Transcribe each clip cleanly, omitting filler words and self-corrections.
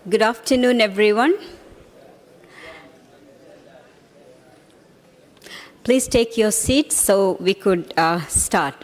Good afternoon, everyone. Please take your seats so we could start.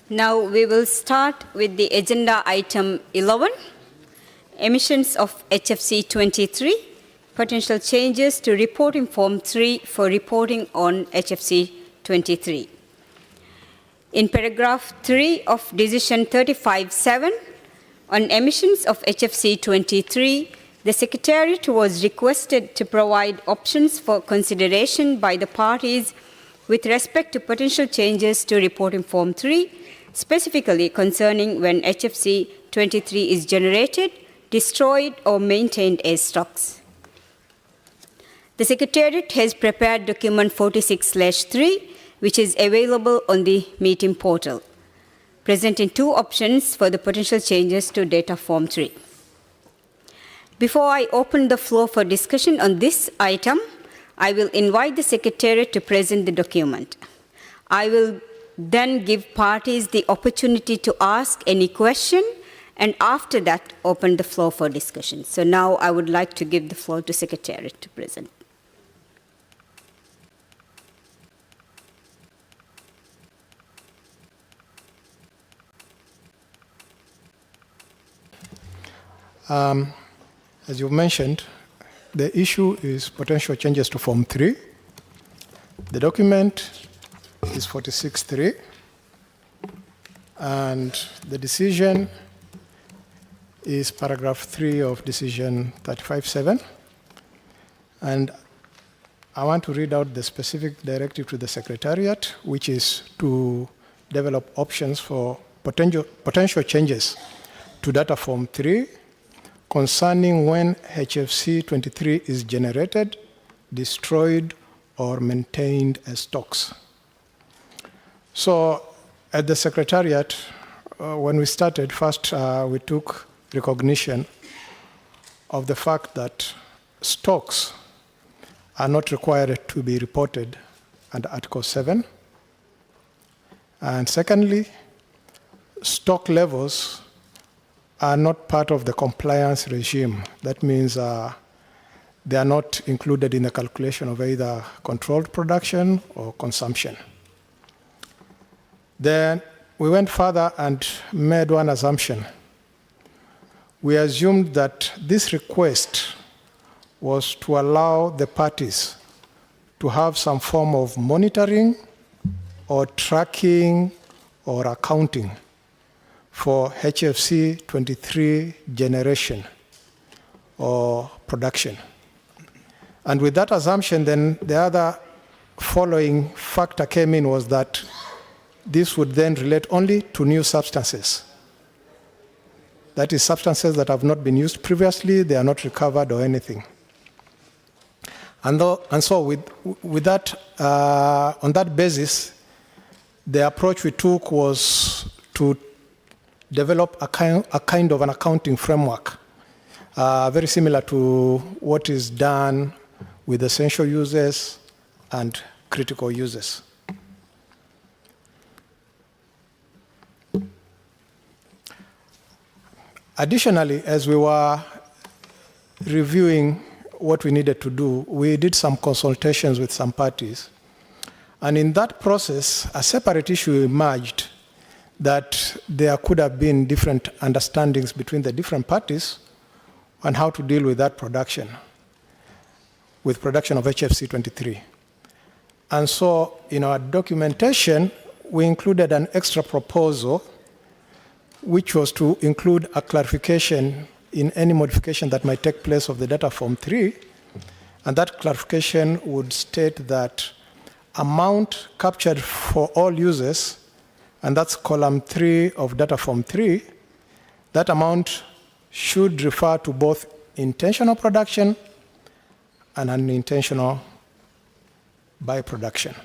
Now we will start with the agenda item 11, emissions of HFC 23, potential changes to reporting form 3 for reporting on HFC 23. In paragraph 3 of decision 35-7 on emissions of HFC 23, the Secretariat was requested to provide options for consideration by the parties with respect to potential changes to reporting form 3, specifically concerning when HFC 23 is generated, destroyed, or maintained as stocks. The Secretariat has prepared document 46/3, which is available on the meeting portal, presenting two options for the potential changes to data form 3. Before I open the floor for discussion on this item, I will invite the Secretariat to present the document. I will then give parties the opportunity to ask any question, and after that, open the floor for discussion. So now I would like to give the floor to Secretariat to present. As you mentioned, the issue is potential changes to Form 3. The document is 46/3, and the decision is paragraph 3 of decision 35-7. And I want to read out the specific directive to the Secretariat, which is to develop options for potential changes to data form 3 concerning when HFC 23 is generated, destroyed, or maintained as stocks. So at the Secretariat, when we started, first we took recognition of the fact that stocks are not required to be reported under Article 7. And secondly, stock levels are not part of the compliance regime. That means they are not included in the calculation of either controlled production or consumption. Then we went further and made one assumption. We assumed that this request was to allow the parties to have some form of monitoring or tracking or accounting for HFC 23 generation or production. And with that assumption, then the other following factor came in was that this would then relate only to new substances. That is, substances that have not been used previously, they are not recovered or anything. And so with that, on that basis, the approach we took was to develop a kind of an accounting framework, very similar to what is done with essential users and critical users. Additionally, as we were reviewing what we needed to do, we did some consultations with some parties. And in that process, a separate issue emerged that there could have been different understandings between the different parties on how to deal with that production, with production of HFC 23. And so in our documentation, we included an extra proposal which was to include a clarification in any modification that might take place of the data form 3. And that clarification would state that amount captured for all users, and that's column 3 of data form 3, that amount should refer to both intentional production and unintentional byproduction.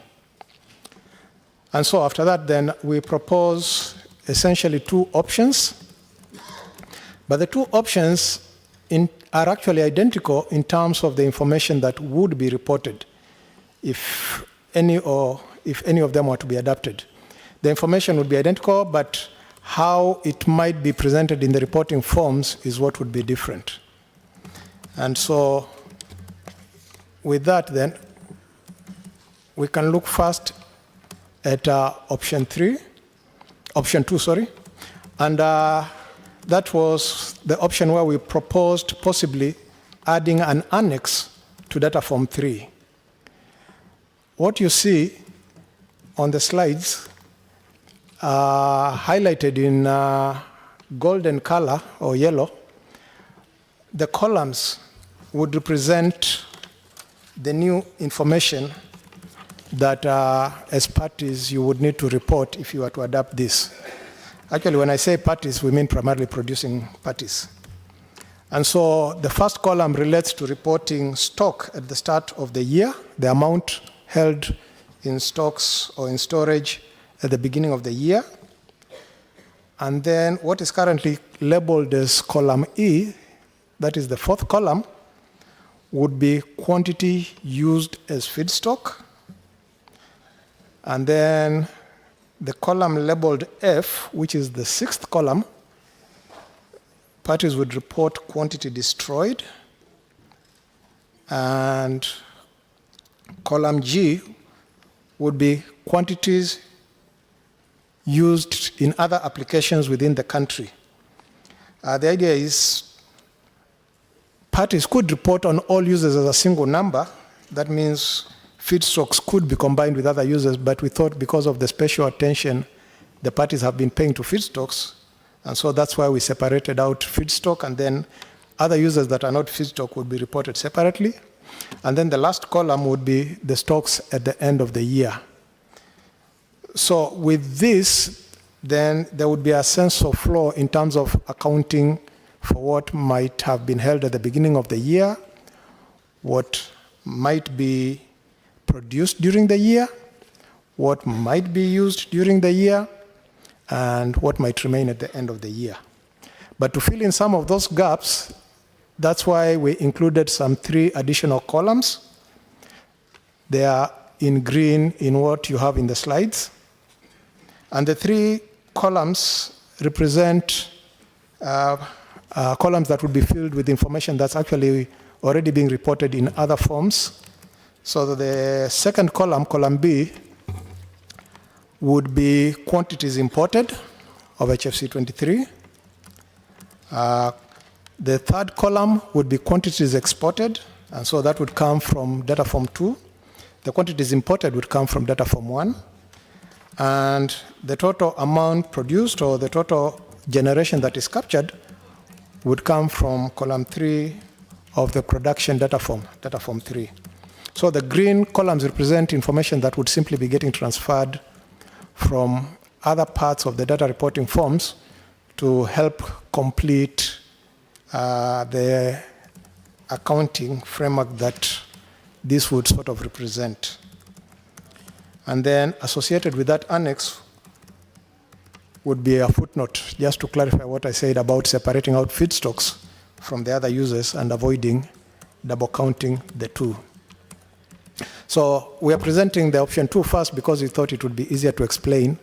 And so after that, then we propose essentially 2 options. But the 2 options are actually identical in terms of the information that would be reported if any of them were to be adopted. The information would be identical, but how it might be presented in the reporting forms is what would be different. And so with that, then, we can look first at option 2, and that was the option where we proposed possibly adding an annex to data form 3. What you see on the slides highlighted in golden color or yellow, the columns would represent the new information that as parties you would need to report if you were to adopt this. Actually, when I say parties, we mean primarily producing parties. And so the first column relates to reporting stock at the start of the year, the amount held in stocks or in storage at the beginning of the year. And then what is currently labeled as column E, that is the 4th column, would be quantity used as feedstock. And then the column labeled F, which is the 6th column, parties would report quantity destroyed. And column G would be quantities used in other applications within the country. The idea is parties could report on all users as a single number. That means feedstocks could be combined with other users, but we thought because of the special attention the parties have been paying to feedstocks, and so that's why we separated out feedstock, and then other users that are not feedstock would be reported separately. And then the last column would be the stocks at the end of the year. So with this, then there would be a sense of flow in terms of accounting for what might have been held at the beginning of the year, what might be produced during the year, what might be used during the year, and what might remain at the end of the year. But to fill in some of those gaps, that's why we included some 3 additional columns. They are in green in what you have in the slides. And the 3 columns represent columns that would be filled with information that's actually already being reported in other forms. So the 2nd column, column B, would be quantities imported of HFC 23. The 3rd column would be quantities exported, and so that would come from data form 2. The quantities imported would come from data form 1. And the total amount produced, or the total generation that is captured, would come from column 3 of the production data form 3. So the green columns represent information that would simply be getting transferred from other parts of the data reporting forms to help complete the accounting framework that this would sort of represent. And then associated with that annex would be a footnote, just to clarify what I said about separating out feedstocks from the other users and avoiding double counting the 2. So we are presenting the option 2 first because we thought it would be easier to explain.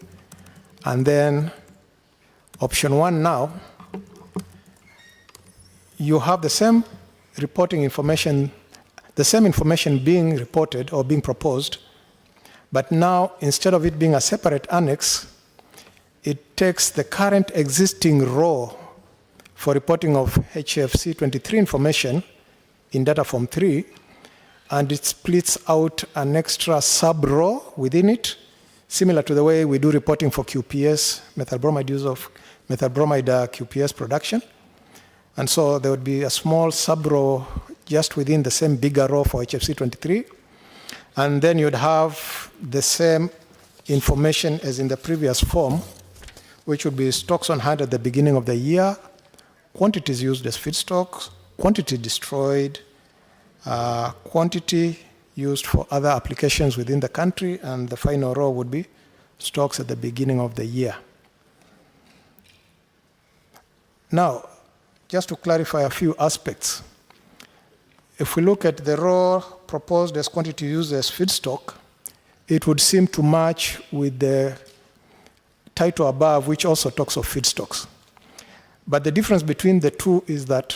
And then option 1 now, you have the same reporting information, the same information being reported or being proposed, but now instead of it being a separate annex, it takes the current existing row for reporting of HFC 23 information in data form 3, and it splits out an extra sub-row within it, similar to the way we do reporting for QPS, methyl bromide use of methyl bromide QPS production. And so there would be a small sub-row just within the same bigger row for HFC23. And then you'd have the same information as in the previous form, which would be stocks on hand at the beginning of the year, quantities used as feedstocks, quantity destroyed, quantity used for other applications within the country, and the final row would be stocks at the beginning of the year. Now, just to clarify a few aspects, if we look at the row proposed as quantity used as feedstock, it would seem to match with the title above, which also talks of feedstocks. But the difference between the two is that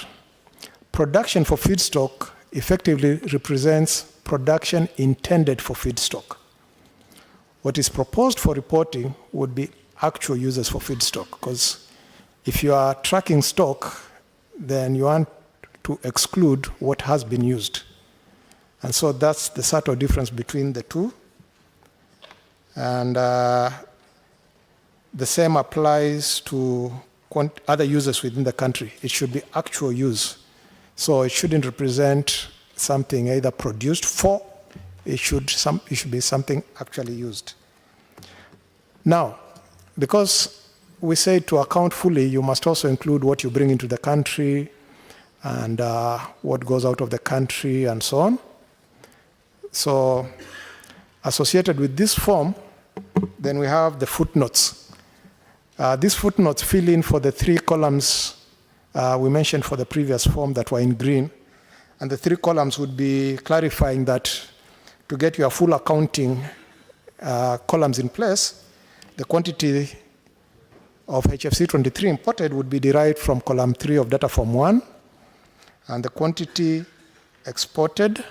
production for feedstock effectively represents production intended for feedstock. What is proposed for reporting would be actual uses for feedstock, because if you are tracking stock, then you want to exclude what has been used. And so that's the subtle difference between the two. And the same applies to other users within the country. It should be actual use. So it shouldn't represent something either produced for, it should be something actually used. Now, because we say to account fully, you must also include what you bring into the country and what goes out of the country and so on. So associated with this form, then we have the footnotes. These footnotes fill in for the 3 columns we mentioned for the previous form that were in green. And the 3 columns would be clarifying that to get your full accounting columns in place, the quantity of HFC23 imported would be derived from column 3 of data form 1, and the quantity exported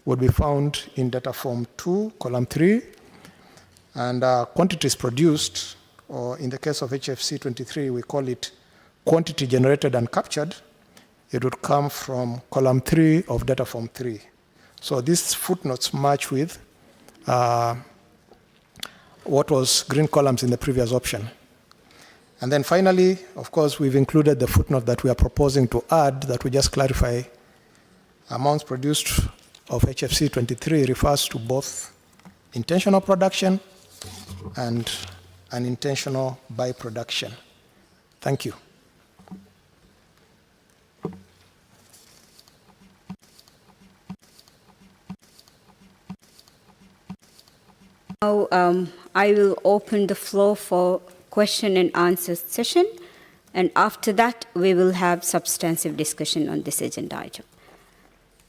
would be found in data form 2, column 3, and quantities produced, or in the case of HFC23, we call it quantity generated and captured, it would come from column 3 of data form 3. So these footnotes match with what was green columns in the previous option. And then finally, of course, we've included the footnote that we are proposing to add that we just clarify amounts produced of HFC23 refers to both intentional production and unintentional byproduction. Thank you. Now, I will open the floor for question and answer session, and after that, we will have substantive discussion on this agenda item.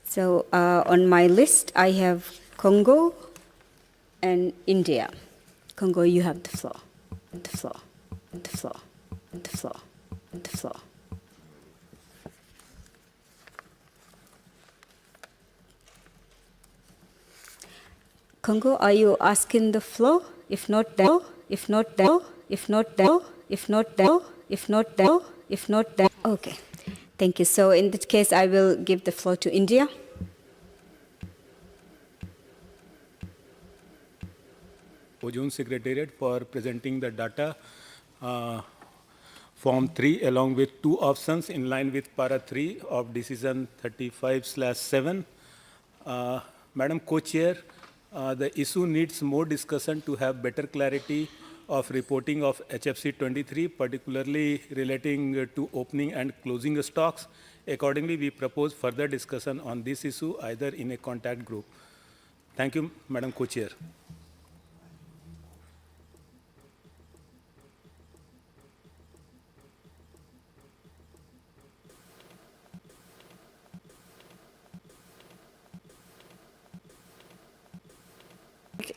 So, on my list, I have Congo and India. Congo, you have the floor. The floor. The floor. The floor. The floor. Congo, are you asking the floor? If not, then, if not, then, if not, then, if not, then, if not, then, if not, then. Okay, thank you. So in that case, I will give the floor to India. Ojun Secretariat for presenting the data form 3 along with 2 options in line with para 3 of decision 35/7. Madam Co-Chair, the issue needs more discussion to have better clarity of reporting of HFC23, particularly relating to opening and closing stocks. Accordingly, we propose further discussion on this issue either in a contact group. Thank you, Madam Co-Chair.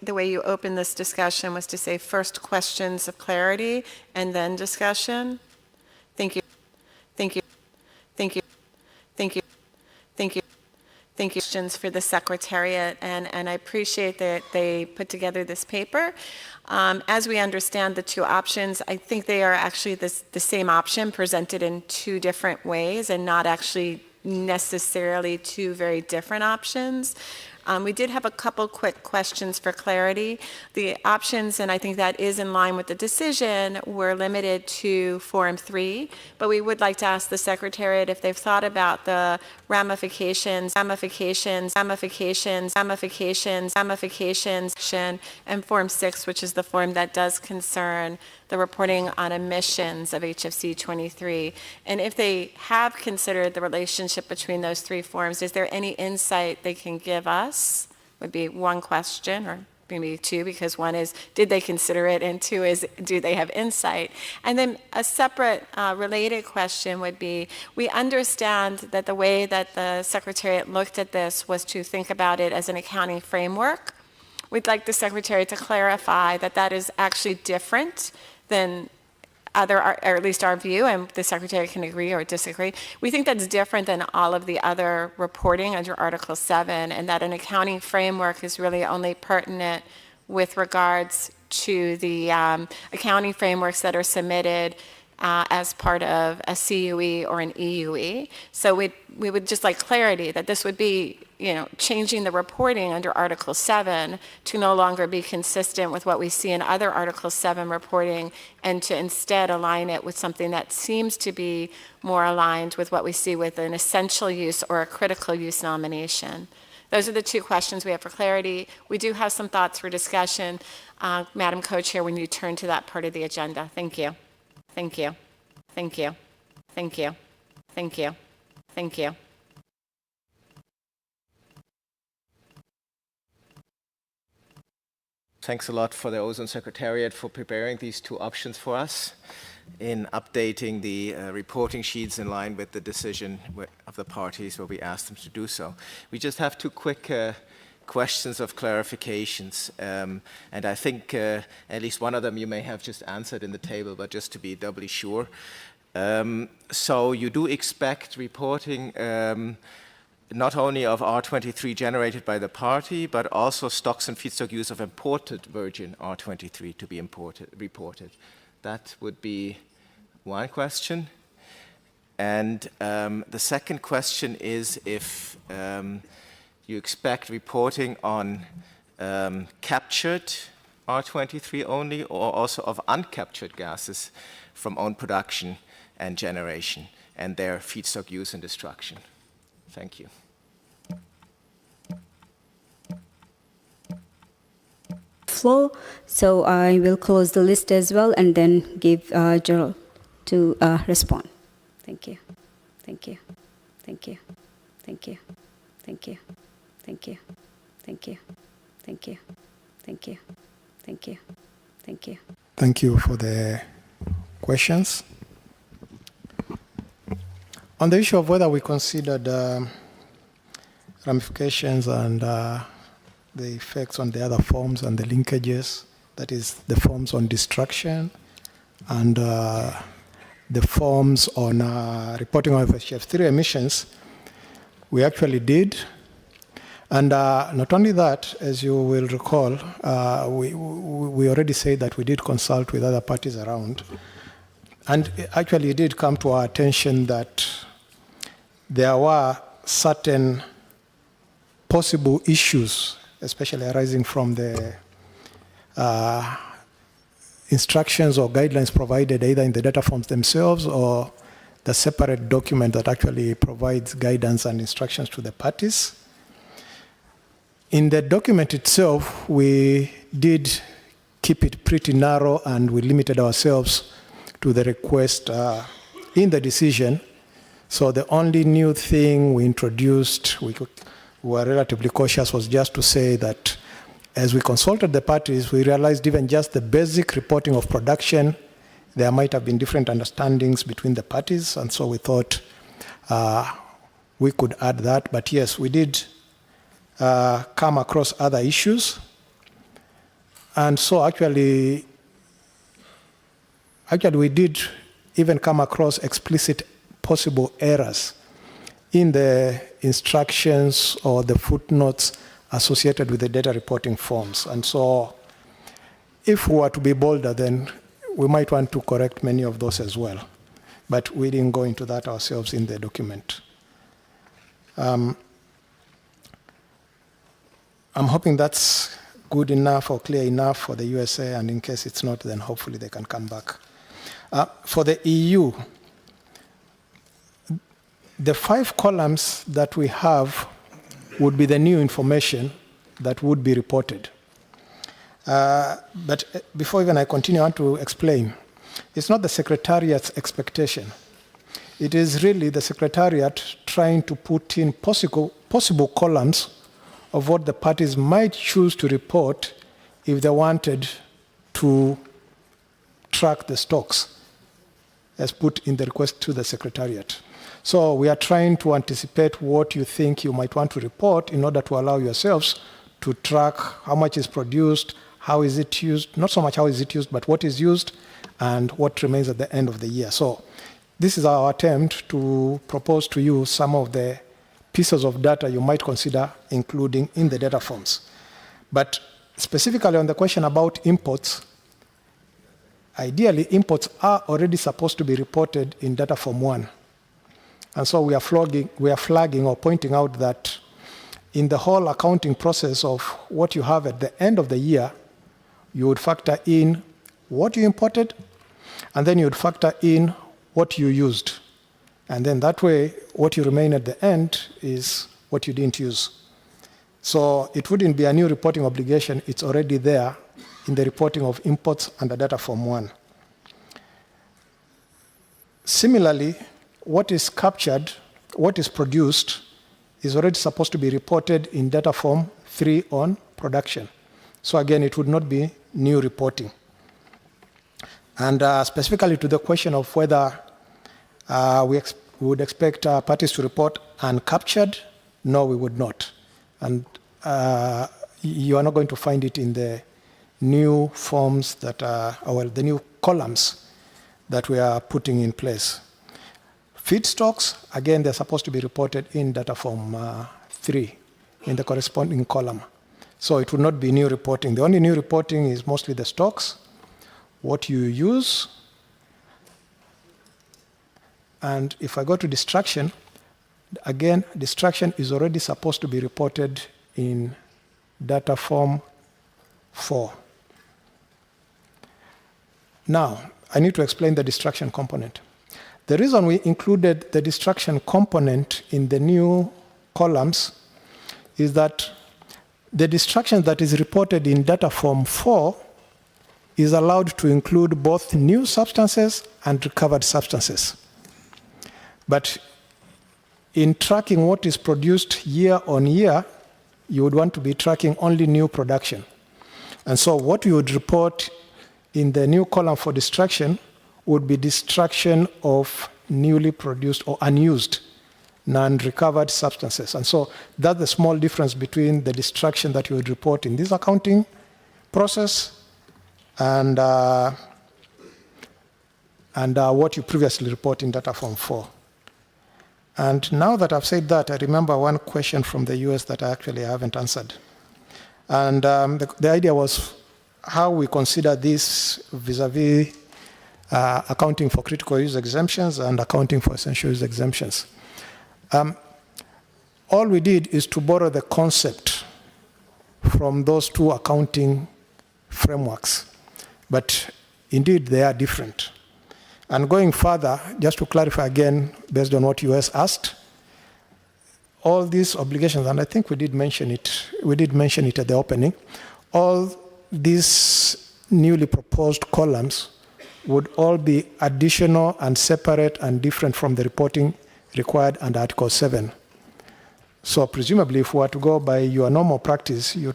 The way you opened this discussion was to say first questions of clarity and then discussion. Thank you. Thank you. Thank you. Thank you. Thank you. Thank you. Questions for the Secretariat, and I appreciate that they put together this paper. As we understand the 2 options, I think they are actually the same option presented in 2 different ways and not actually necessarily 2 very different options. We did have a couple quick questions for clarity. The options, and I think that is in line with the decision, were limited to Form 3, but we would like to ask the Secretariat if they've thought about the ramifications, and Form 6, which is the form that does concern the reporting on emissions of HFC 23. And if they have considered the relationship between those three forms, is there any insight they can give us? Would be one question, or maybe two, because one is, did they consider it? And two is, do they have insight? And then a separate related question would be, we understand that the way that the Secretariat looked at this was to think about it as an accounting framework. We'd like the Secretary to clarify that that is actually different than other, or at least our view, and the Secretary can agree or disagree. We think that's different than all of the other reporting under Article 7, and that an accounting framework is really only pertinent with regards to the accounting frameworks that are submitted as part of a CUE or an EUE. So we would just like clarity that this would be, changing the reporting under Article 7 to no longer be consistent with what we see in other Article 7 reporting, and to instead align it with something that seems to be more aligned with what we see with an essential use or a critical use nomination. Those are the two questions we have for clarity. We do have some thoughts for discussion. Madam Co-Chair, when you turn to that part of the agenda. Thank you. Thank you. Thank you. Thank you. Thank you. Thank you. Thanks a lot for the Ozone Secretariat for preparing these two options for us in updating the reporting sheets in line with the decision of the parties where we asked them to do so. We just have two quick questions of clarifications, and I think at least one of them you may have just answered in the table, but just to be doubly sure. So you do expect reporting not only of R23 generated by the party, but also stocks and feedstock use of imported virgin R23 to be reported. That would be one question. And the second question is if you expect reporting on captured R23 only, or also of uncaptured gases from own production and generation and their feedstock use and destruction. Thank you. Floor, so I will close the list as well and then give Gerald to respond. Thank you. Thank you. Thank you. Thank you. Thank you. Thank you. Thank you. Thank you. Thank you. Thank you. Thank you. Thank you for the questions. On the issue of whether we considered ramifications and the effects on the other forms and the linkages, that is the forms on destruction and the forms on reporting of HF3 emissions, we actually did. And not only that, as you will recall, we already said that we did consult with other parties around. And actually it did come to our attention that there were certain possible issues, especially arising from the instructions or guidelines provided either in the data forms themselves or the separate document that actually provides guidance and instructions to the parties. In the document itself, we did keep it pretty narrow and we limited ourselves to the request in the decision. So the only new thing we introduced, we were relatively cautious, was just to say that as we consulted the parties, we realized even just the basic reporting of production, there might have been different understandings between the parties, and so we thought we could add that. But yes, we did come across other issues. And so actually we did even come across explicit possible errors in the instructions or the footnotes associated with the data reporting forms. And so if we were to be bolder, then we might want to correct many of those as well. But we didn't go into that ourselves in the document. I'm hoping that's good enough or clear enough for the USA, and in case it's not, then hopefully they can come back. For the EU, the 5 columns that we have would be the new information that would be reported. But before even I continue, I want to explain. It's not the Secretariat's expectation. It is really the Secretariat trying to put in possible columns of what the parties might choose to report if they wanted to track the stocks as put in the request to the Secretariat. So we are trying to anticipate what you think you might want to report in order to allow yourselves to track how much is produced, how is it used, not so much how is it used, but what is used and what remains at the end of the year. So this is our attempt to propose to you some of the pieces of data you might consider including in the data forms. But specifically on the question about imports, ideally imports are already supposed to be reported in data form 1. And so we are flagging or pointing out that in the whole accounting process of what you have at the end of the year, you would factor in what you imported, and then you would factor in what you used. And then that way, what you remain at the end is what you didn't use. So it wouldn't be a new reporting obligation. It's already there in the reporting of imports under data form 1. Similarly, what is captured, what is produced, is already supposed to be reported in data form 3 on production. So again, it would not be new reporting. And specifically to the question of whether we would expect parties to report uncaptured, no, we would not. And you are not going to find it in the new forms that are, or the new columns that we are putting in place. Feedstocks, again, they're supposed to be reported in data form 3 in the corresponding column. So it would not be new reporting. The only new reporting is mostly the stocks, what you use. And if I go to destruction, again, destruction is already supposed to be reported in data form 4. Now, I need to explain the destruction component. The reason we included the destruction component in the new columns is that the destruction that is reported in data form 4 is allowed to include both new substances and recovered substances. But in tracking what is produced year on year, you would want to be tracking only new production. And so what we would report in the new column for destruction would be destruction of newly produced or unused, non-recovered substances. And so that's the small difference between the destruction that you would report in this accounting process and what you previously report in data form 4. And now that I've said that, I remember one question from the US that I actually haven't answered. And the idea was how we consider this vis-a-vis accounting for critical use exemptions and accounting for essential use exemptions. All we did is to borrow the concept from those two accounting frameworks. But indeed, they are different. And going further, just to clarify again, based on what US asked, all these obligations, and I think we did mention it at the opening, all these newly proposed columns would all be additional and separate and different from the reporting required under Article 7. So presumably, if we were to go by your normal practice, you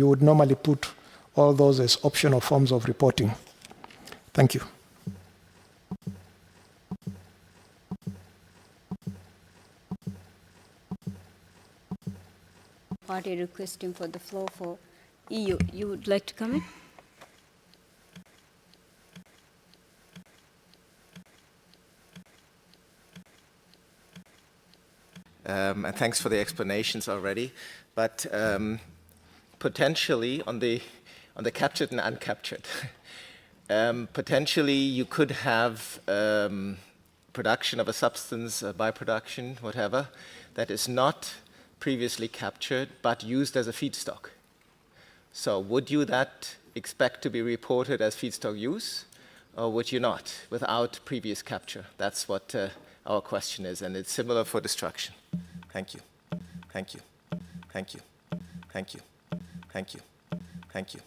would normally put all those as optional forms of reporting. Thank you. Party requesting for the floor for EU. You would like to come in? And thanks for the explanations already. But potentially on the captured and uncaptured, potentially you could have production of a substance, byproduction, whatever, that is not previously captured but used as a feedstock. So would you that expect to be reported as feedstock use, or would you not, without previous capture? That's what our question is, and it's similar for destruction. Thank you. Thank you. Thank you. Thank you. Thank you. Thank you.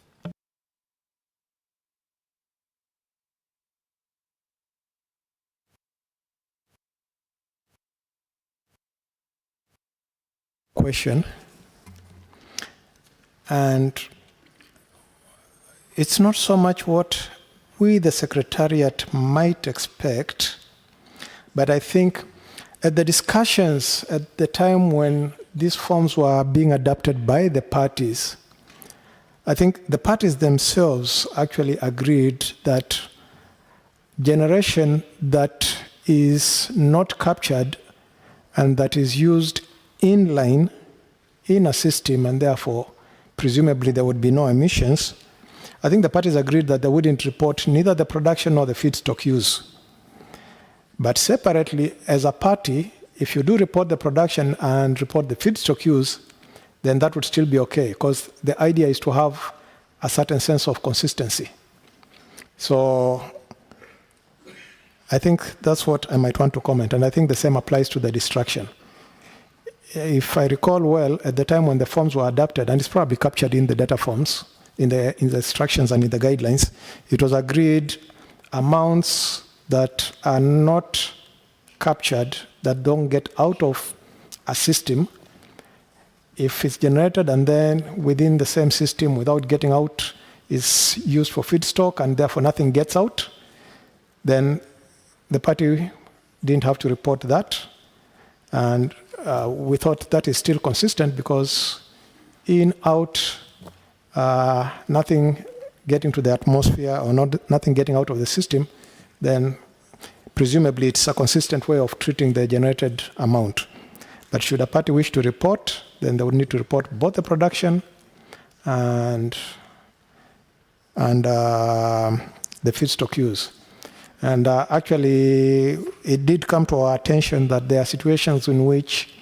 Question. And it's not so much what we, the Secretariat, might expect, but I think at the discussions at the time when these forms were being adopted by the parties, I think the parties themselves actually agreed that generation that is not captured and that is used inline in a system, and therefore presumably there would be no emissions, I think the parties agreed that they wouldn't report neither the production nor the feedstock use. But separately, as a party, if you do report the production and report the feedstock use, then that would still be okay, because the idea is to have a certain sense of consistency. So I think that's what I might want to comment, and I think the same applies to the destruction. If I recall well, at the time when the forms were adapted, and it's probably captured in the data forms, in the instructions and in the guidelines, it was agreed amounts that are not captured, that don't get out of a system, if it's generated and then within the same system without getting out is used for feedstock and therefore nothing gets out, then the party didn't have to report that. And we thought that is still consistent because in, out, nothing getting to the atmosphere or nothing getting out of the system, then presumably it's a consistent way of treating the generated amount. But should a party wish to report, then they would need to report both the production and the feedstock use. And actually, it did come to our attention that there are situations in which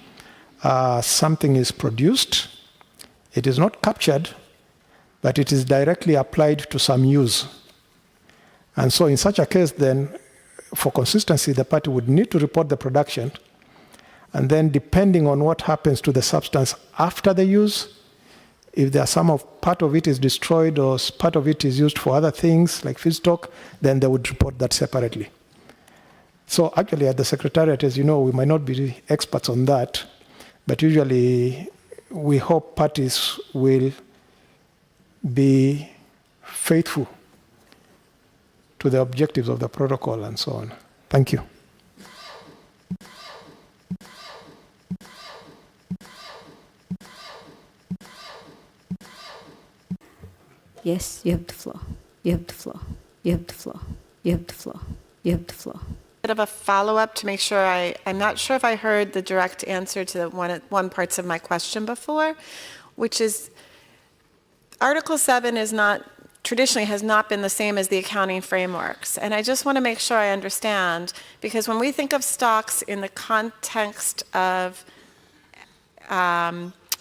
something is produced, it is not captured, but it is directly applied to some use. And so in such a case, then, for consistency, the party would need to report the production, and then depending on what happens to the substance after the use, if there are part of it is destroyed or part of it is used for other things like feedstock, then they would report that separately. So actually at the Secretariat, as you know, we might not be experts on that, but usually we hope parties will be faithful to the objectives of the protocol and so on. Thank you. Yes, you have the floor. You have the floor. You have the floor. You have the floor. You have the floor. Bit of a follow-up to make sure I'm not sure if I heard the direct answer to the one parts of my question before, which is Article 7 is not, traditionally has not been the same as the accounting frameworks. And I just want to make sure I understand, because when we think of stocks in the context of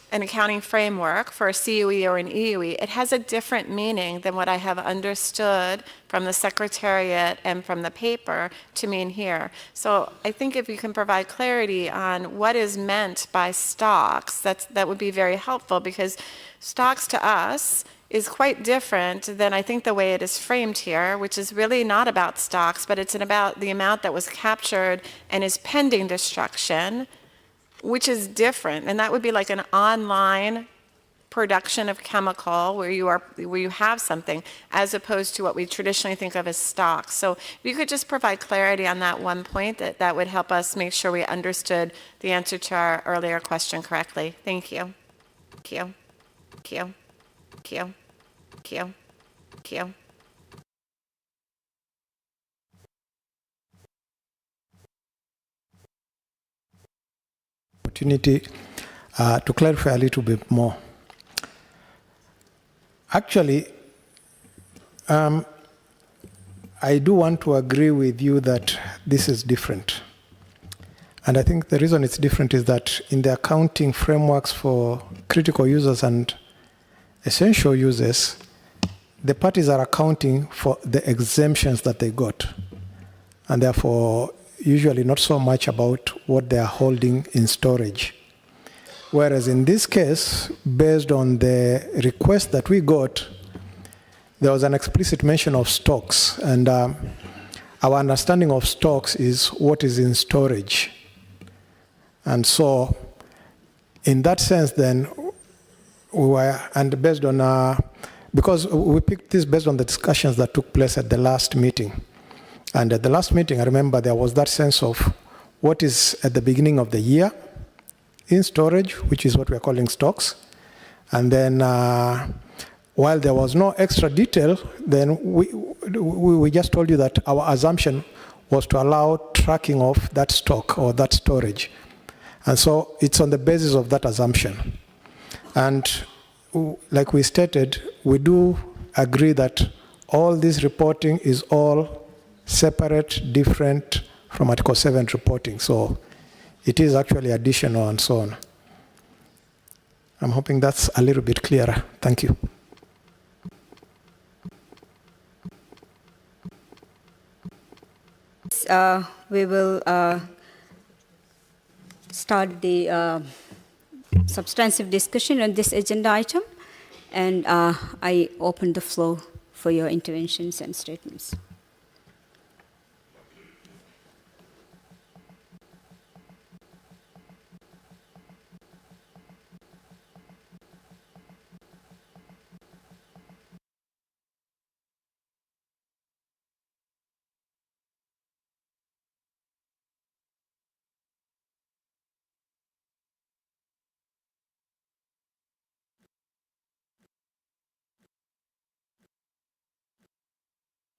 an accounting framework for a CUE or an EUE, it has a different meaning than what I have understood from the Secretariat and from the paper to mean here. So I think if you can provide clarity on what is meant by stocks, that would be very helpful, because stocks to us is quite different than I think the way it is framed here, which is really not about stocks, but it's about the amount that was captured and is pending destruction, which is different. And that would be like an online production of chemical where you have something, as opposed to what we traditionally think of as stocks. So if you could just provide clarity on that one point, that would help us make sure we understood the answer to our earlier question correctly. Thank you. Thank you. Thank you. Thank you. Thank you. Thank you. Opportunity to clarify a little bit more. Actually, I do want to agree with you that this is different. And I think the reason it's different is that in the accounting frameworks for critical users and essential uses, the parties are accounting for the exemptions that they got, and therefore usually not so much about what they are holding in storage. Whereas in this case, based on the request that we got, there was an explicit mention of stocks, and our understanding of stocks is what is in storage. And so, in that sense, then, we were, and based on, because we picked this based on the discussions that took place at the last meeting. And at the last meeting, I remember there was that sense of what is at the beginning of the year in storage, which is what we're calling stocks. And then, while there was no extra detail, then we just told you that our assumption was to allow tracking of that stock or that storage. And so it's on the basis of that assumption. And like we stated, we do agree that all this reporting is all separate, different from Article 7 reporting. So it is actually additional and so on. I'm hoping that's a little bit clearer. Thank you. We will start the substantive discussion on this agenda item, and I open the floor for your interventions and statements.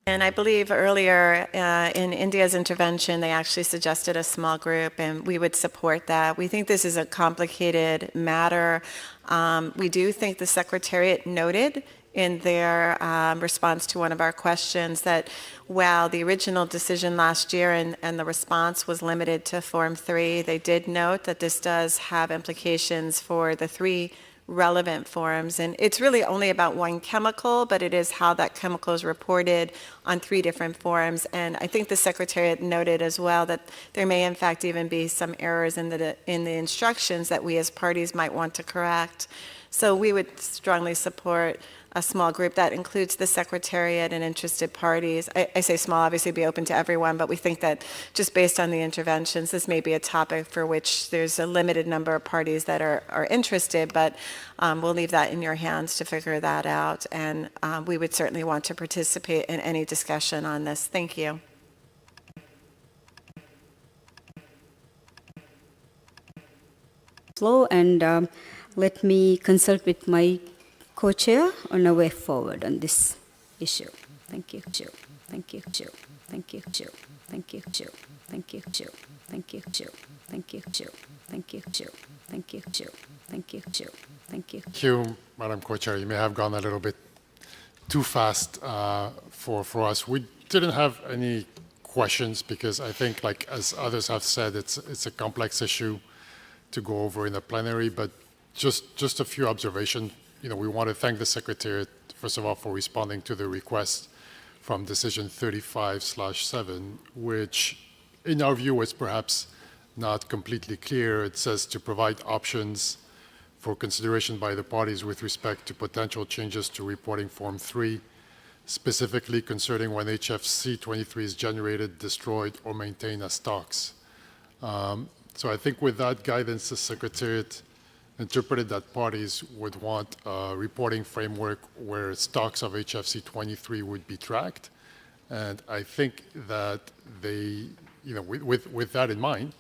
And I believe earlier in India's intervention, they actually suggested a small group, and we would support that. We think this is a complicated matter. We do think the Secretariat noted in their response to one of our questions that while the original decision last year and the response was limited to Form 3, they did note that this does have implications for the 3 relevant forms. And it's really only about one chemical, but it is how that chemical is reported on 3 different forms. And I think the Secretariat noted as well that there may in fact even be some errors in the instructions that we as parties might want to correct. So we would strongly support a small group that includes the Secretariat and interested parties. I say small, obviously be open to everyone, but we think that just based on the interventions, this may be a topic for which there's a limited number of parties that are interested, but we'll leave that in your hands to figure that out. And we would certainly want to participate in any discussion on this. Thank you. Flow, and let me consult with my co-chair on a way forward on this issue. Thank you. Thank you. Thank you. Thank you. Thank you. Thank you. Thank you. Thank you. Thank you. Thank you. Thank you. Thank you. Thank you, Madam Co-Chair. You may have gone a little bit too fast for us. We didn't have any questions because I think, like as others have said, it's a complex issue to go over in the plenary. But just a few observations. You know, we want to thank the Secretariat, first of all, for responding to the request from Decision 35/7, which, in our view, was perhaps not completely clear. It says to provide options for consideration by the parties with respect to potential changes to reporting Form 3, specifically concerning when HFC 23 is generated, destroyed, or maintained as stocks. So I think with that guidance, the Secretariat interpreted that parties would want a reporting framework where stocks of HFC 23 would be tracked. And I think that they, you know, with that in mind,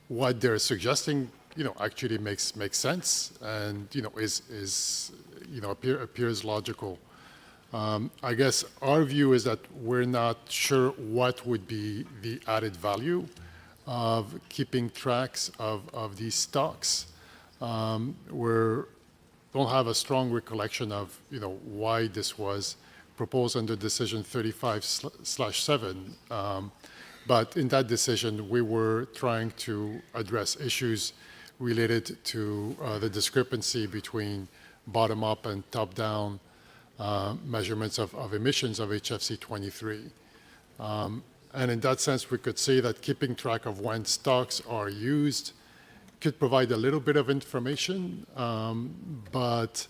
what they're suggesting, you know, actually makes sense and, you know, is you know, appears logical. I guess our view is that we're not sure what would be the added value of keeping tracks of these stocks. We don't have a strong recollection of, you know, why this was proposed under Decision 35/7. But in that decision, we were trying to address issues related to the discrepancy between bottom-up and top-down measurements of emissions of HFC 23. And in that sense, we could say that keeping track of when stocks are used could provide a little bit of information, but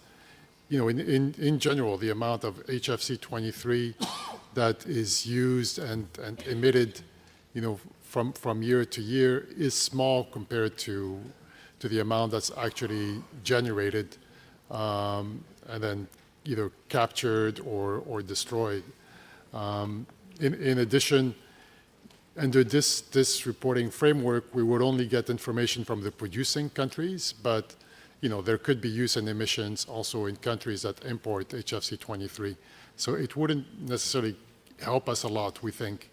in general, the amount of HFC 23 that is used and emitted, from year to year is small compared to the amount that's actually generated and then either captured or destroyed. In addition, under this reporting framework, we would only get information from the producing countries, but there could be use and emissions also in countries that import HFC 23. So it wouldn't necessarily help us a lot, we think,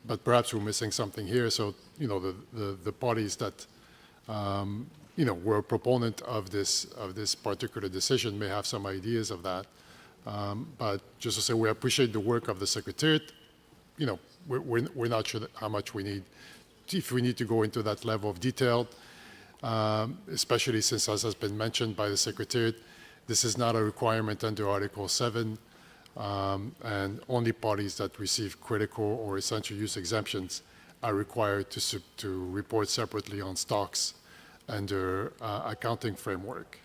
but perhaps we're missing something here. So the parties that were a proponent of this particular decision may have some ideas of that. But just to say, we appreciate the work of the Secretariat. We're not sure how much we need, if we need to go into that level of detail, especially since, as has been mentioned by the Secretariat, this is not a requirement under Article 7, and only parties that receive critical or essential use exemptions are required to report separately on stocks under accounting framework.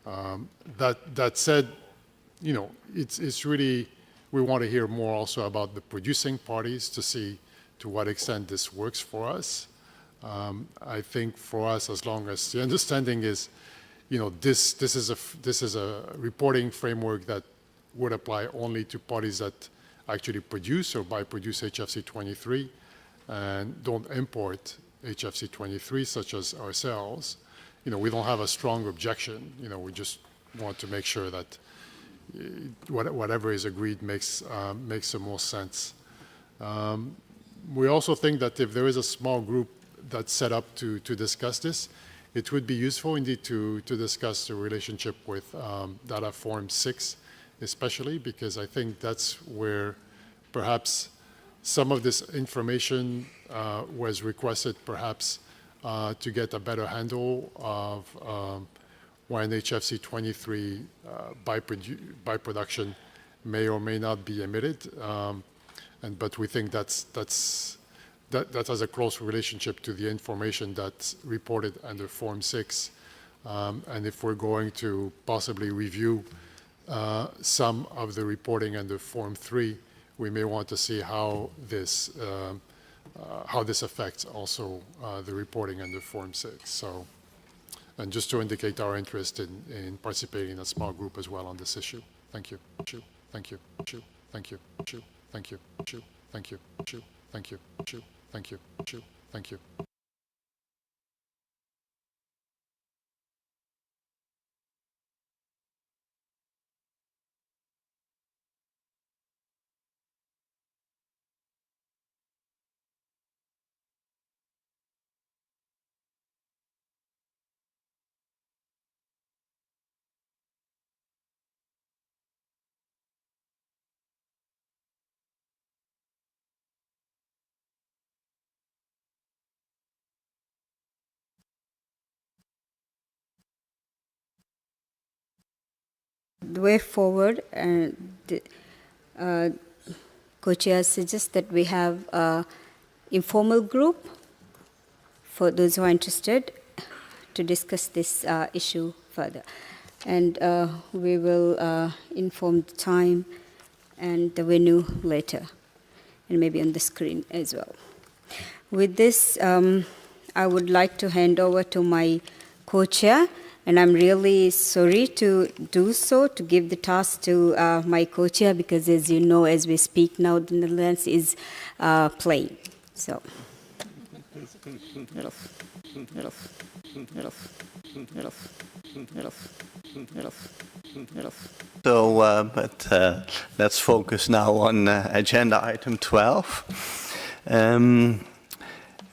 That said, it's really, we want to hear more also about the producing parties to see to what extent this works for us. I think for us, as long as the understanding is, this is a reporting framework that would apply only to parties that actually produce or produce HFC 23 and don't import HFC 23, such as ourselves. We don't have a strong objection. We just want to make sure that whatever is agreed makes the most sense. We also think that if there is a small group that's set up to discuss this, it would be useful indeed to discuss the relationship with data form 6, especially because I think that's where perhaps some of this information was requested perhaps to get a better handle of when HFC 23 by production may or may not be emitted. But we think that has a close relationship to the information that's reported under Form 6. And if we're going to possibly review some of the reporting under Form 3, we may want to see how this affects also the reporting under Form 6. So, and just to indicate our interest in participating in a small group as well on this issue. Thank you. Thank you. Thank you. Thank you. Thank you. Thank you. Thank you. Thank you. Thank you. Thank you. The way forward, and co-chair suggests that we have an informal group for those who are interested to discuss this issue further. And we will inform the time and the venue later, and maybe on the screen as well. With this, I would like to hand over to my co-chair, and I'm really sorry to do so, to give the task to my co-chair, because as you know, as we speak now, the Netherlands is playing. So. So, let's focus now on agenda item 12.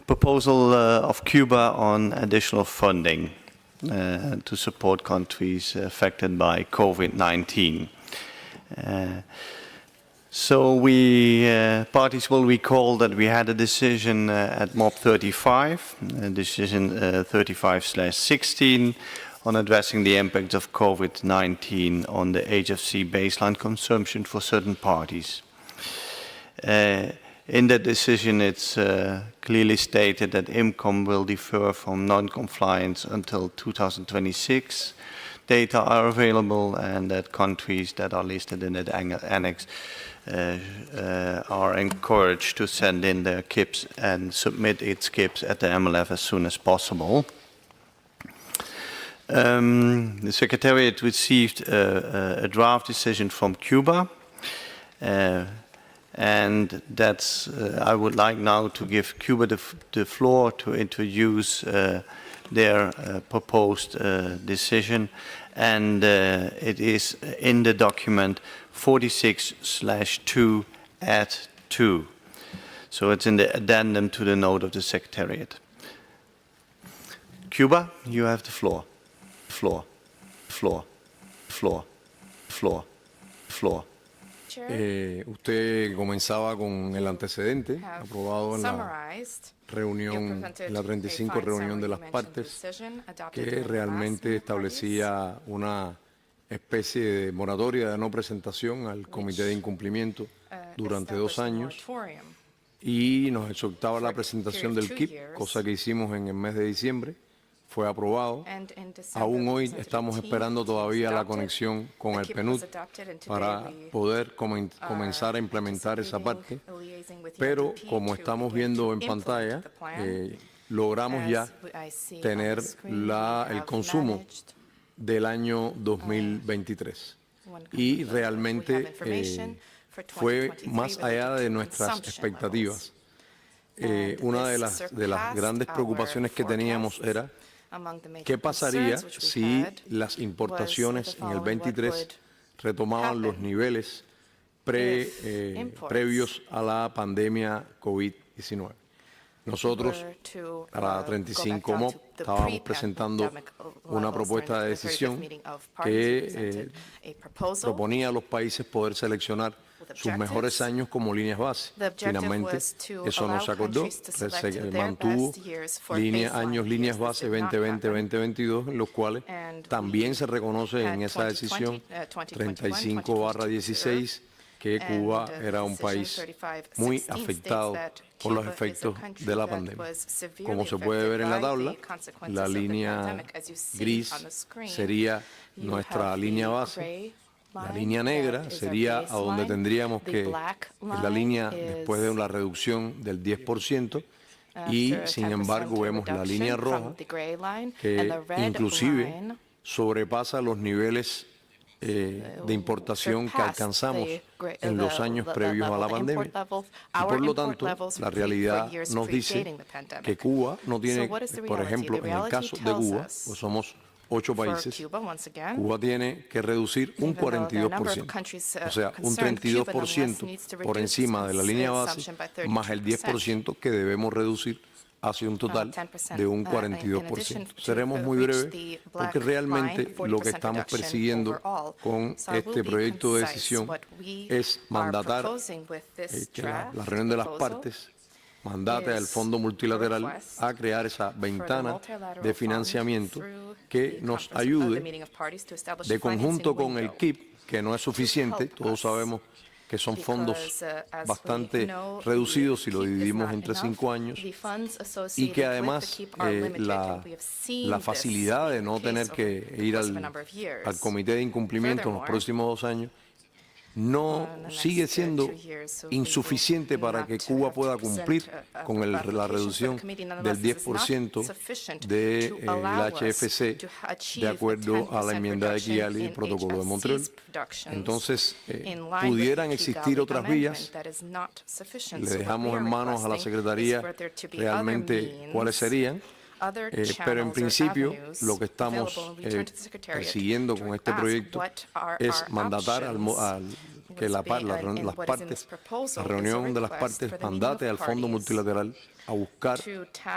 Proposal of Cuba on additional funding to support countries affected by COVID-19. So parties will recall that we had a decision at MOP 35, decision 35/16, on addressing the impact of COVID-19 on the HFC baseline consumption for certain parties. In that decision, it's clearly stated that IMCOM will defer from non-compliance until 2026. Data are available, and that countries that are listed in that annex are encouraged to send in their KIPs and submit its KIPs at the MLF as soon as possible. The Secretariat received a draft decision from Cuba. And that's, I would like now to give Cuba the floor to introduce their proposed decision. And it is in the document 46/2 add 2. So it's in the addendum to the note of the Secretariat. Cuba, you have the floor. Floor. Usted comenzaba con el antecedente aprobado en la reunión, en la 35 reunión de las partes, que realmente establecía una especie de moratoria de no presentación al Comité de Incumplimiento durante 2 años y nos exhortaba la presentación del KIP, cosa que hicimos en el mes de diciembre. Fue aprobado. Aún hoy estamos esperando todavía la conexión con el PNUD para poder comenzar a implementar esa parte, pero como estamos viendo en pantalla, logramos ya tener el consumo del año 2023 y realmente fue más allá de nuestras expectativas. Una de las grandes preocupaciones que teníamos era ¿qué pasaría si las importaciones en el 23 retomaban los niveles previos a la pandemia COVID-19? Nosotros, a la 35 MOP, estábamos presentando una propuesta de decisión que proponía a los países poder seleccionar sus mejores años como líneas base. Finalmente, eso no se acordó, se mantuvo líneas base 2020-2022, en los cuales también se reconoce en esa decisión 35/16 que Cuba era un país muy afectado por los efectos de la pandemia. Como se puede ver en la tabla, la línea gris sería nuestra línea base. La línea negra sería a donde tendríamos que, es la línea después de la reducción del 10%, y sin embargo vemos la línea roja que inclusive sobrepasa los niveles de importación que alcanzamos en los años previos a la pandemia. Y por lo tanto, la realidad nos dice que Cuba no tiene, por ejemplo, en el caso de Cuba, pues somos 8 países, Cuba tiene que reducir un 42%, o sea, un 32% por encima de la línea base, más el 10% que debemos reducir hacia un total de un 42%. Seremos muy breves porque realmente lo que estamos persiguiendo con este proyecto de decisión es mandatar que la reunión de las partes mandate al Fondo Multilateral a crear esa ventana de financiamiento que nos ayude de conjunto con el KIP, que no es suficiente, todos sabemos que son fondos bastante reducidos si lo dividimos entre 5 años, y que además la facilidad de no tener que ir al Comité de Incumplimiento en los próximos 2 años no sigue siendo insuficiente para que Cuba pueda cumplir con la reducción del 10% del HFC de acuerdo a la enmienda de Kigali y el protocolo de Montreal. Entonces, pudieran existir otras vías. Le dejamos en manos a la Secretaría realmente cuáles serían. Pero en principio lo que estamos persiguiendo con este proyecto es mandatar que la reunión de las partes mandate al Fondo Multilateral a buscar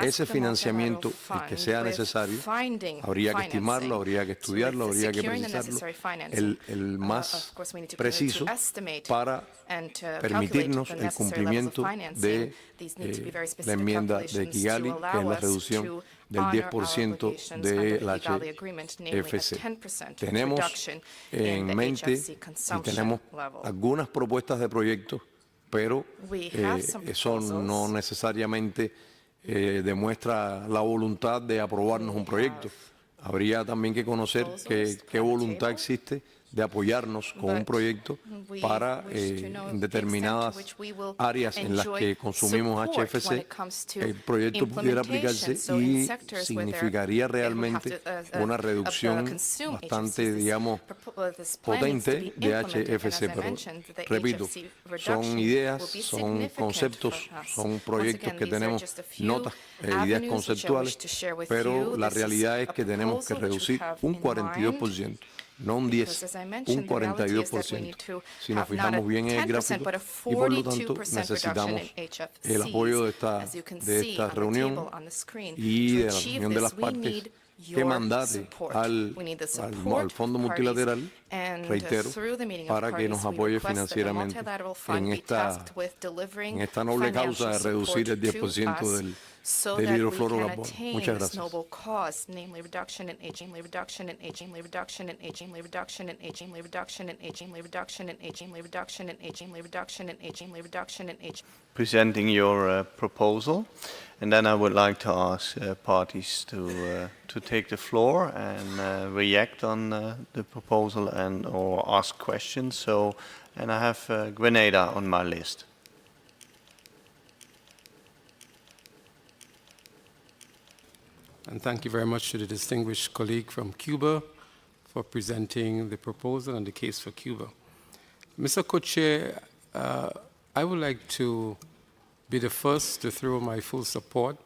ese financiamiento, el que sea necesario. Habría que estimarlo, habría que estudiarlo, habría que precisarlo, el más preciso para permitirnos el cumplimiento de la enmienda de Kigali, que es la reducción del 10% del HFC. Tenemos en mente y tenemos algunas propuestas de proyectos, pero eso no necesariamente demuestra la voluntad de aprobarnos un proyecto. Habría también que conocer qué voluntad existe de apoyarnos con un proyecto para en determinadas áreas en las que consumimos HFC, el proyecto pudiera aplicarse y significaría realmente una reducción bastante, digamos, potente de HFC. Pero, repito, son ideas, son conceptos, son proyectos que tenemos, notas, ideas conceptuales, pero la realidad es que tenemos que reducir un 42%. No un 10, un 42%. Si nos fijamos bien en el gráfico, y por lo tanto necesitamos el apoyo de esta reunión y de la reunión de las partes que mandate al Fondo Multilateral, reitero, para que nos apoye financieramente en esta noble causa de reducir el 10% del hidrofluorocarbono. Muchas gracias. Presenting your proposal, and then I would like to ask parties to take the floor and react on the proposal and or ask questions. So, and I have Grenada on my list. And thank you very much to the distinguished colleague from Cuba for presenting the proposal and the case for Cuba. Mr. Co-Chair, I would like to be the first to throw my full support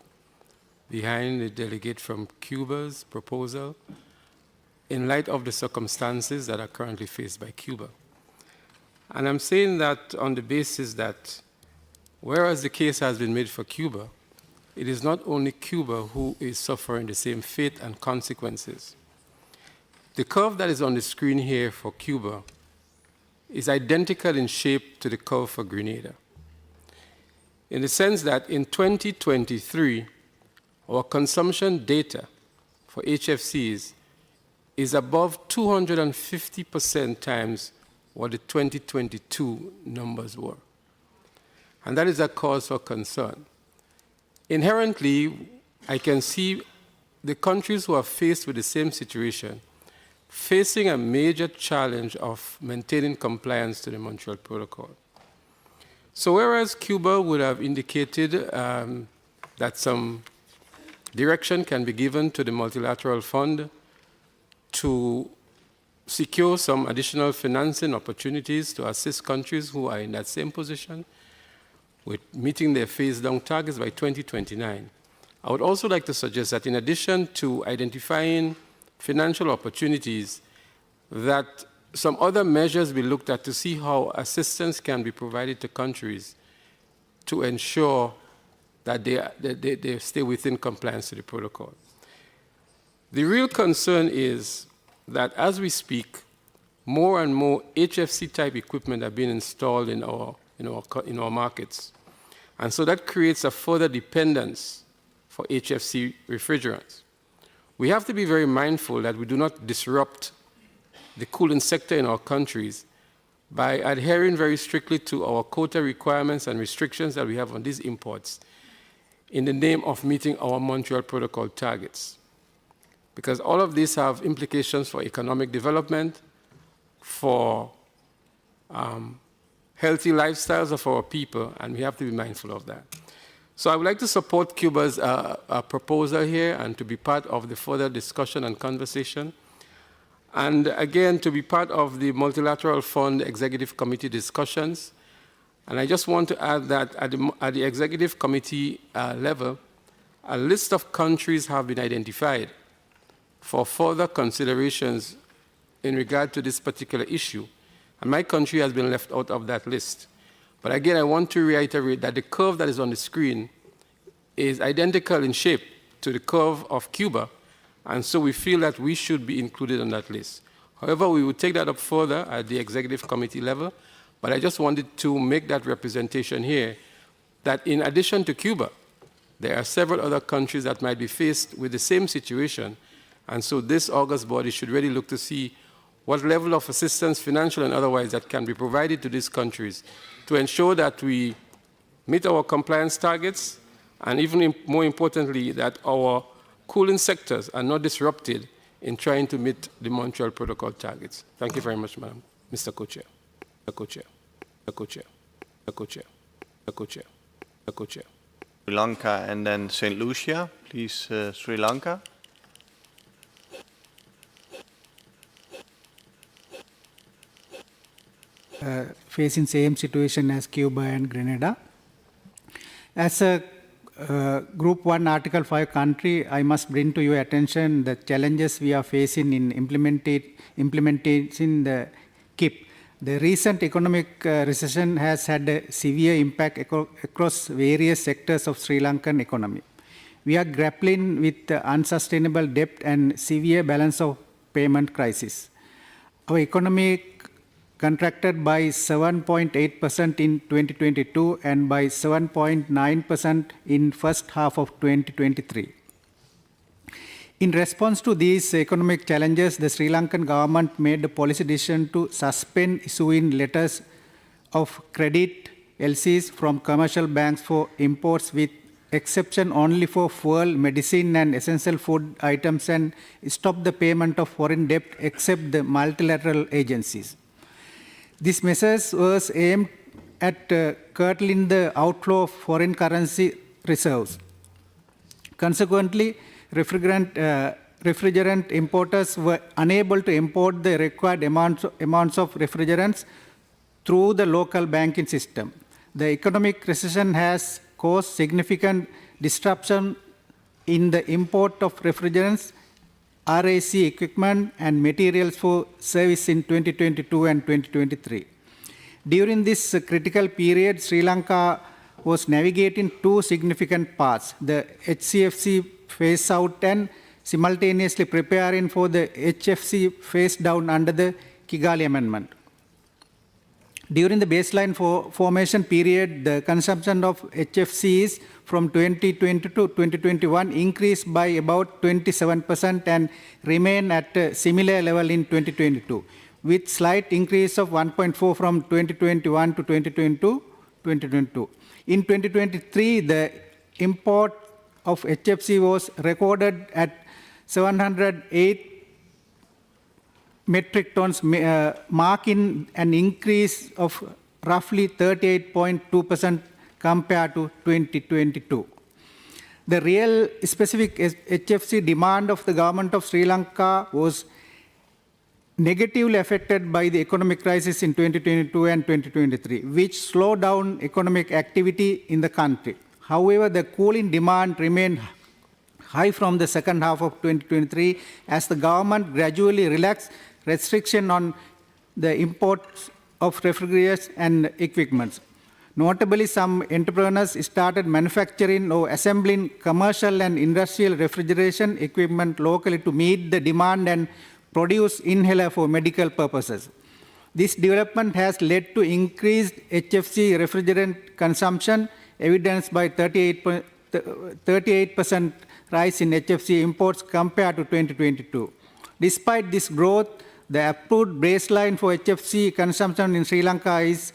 behind the delegate from Cuba's proposal in light of the circumstances that are currently faced by Cuba. And I'm saying that on the basis that whereas the case has been made for Cuba, it is not only Cuba who is suffering the same fate and consequences. The curve that is on the screen here for Cuba is identical in shape to the curve for Grenada, in the sense that in 2023, our consumption data for HFCs is above 250% times what the 2022 numbers were. And that is a cause for concern. Inherently, I can see the countries who are faced with the same situation facing a major challenge of maintaining compliance to the Montreal Protocol. So whereas Cuba would have indicated that some direction can be given to the multilateral fund to secure some additional financing opportunities to assist countries who are in that same position, with meeting their phase-down targets by 2029. I would also like to suggest that in addition to identifying financial opportunities, that some other measures be looked at to see how assistance can be provided to countries to ensure that they stay within compliance to the protocol. The real concern is that as we speak, more and more HFC-type equipment are being installed in our markets. And so that creates a further dependence for HFC refrigerants. We have to be very mindful that we do not disrupt the cooling sector in our countries by adhering very strictly to our quota requirements and restrictions that we have on these imports in the name of meeting our Montreal Protocol targets. Because all of these have implications for economic development, for healthy lifestyles of our people, and we have to be mindful of that. So I would like to support Cuba's proposal here and to be part of the further discussion and conversation. And again, to be part of the Multilateral Fund Executive Committee discussions. And I just want to add that at the Executive Committee level, a list of countries have been identified for further considerations in regard to this particular issue. And my country has been left out of that list. But again, I want to reiterate that the curve that is on the screen is identical in shape to the curve of Cuba, and so we feel that we should be included on that list. However, we will take that up further at the Executive Committee level, But I just wanted to make that representation here that in addition to Cuba, there are several other countries that might be faced with the same situation. And so this August body should really look to see what level of assistance, financial and otherwise, that can be provided to these countries to ensure that we meet our compliance targets, and even more importantly, that our cooling sectors are not disrupted in trying to meet the Montreal Protocol targets. Thank you very much, Madam. Mr. Co-Chair. Mr. Co-Chair. Mr. Co-Chair. Mr. Co-Chair. Mr. Co-Chair. Mr. Co-Chair. Sri Lanka and then St. Lucia. Please, Sri Lanka. Facing same situation as Cuba and Grenada. As a Group 1 Article 5 country, I must bring to your attention the challenges we are facing in implementing the KIP. The recent economic recession has had a severe impact across various sectors of Sri Lankan economy. We are grappling with the unsustainable debt and severe balance of payment crisis. Our economy contracted by 7.8% in 2022 and by 7.9% in first half of 2023. In response to these economic challenges, the Sri Lankan government made a policy decision to suspend issuing letters of credit LCs from commercial banks for imports, with exception only for fuel, medicine and essential food items, and stop the payment of foreign debt except the multilateral agencies. This measure was aimed at curtailing the outflow of foreign currency reserves. Consequently, refrigerant importers were unable to import the required amounts of refrigerants through the local banking system. The economic recession has caused significant disruption in the import of refrigerants, RAC equipment and materials for service in 2022 and 2023. During this critical period, Sri Lanka was navigating two significant paths: the HCFC phase out and simultaneously preparing for the HFC phase down under the Kigali Amendment. During the baseline formation period, the consumption of HFCs from 2020 to 2021 increased by about 27% and remain at a similar level in 2022, with slight increase of 1.4 from 2021 to 2022. In 2023, the import of HFC was recorded at 708 metric tons, marking an increase of roughly 38.2% compared to 2022. The real specific HFC demand of the government of Sri Lanka was negatively affected by the economic crisis in 2022 and 2023, which slowed down economic activity in the country. However, the cooling demand remained high from the second half of 2023 as the government gradually relaxed restriction on the imports of refrigerators and equipments. Notably, some entrepreneurs started manufacturing or assembling commercial and industrial refrigeration equipment locally to meet the demand and produce inhaler for medical purposes. This development has led to increased HFC refrigerant consumption, evidenced by 38% rise in HFC imports compared to 2022. Despite this growth, the approved baseline for HFC consumption in Sri Lanka is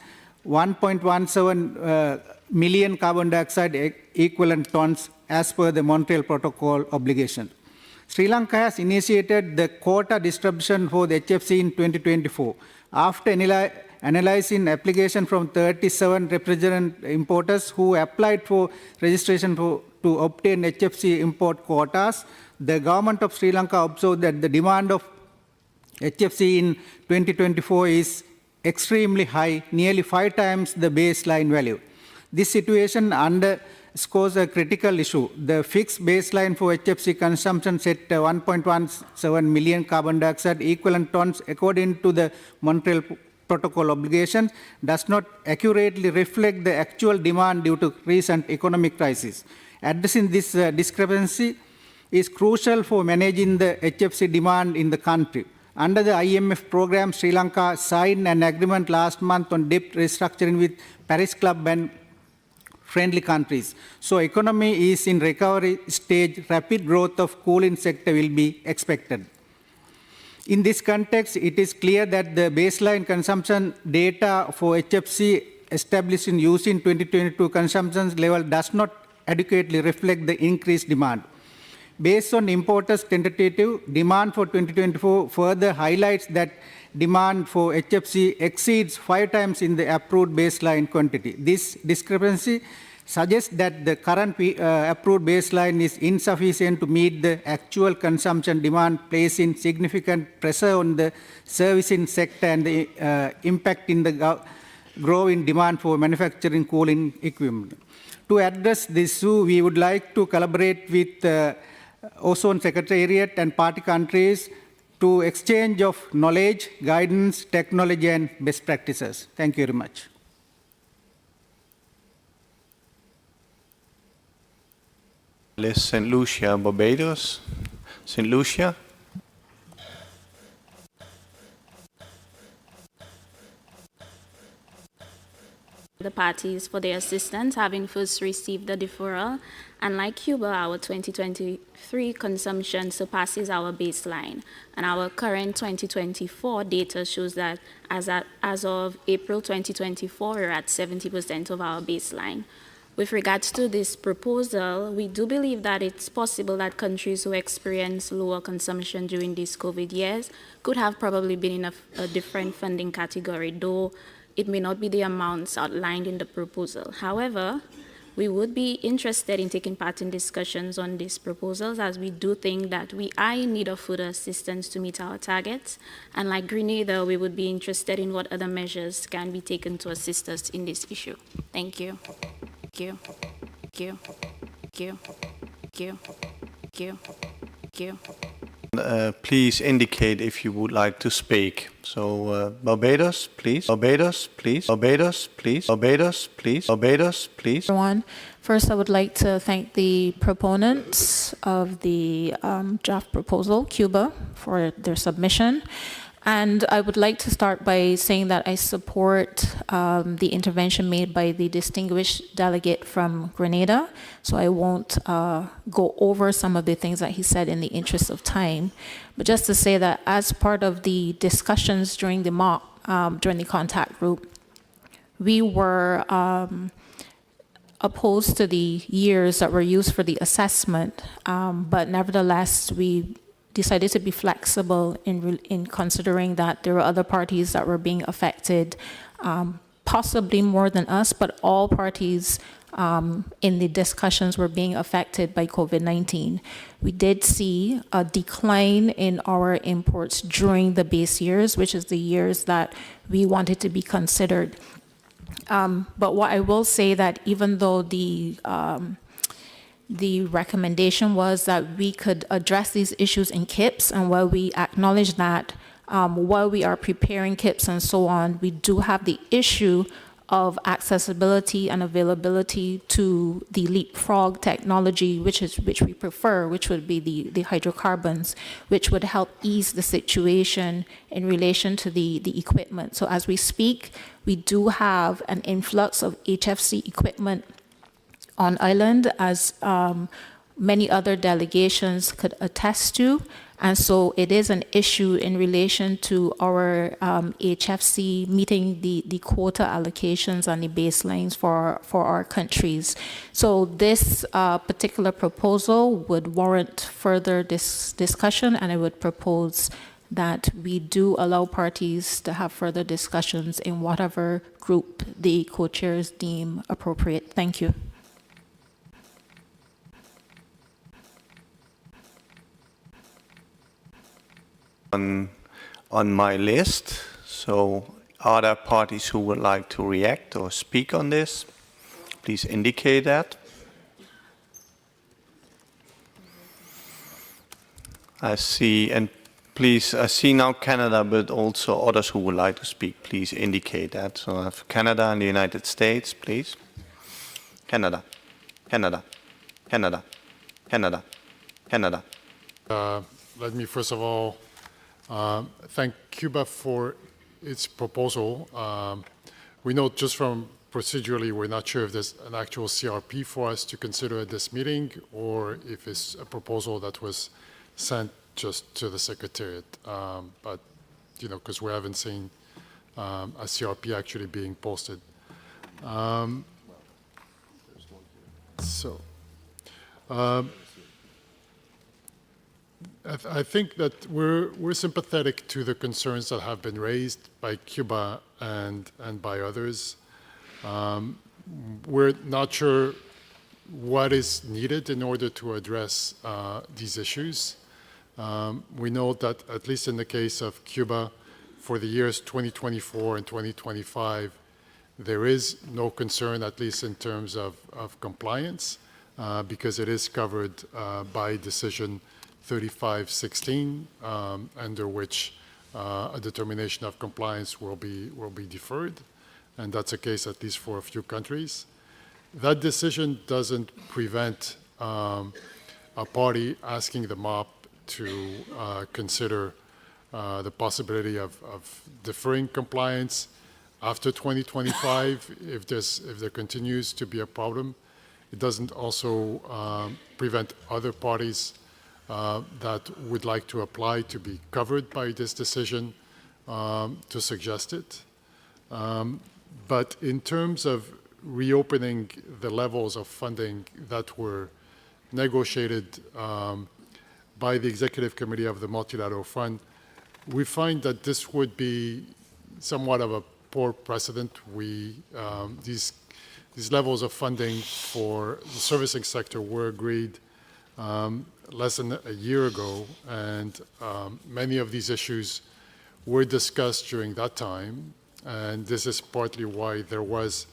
1.17 million carbon dioxide equivalent tons as per the Montreal Protocol obligation. Sri Lanka has initiated the quota distribution for the HFC in 2024. After analyzing application from 37 refrigerant importers who applied for registration to obtain HFC import quotas, the government of Sri Lanka observed that the demand of HFC in 2024 is extremely high, nearly 5 times the baseline value. This situation underscores a critical issue. The fixed baseline for HFC consumption set 1.17 million carbon dioxide equivalent tons according to the Montreal Protocol obligation does not accurately reflect the actual demand due to recent economic crisis. Addressing this discrepancy is crucial for managing the HFC demand in the country. Under the IMF program, Sri Lanka signed an agreement last month on debt restructuring with Paris Club and friendly countries. So economy is in recovery stage. Rapid growth of cooling sector will be expected. In this context, it is clear that the baseline consumption data for HFC established in use in 2022 consumption level does not adequately reflect the increased demand. Based on importers' tentative, demand for 2024 further highlights that demand for HFC exceeds 5 times in the approved baseline quantity. This discrepancy suggests that the current approved baseline is insufficient to meet the actual consumption demand, placing significant pressure on the servicing sector and the impact in the growing demand for manufacturing cooling equipment. To address this issue, we would like to collaborate with Ozone Secretariat and party countries to exchange of knowledge, guidance, technology, and best practices. Thank you very much. St. Lucia, Barbados. St. Lucia. The parties for their assistance, having first received the deferral. Unlike Cuba, our 2023 consumption surpasses our baseline, and our current 2024 data shows that as of April 2024, we're at 70% of our baseline. With regards to this proposal, we do believe that it's possible that countries who experience lower consumption during these COVID years could have probably been in a different funding category, though it may not be the amounts outlined in the proposal. However, we would be interested in taking part in discussions on these proposals, as we do think that we are in need of further assistance to meet our targets. And like Grenada, we would be interested in what other measures can be taken to assist us in this issue. Thank you. Thank you. Thank you. Thank you. Thank you. Thank you. Thank you. Please indicate if you would like to speak. So Barbados, please. Barbados, please. Barbados, please. Barbados, please. Barbados, please. Everyone, first I would like to thank the proponents of the draft proposal, Cuba, for their submission. And I would like to start by saying that I support the intervention made by the distinguished delegate from Grenada. So I won't go over some of the things that he said in the interest of time. But just to say that as part of the discussions during the contact group, we were opposed to the years that were used for the assessment. But nevertheless, we decided to be flexible in considering that there were other parties that were being affected, possibly more than us, but all parties in the discussions were being affected by COVID-19. We did see a decline in our imports during the base years, which is the years that we wanted to be considered. But what I will say that even though the recommendation was that we could address these issues in KIPS, and while we acknowledge that while we are preparing KIPS and so on, we do have the issue of accessibility and availability to the leapfrog technology, which we prefer, which would be the hydrocarbons, which would help ease the situation in relation to the equipment. So as we speak, we do have an influx of HFC equipment on island, as many other delegations could attest to. And so it is an issue in relation to our HFC meeting the quota allocations and the baselines for our countries. So this particular proposal would warrant further discussion, and I would propose that we do allow parties to have further discussions in whatever group the co-chairs deem appropriate. Thank you. On my list, so are there parties who would like to react or speak on this? Please indicate that. I see, and please, I see now Canada, but also others who would like to speak. Please indicate that. So I have Canada and the United States, please. Canada, Canada, Canada, Canada, Canada. Let me first of all thank Cuba for its proposal. We know just from procedurally, we're not sure if there's an actual CRP for us to consider at this meeting or if it's a proposal that was sent just to the Secretariat. But, you know, because we haven't seen a CRP actually being posted. I think that we're sympathetic to the concerns that have been raised by Cuba and by others. We're not sure what is needed in order to address these issues. We know that at least in the case of Cuba, for the years 2024 and 2025, there is no concern, at least in terms of compliance, because it is covered by decision 3516, under which a determination of compliance will be deferred, and that's the case at least for a few countries. That decision doesn't prevent a party asking the MOP to consider the possibility of deferring compliance after 2025 if there continues to be a problem. It doesn't also prevent other parties that would like to apply to be covered by this decision to suggest it. But in terms of reopening the levels of funding that were negotiated by the Executive Committee of the Multilateral Fund, we find that this would be somewhat of a poor precedent. These levels of funding for the servicing sector were agreed less than a year ago, and many of these issues were discussed during that time, and this is partly why there was,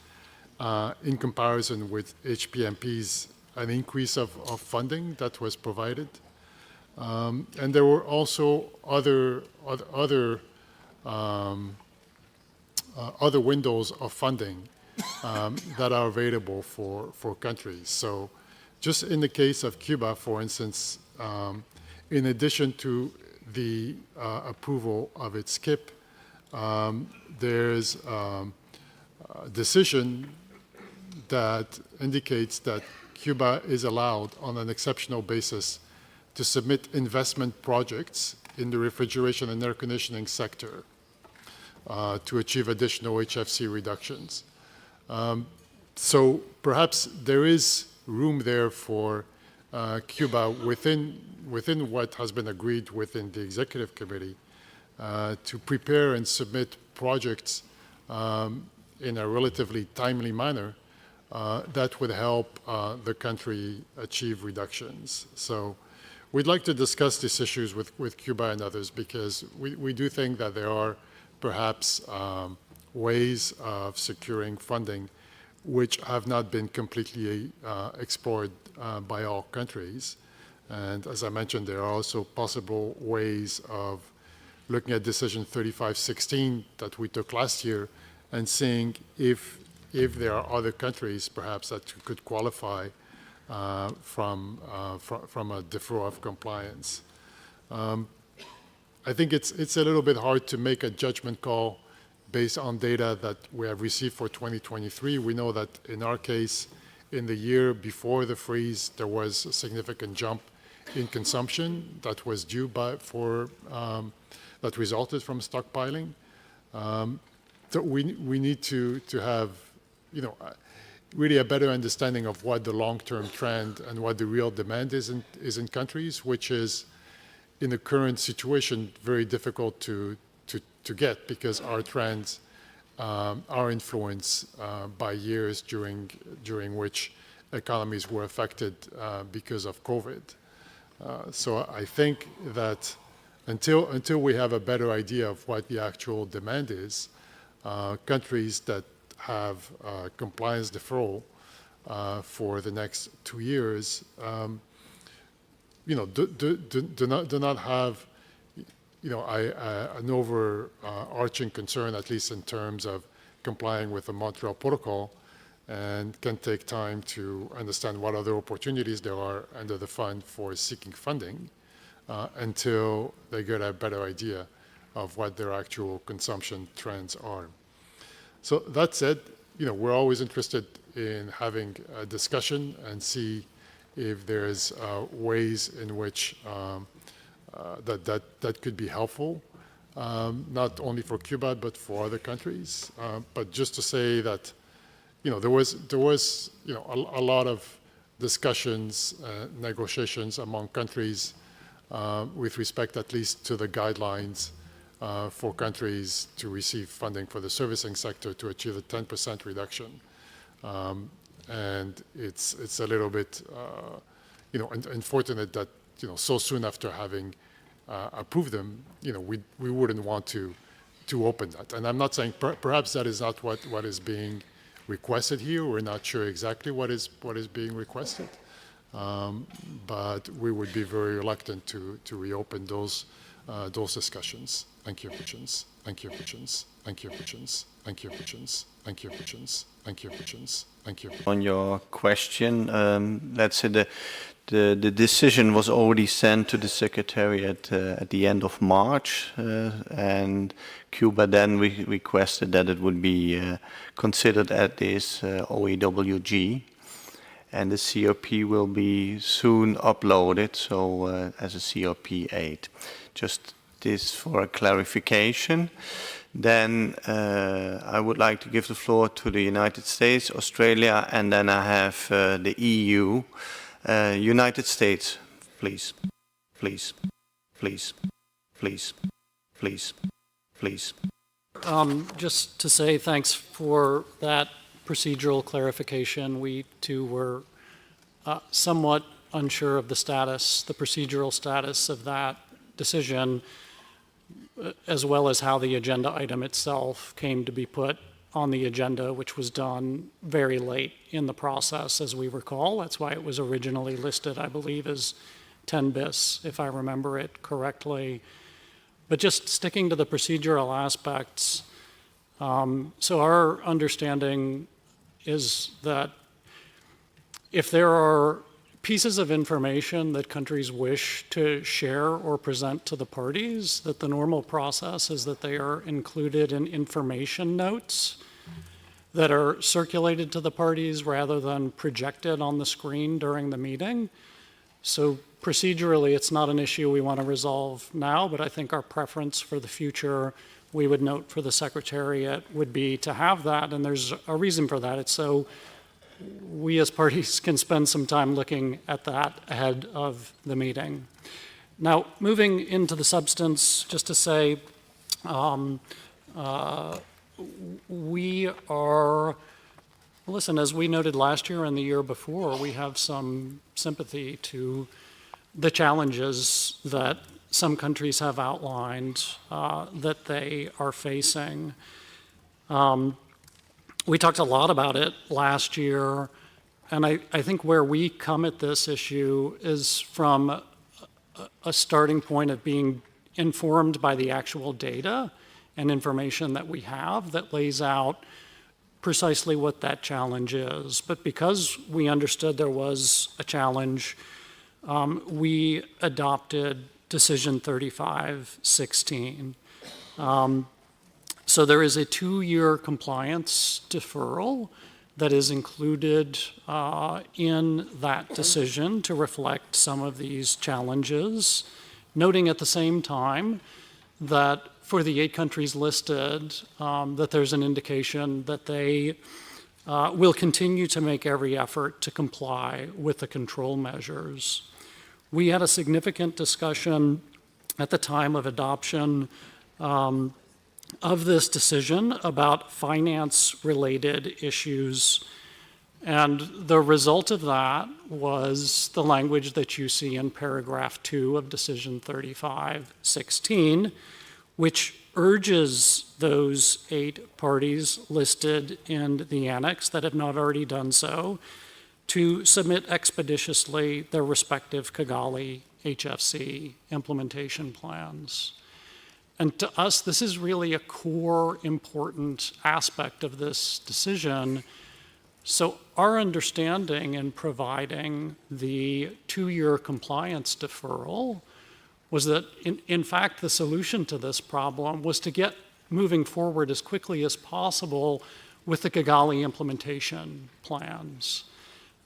in comparison with HPMPs, an increase of funding that was provided. And there were also other windows of funding that are available for countries. So just in the case of Cuba, for instance, in addition to the approval of its KIP, there's a decision that indicates that Cuba is allowed on an exceptional basis to submit investment projects in the refrigeration and air conditioning sector to achieve additional HFC reductions. So perhaps there is room there for Cuba within what has been agreed within the Executive Committee to prepare and submit projects in a relatively timely manner that would help the country achieve reductions. So we'd like to discuss these issues with Cuba and others because we do think that there are perhaps ways of securing funding which have not been completely explored by all countries. And as I mentioned, there are also possible ways of looking at decision 3516 that we took last year and seeing if there are other countries perhaps that could qualify from a deferral of compliance. I think it's a little bit hard to make a judgment call based on data that we have received for 2023. We know that in our case, in the year before the freeze, there was a significant jump in consumption that was due that resulted from stockpiling. So we need to have, really a better understanding of what the long-term trend and what the real demand is in countries, which is in the current situation very difficult to get because our trends are influenced by years during which economies were affected because of COVID. So I think that until we have a better idea of what the actual demand is, countries that have compliance deferral for the next 2 years, do not have an overarching concern, at least in terms of complying with the Montreal Protocol, and can take time to understand what other opportunities there are under the fund for seeking funding. until they get a better idea of what their actual consumption trends are. So that said, we're always interested in having a discussion and see if there's ways in which that could be helpful, not only for Cuba but for other countries. But just to say that, there was a lot of discussions, negotiations among countries with respect at least to the guidelines for countries to receive funding for the servicing sector to achieve a 10% reduction. And it's a little bit, unfortunate that, so soon after having approved them, we wouldn't want to open that. And I'm not saying perhaps that is not what is being requested here. We're not sure exactly what is being requested. But we would be very reluctant to reopen those discussions. Thank you. Thank you. Thank you. Thank you. Thank you. Thank you. Thank you. On your question, let's say the decision was already sent to the Secretariat at the end of March, and Cuba then requested that it would be considered at this OEWG, and the CRP will be soon uploaded, so as a CRP 8. Just this for a clarification. Then I would like to give the floor to the United States, Australia, and then I have the EU. United States, please, please, please, please, please, please. Just to say thanks for that procedural clarification. We too were somewhat unsure of the status, the procedural status of that decision, as well as how the agenda item itself came to be put on the agenda, which was done very late in the process, as we recall. That's why it was originally listed, I believe, as 10 bis, if I remember it correctly. But just sticking to the procedural aspects, so our understanding is that if there are pieces of information that countries wish to share or present to the parties, that the normal process is that they are included in information notes that are circulated to the parties rather than projected on the screen during the meeting. So procedurally, it's not an issue we want to resolve now, but I think our preference for the future, we would note for the Secretariat, would be to have that, and there's a reason for that. It's so we as parties can spend some time looking at that ahead of the meeting. Now, moving into the substance, just to say, we are, listen, as we noted last year and the year before, we have some sympathy to the challenges that some countries have outlined that they are facing. We talked a lot about it last year, and I think where we come at this issue is from a starting point of being informed by the actual data and information that we have that lays out precisely what that challenge is. But because we understood there was a challenge, we adopted Decision 3516. So there is a 2-year compliance deferral that is included in that decision to reflect some of these challenges, noting at the same time that for the 8 countries listed, that there's an indication that they will continue to make every effort to comply with the control measures. We had a significant discussion at the time of adoption of this decision about finance-related issues. And the result of that was the language that you see in paragraph 2 of Decision 3516, which urges those 8 parties listed in the annex that have not already done so to submit expeditiously their respective Kigali HFC implementation plans. And to us, this is really a core important aspect of this decision. So our understanding in providing the 2-year compliance deferral was that, in fact, the solution to this problem was to get moving forward as quickly as possible with the Kigali implementation plans.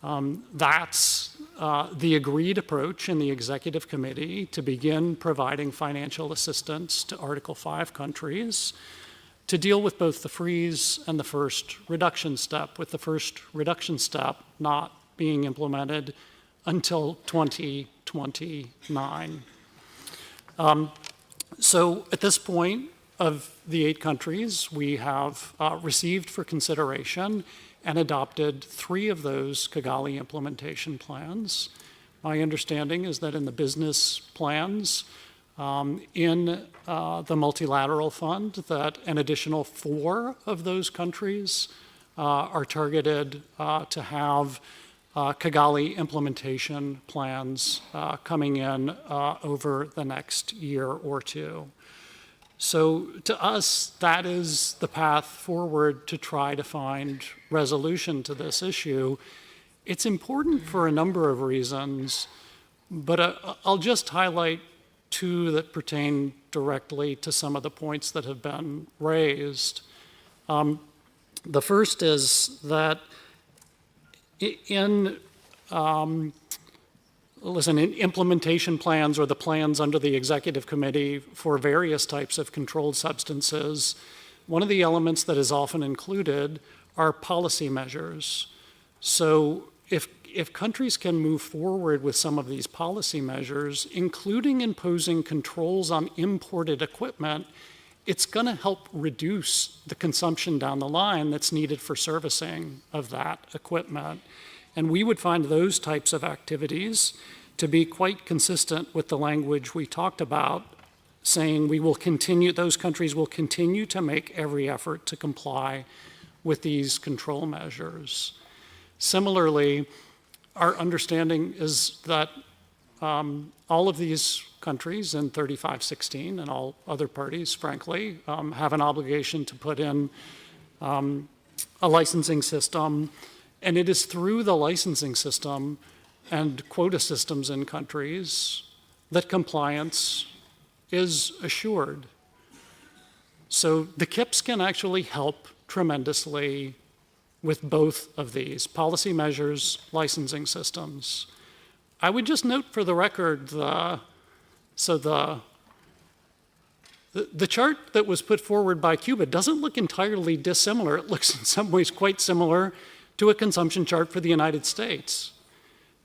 That's the agreed approach in the Executive Committee to begin providing financial assistance to Article 5 countries to deal with both the freeze and the first reduction step, with the first reduction step not being implemented until 2029. So at this point, of the 8 countries, we have received for consideration and adopted 3 of those Kigali implementation plans. My understanding is that in the business plans, in the multilateral fund, that an additional 4 of those countries are targeted to have Kigali implementation plans coming in over the next year or 2. So to us, that is the path forward to try to find resolution to this issue. It's important for a number of reasons, but I'll just highlight 2 that pertain directly to some of the points that have been raised. The first is that in implementation plans or the plans under the Executive Committee for various types of controlled substances, one of the elements that is often included are policy measures. So if countries can move forward with some of these policy measures, including imposing controls on imported equipment, it's going to help reduce the consumption down the line that's needed for servicing of that equipment. And we would find those types of activities to be quite consistent with the language we talked about, saying those countries will continue to make every effort to comply with these control measures. Similarly, our understanding is that all of these countries in 3516 and all other parties, frankly, have an obligation to put in a licensing system. And it is through the licensing system and quota systems in countries that compliance is assured. So the KIPs can actually help tremendously with both of these, policy measures, licensing systems. I would just note for the record, the chart that was put forward by Cuba doesn't look entirely dissimilar. It looks in some ways quite similar to a consumption chart for the United States.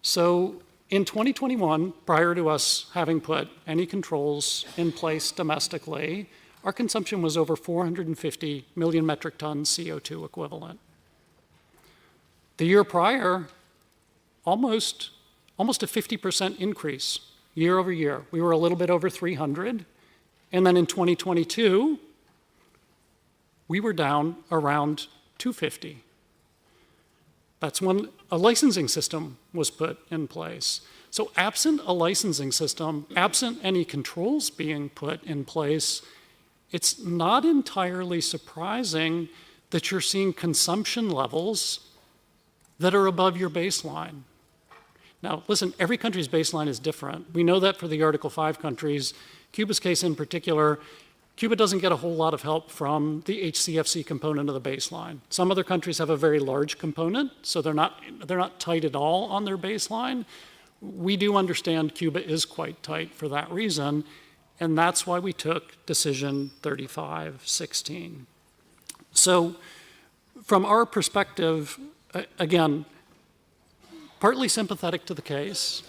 So in 2021, prior to us having put any controls in place domestically, our consumption was over 450 million metric tons CO2 equivalent. The year prior, almost a 50% increase year over year. We were a little bit over 300. And then in 2022, we were down around 250. That's when a licensing system was put in place. So absent a licensing system, absent any controls being put in place, it's not entirely surprising that you're seeing consumption levels that are above your baseline. Now, listen, every country's baseline is different. We know that for the Article 5 countries. Cuba's case in particular, Cuba doesn't get a whole lot of help from the HCFC component of the baseline. Some other countries have a very large component, so they're not tight at all on their baseline. We do understand Cuba is quite tight for that reason, and that's why we took Decision 3516. So from our perspective, again, partly sympathetic to the case.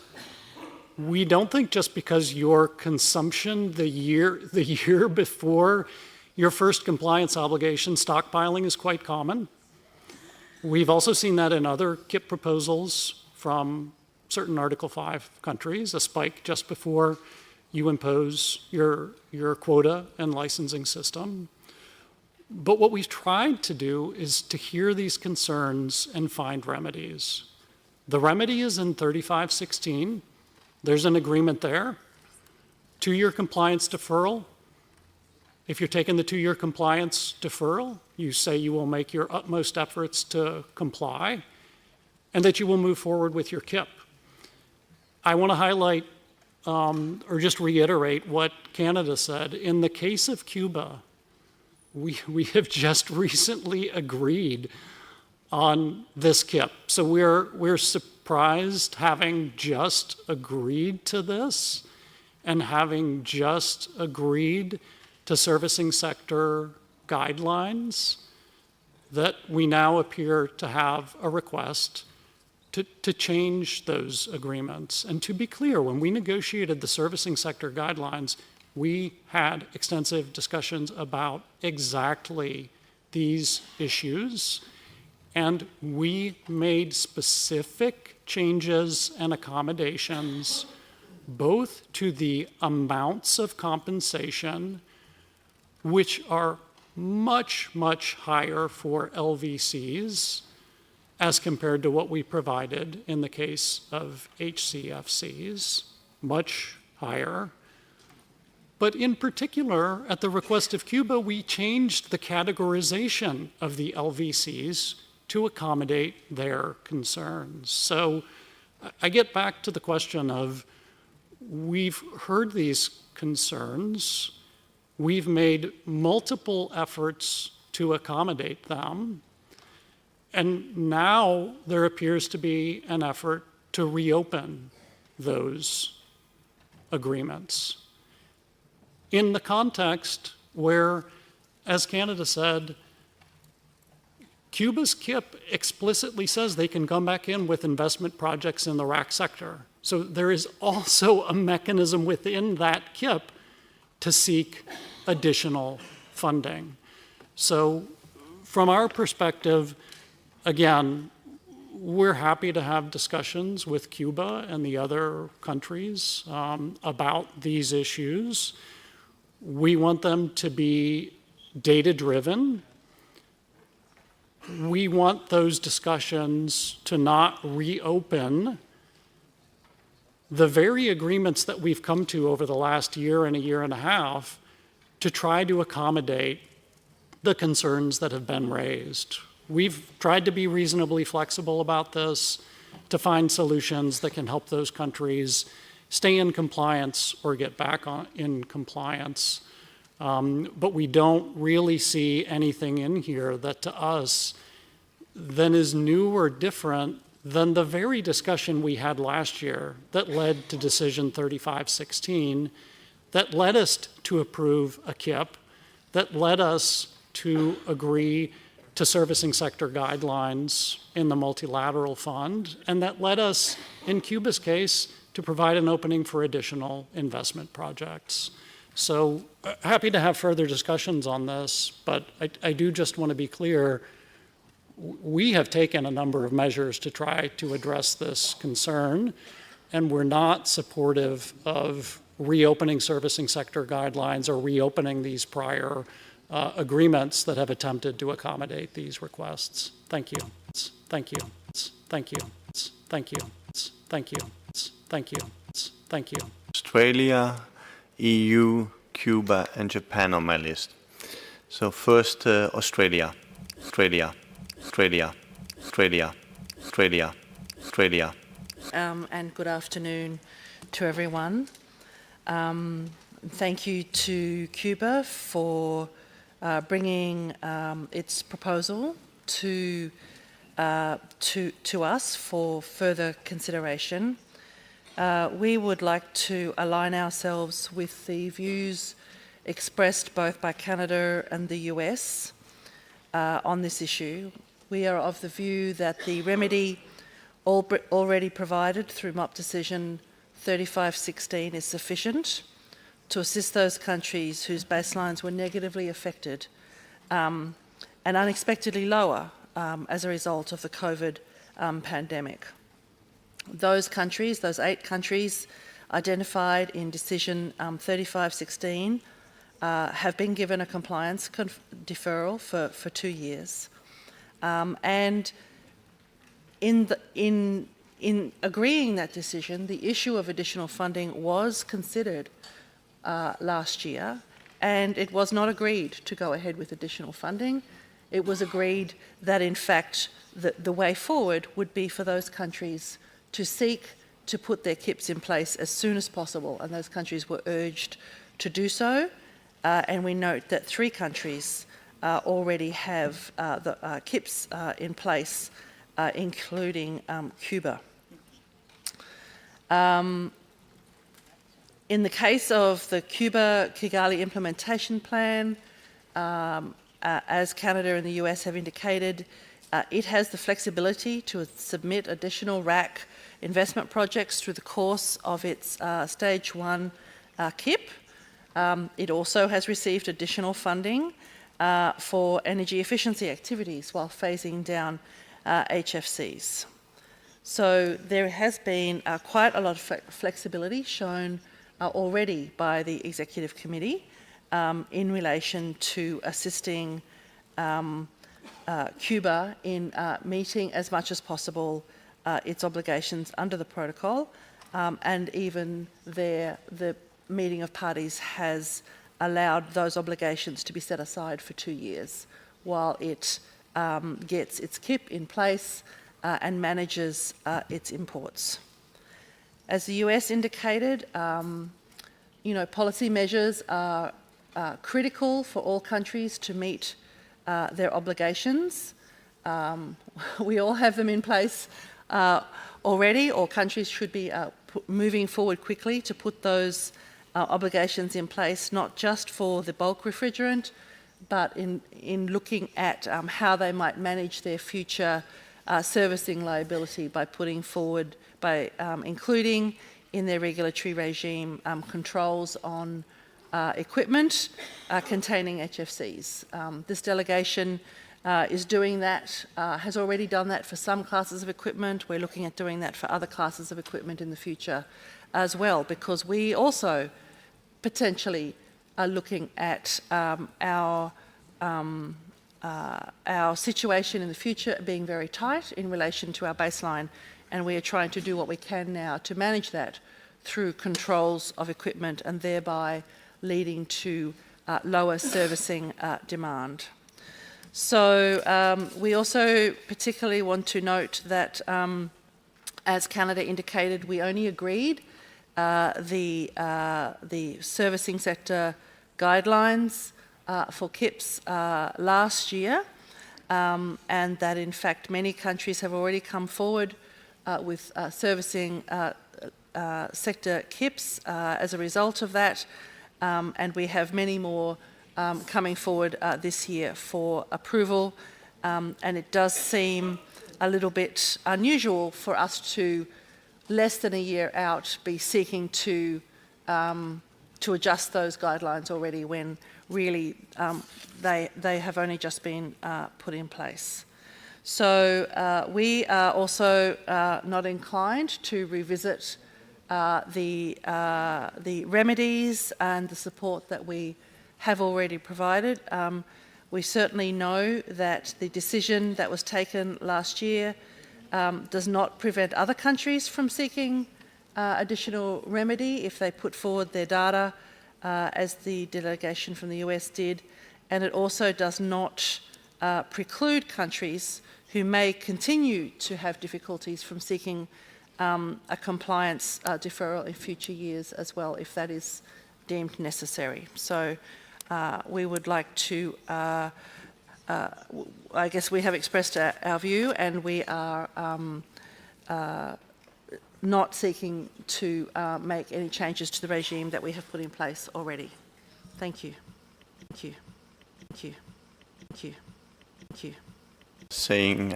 We don't think just because your consumption the year before your first compliance obligation, stockpiling is quite common. We've also seen that in other KIP proposals from certain Article 5 countries, a spike just before you impose your quota and licensing system. But what we've tried to do is to hear these concerns and find remedies. The remedy is in 3516. There's an agreement there. 2-year compliance deferral. If you're taking the 2-year compliance deferral, you say you will make your utmost efforts to comply and that you will move forward with your KIP. I want to highlight or just reiterate what Canada said. In the case of Cuba, we have just recently agreed on this KIP. So we're surprised, having just agreed to this and having just agreed to servicing sector guidelines, that we now appear to have a request to change those agreements. And to be clear, when we negotiated the servicing sector guidelines, we had extensive discussions about exactly these issues, and we made specific changes and accommodations both to the amounts of compensation, which are much, much higher for LVCs as compared to what we provided in the case of HCFCs, much higher. But in particular, at the request of Cuba, we changed the categorization of the LVCs to accommodate their concerns. So I get back to the question of, we've heard these concerns, we've made multiple efforts to accommodate them, and now there appears to be an effort to reopen those agreements in the context where, as Canada said, Cuba's KIP explicitly says they can come back in with investment projects in the RAC sector. So there is also a mechanism within that KIP to seek additional funding. So from our perspective, again, we're happy to have discussions with Cuba and the other countries about these issues. We want them to be data-driven. We want those discussions to not reopen the very agreements that we've come to over the last year and a year and a half to try to accommodate the concerns that have been raised. We've tried to be reasonably flexible about this, to find solutions that can help those countries stay in compliance or get back in compliance. But we don't really see anything in here that to us then is new or different than the very discussion we had last year that led to Decision 3516, that led us to approve a KIP, that led us to agree to servicing sector guidelines in the multilateral fund, and that led us, in Cuba's case, to provide an opening for additional investment projects. So happy to have further discussions on this, but I do just want to be clear, we have taken a number of measures to try to address this concern, and we're not supportive of reopening servicing sector guidelines or reopening these prior agreements that have attempted to accommodate these requests. Thank you. Thank you. Thank you. Thank you. Thank you. Thank you. Thank you. Australia, EU, Cuba, and Japan on my list. So first, Australia. Australia. Australia. Australia. Australia. Australia. And good afternoon to everyone. Thank you to Cuba for bringing its proposal to us for further consideration. We would like to align ourselves with the views expressed both by Canada and the US on this issue. We are of the view that the remedy already provided through MOP Decision 3516 is sufficient to assist those countries whose baselines were negatively affected and unexpectedly lower as a result of the COVID pandemic. Those countries, those 8 countries identified in Decision 3516 have been given a compliance deferral for 2 years. And in agreeing that decision, the issue of additional funding was considered last year, and it was not agreed to go ahead with additional funding. It was agreed that, in fact, the way forward would be for those countries to seek to put their KIPs in place as soon as possible, and those countries were urged to do so. And we note that 3 countries already have the KIPs in place, including Cuba. In the case of the Cuba Kigali implementation plan, as Canada and the US have indicated, it has the flexibility to submit additional RAC investment projects through the course of its Stage 1 KIP. It also has received additional funding for energy efficiency activities while phasing down HFCs. So there has been quite a lot of flexibility shown already by the Executive Committee in relation to assisting Cuba in meeting as much as possible its obligations under the protocol, and even the meeting of parties has allowed those obligations to be set aside for 2 years while it gets its KIP in place and manages its imports. As the US indicated, policy measures are critical for all countries to meet their obligations. We all have them in place already, or countries should be moving forward quickly to put those obligations in place, not just for the bulk refrigerant, but in looking at how they might manage their future servicing liability by putting forward, by including in their regulatory regime controls on equipment containing HFCs. This delegation is doing that, has already done that for some classes of equipment. We're looking at doing that for other classes of equipment in the future as well, because we also potentially are looking at our situation in the future being very tight in relation to our baseline, and we are trying to do what we can now to manage that through controls of equipment and thereby leading to lower servicing demand. So we also particularly want to note that, as Canada indicated, we only agreed the servicing sector guidelines for KIPs last year, and that in fact many countries have already come forward with servicing sector KIPs as a result of that, and we have many more coming forward this year for approval, and it does seem a little bit unusual for us to, less than a year out, be seeking to adjust those guidelines already when really they have only just been put in place. So we are also not inclined to revisit the remedies and the support that we have already provided. We certainly know that the decision that was taken last year does not prevent other countries from seeking additional remedy if they put forward their data, as the delegation from the US did, and it also does not preclude countries who may continue to have difficulties from seeking a compliance deferral in future years as well, if that is deemed necessary. So we would like to, I guess we have expressed our view, and we are not seeking to make any changes to the regime that we have put in place already. Thank you. Thank you. Thank you. Thank you. Thank you. Saying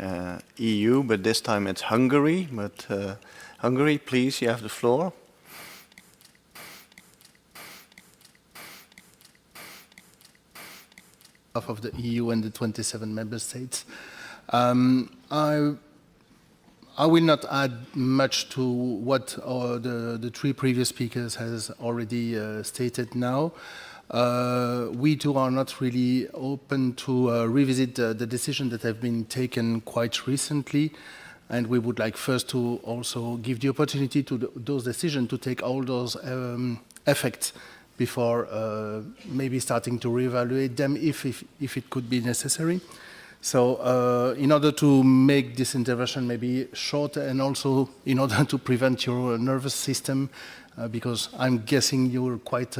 EU, but this time it's Hungary. But Hungary, please, you have the floor. Of the EU and the 27 member states. I will not add much to what the 3 previous speakers has already stated now. We too are not really open to revisit the decisions that have been taken quite recently, and we would like first to also give the opportunity to those decisions to take all those effects before maybe starting to reevaluate them if it could be necessary. So in order to make this intervention maybe short, and also in order to prevent your nervous system, because I'm guessing you're quite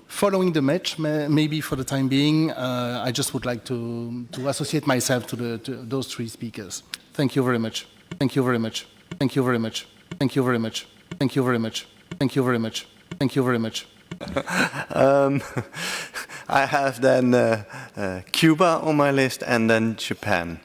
following the match, maybe for the time being, I just would like to associate myself to those three speakers. Thank you very much. Thank you very much. Thank you very much. Thank you very much. Thank you very much. Thank you very much. Thank you very much. I have then Cuba on my list and then Japan.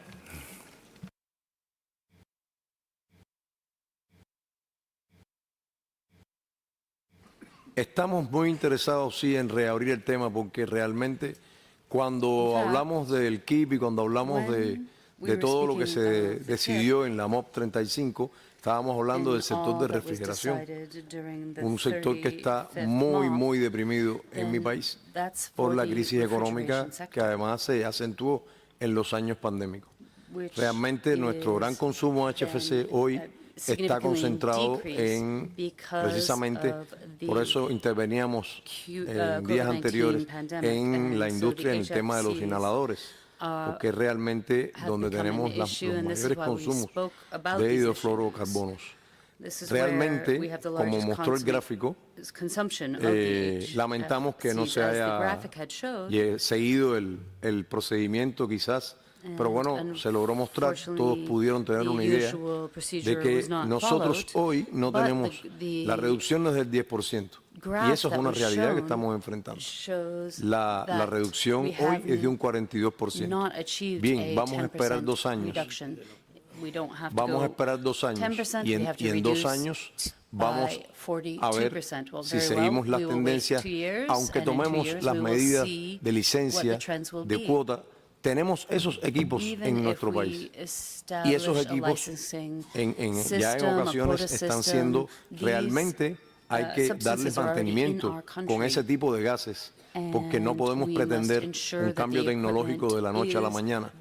Estamos muy interesados, sí, en reabrir el tema porque realmente cuando hablamos del KIP y cuando hablamos de todo lo que se decidió en la MOP 35, estábamos hablando del sector de refrigeración, un sector que está muy deprimido en mi país por la crisis económica que además se acentuó en los años pandémicos. Realmente nuestro gran consumo HFC hoy está concentrado en, precisamente, por eso interveníamos en días anteriores en la industria en el tema de los inhaladores, porque es realmente donde tenemos los mayores consumos de hidrofluorocarbonos. Realmente, como mostró el gráfico, lamentamos que no se haya seguido el procedimiento quizás, pero bueno, se logró mostrar, todos pudieron tener una idea de que nosotros hoy no tenemos, la reducción no es del 10%, y eso es una realidad que estamos enfrentando. La reducción hoy es de un 42%. Bien, vamos a esperar 2 años. Vamos a esperar 2 años y en 2 años vamos a ver si seguimos las tendencias, aunque tomemos las medidas de licencia, de cuota. Tenemos esos equipos en nuestro país y esos equipos ya en ocasiones están siendo realmente, hay que darles mantenimiento con ese tipo de gases porque no podemos pretender un cambio tecnológico de la noche a la mañana.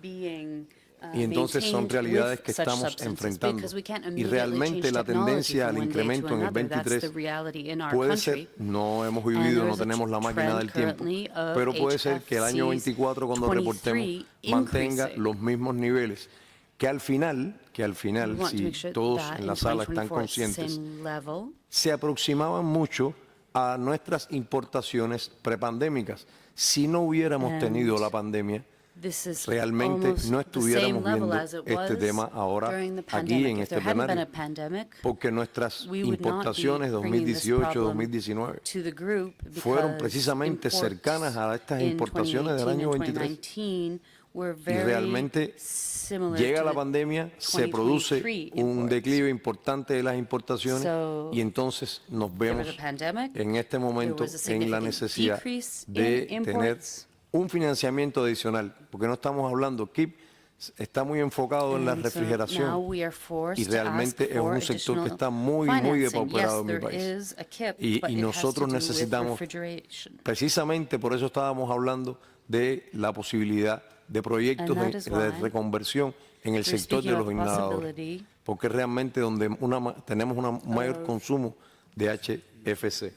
Y entonces son realidades que estamos enfrentando. Y realmente la tendencia al incremento en el 23 puede ser, no hemos vivido, no tenemos la máquina del tiempo, pero puede ser que el año 24 cuando reportemos mantenga los mismos niveles. Que al final, si todos en la sala están conscientes, se aproximaban mucho a nuestras importaciones prepandémicas. Si no hubiéramos tenido la pandemia, realmente no estuviéramos viendo este tema ahora aquí en este plenario, porque nuestras importaciones 2018-2019 fueron precisamente cercanas a estas importaciones del año 23 y realmente llega la pandemia, se produce un declive importante de las importaciones y entonces nos vemos en este momento en la necesidad de tener un financiamiento adicional, porque no estamos hablando, KIP está muy enfocado en la refrigeración y realmente es un sector que está muy depauperado en mi país. Y nosotros necesitamos, precisamente por eso estábamos hablando de la posibilidad de proyectos de reconversión en el sector de los inhaladores, porque es realmente donde tenemos un mayor consumo de HFC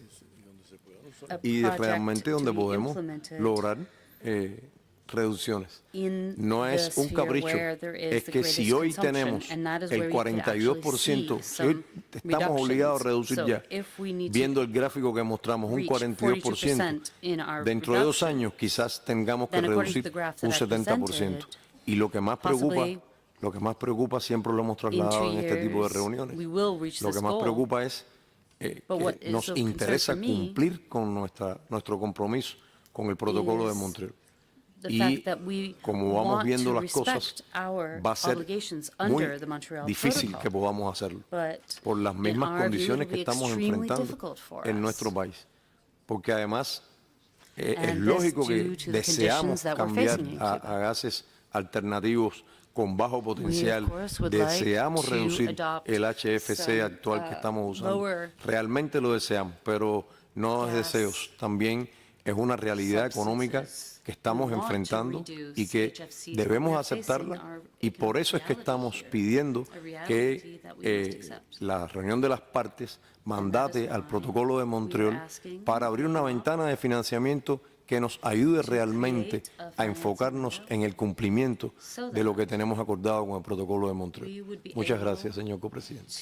y realmente donde podemos lograr reducciones. No es un capricho, es que si hoy tenemos el 42%, si hoy estamos obligados a reducir ya, viendo el gráfico que mostramos, un 42%, dentro de 2 años quizás tengamos que reducir un 70%. Y lo que más preocupa, siempre lo hemos trasladado en este tipo de reuniones, lo que más preocupa es que nos interesa cumplir con nuestro compromiso con el protocolo de Montreal. Y como vamos viendo las cosas, va a ser muy difícil que podamos hacerlo por las mismas condiciones que estamos enfrentando en nuestro país. Porque además es lógico que deseamos cambiar a gases alternativos con bajo potencial, deseamos reducir el HFC actual que estamos usando. Realmente lo deseamos, pero no es deseos, también es una realidad económica que estamos enfrentando y que debemos aceptarla, y por eso es que estamos pidiendo que la reunión de las partes mandate al protocolo de Montreal para abrir una ventana de financiamiento que nos ayude realmente a enfocarnos en el cumplimiento de lo que tenemos acordado con el protocolo de Montreal. Muchas gracias, señor copresidente.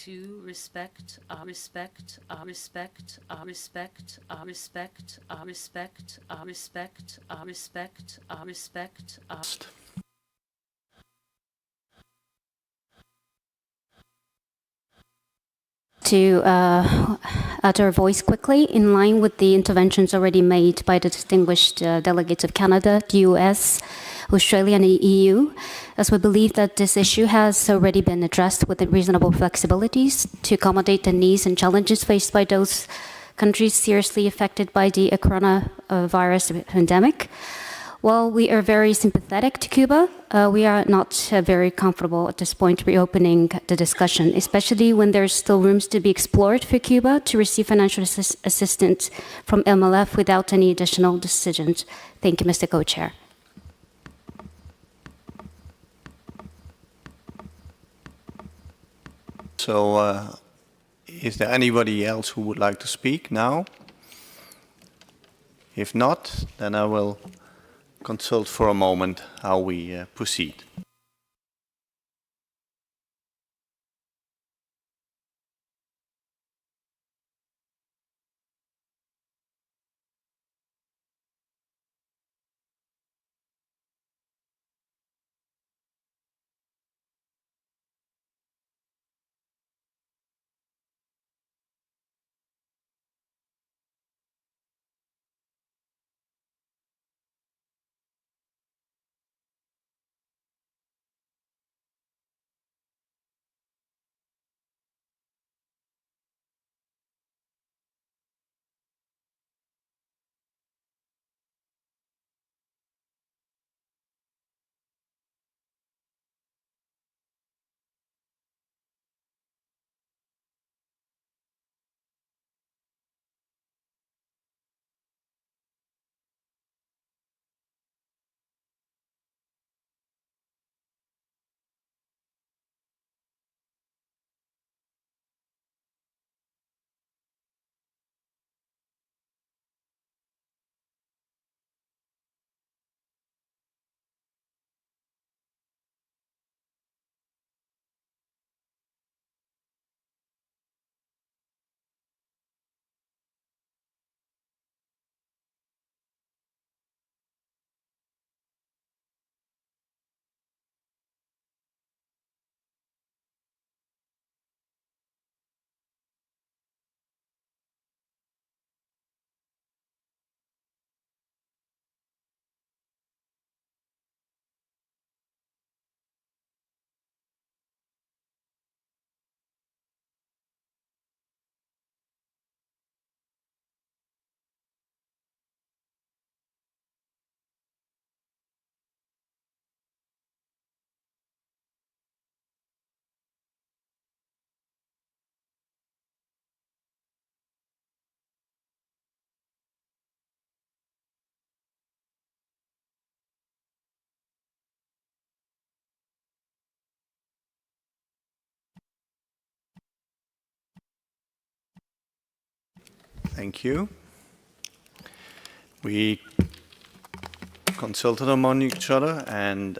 To utter a voice quickly in line with the interventions already made by the distinguished delegates of Canada, the US, Australia, and the EU, as we believe that this issue has already been addressed with reasonable flexibilities to accommodate the needs and challenges faced by those countries seriously affected by the coronavirus pandemic. While we are very sympathetic to Cuba, we are not very comfortable at this point reopening the discussion, especially when there's still rooms to be explored for Cuba to receive financial assistance from MLF without any additional decisions. Thank you, Mr. Co-Chair. So, is there anybody else who would like to speak now? If not, then I will consult for a moment how we proceed. Thank you. We consulted among each other, and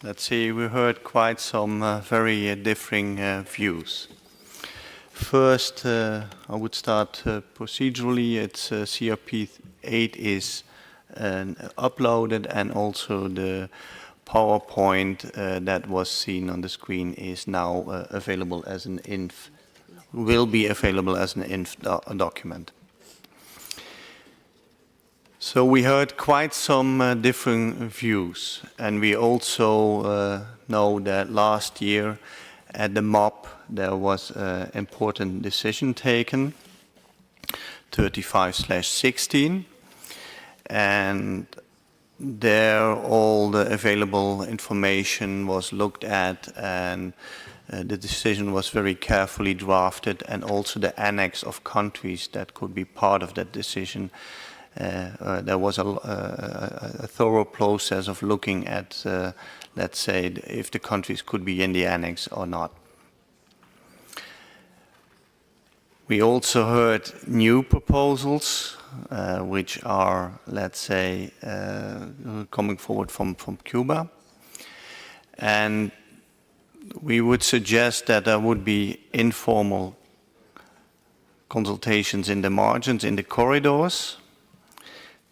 let's see, we heard quite some very differing views. First, I would start procedurally. It's CRP 8 is uploaded, and also the PowerPoint that was seen on the screen is now available as an INF, will be available as an INF document. So we heard quite some different views, and we also know that last year at the MOP there was an important decision taken, 35/16, and there all the available information was looked at, and the decision was very carefully drafted, and also the annex of countries that could be part of that decision. There was a thorough process of looking at, let's say, if the countries could be in the annex or not. We also heard new proposals which are, let's say, coming forward from Cuba. And we would suggest that there would be informal consultations in the margins, in the corridors,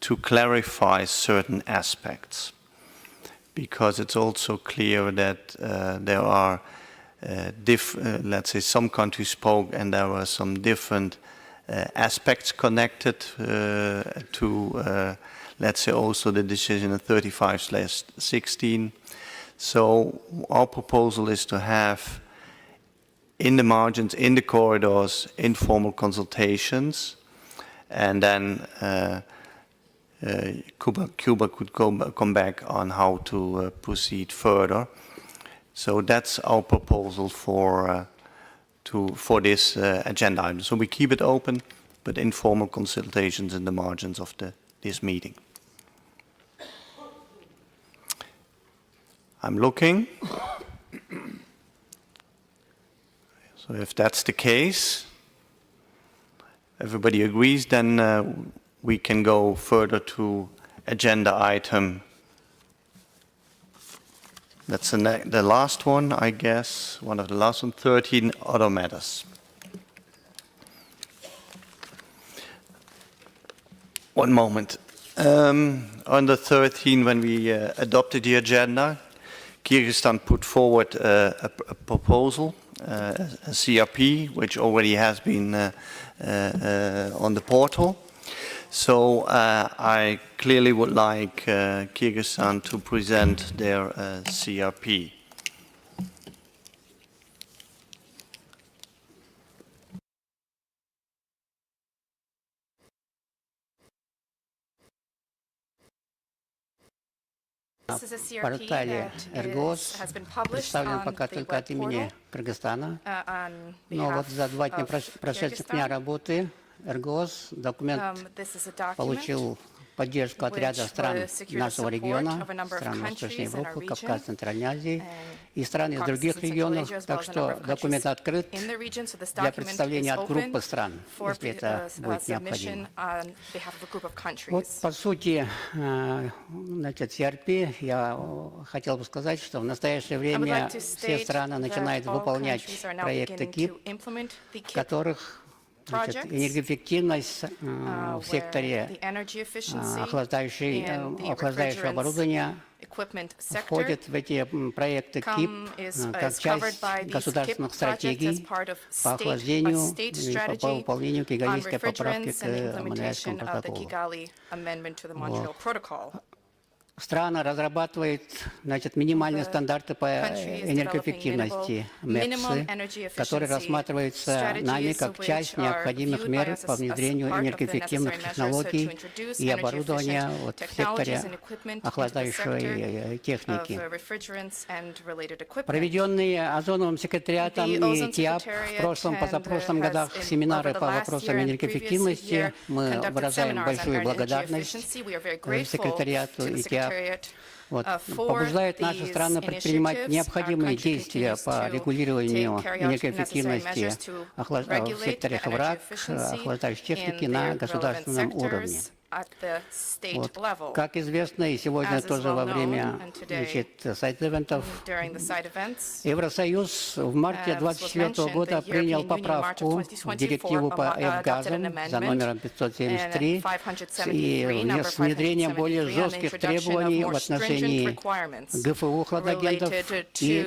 to clarify certain aspects. Because it's also clear that there are, let's say, some countries spoke and there were some different aspects connected to, let's say, also the decision in 35/16. So our proposal is to have in the margins, in the corridors, informal consultations, and then Cuba could come back on how to proceed further. So that's our proposal for this agenda item. So we keep it open, but informal consultations in the margins of this meeting. I'm looking. So if that's the case, everybody agrees, then we can go further to agenda item. That's the last one, I guess, one of the last ones, 13 other matters. One moment. Under 13, when we adopted the agenda, Kyrgyzstan put forward a proposal, a CRP, which already has been on the portal. So I clearly would like Kyrgyzstan to present their CRP. This is a CRP that has been published on the web portal Кыргызстана. On Но вот за 2 дня behalf прошедших of дня Kyrgyzstan. работы РГОС документ This is a document получил поддержку от ряда which стран was secured нашего support региона, of a number of стран Восточной countries in our Европы, region, Кавказа, Центральной Азии и стран из Caucasus других and Central регионов. Asia, as well Так as a number что of документ countries открыт in the region. So this для document представления is от группы open стран, for если это будет submission необходимо. on behalf of a group of Вот countries. по сути, значит, CRP, я хотел бы сказать, что в настоящее время like to все state страны начинают that all выполнять countries are now проекты beginning КИП, to implement the в KIP которых значит, projects, энергоэффективность в секторе the energy efficiency охлаждающего refrigerants оборудования equipment sector входит в эти проекты КИП как часть государственных стратегий по охлаждению и по выполнению Кигальской поправки к Монреальскому протоколу. Страна разрабатывает, значит, минимальные стандарты по энергоэффективности МЭПСы, которые рассматриваются нами как часть необходимых мер по внедрению энергоэффективных технологий и оборудования вот, в секторе охлаждающей техники. Проведенные Озоновым секретариатом и ТИАП в прошлом, позапрошлом годах семинары по вопросам энергоэффективности, мы выражаем большую благодарность секретариату и ТИАП. Вот, побуждает наши страны предпринимать необходимые действия по регулированию энергоэффективности в секторе ХВРАК, охлаждающей техники на государственном уровне. Вот. Как известно, и сегодня тоже во время сайд-ивентов, Евросоюз в марте 2024 года принял поправку в директиву по F-газам за номером 573 и с внедрением более жестких требований в отношении ГФУ хладагентов и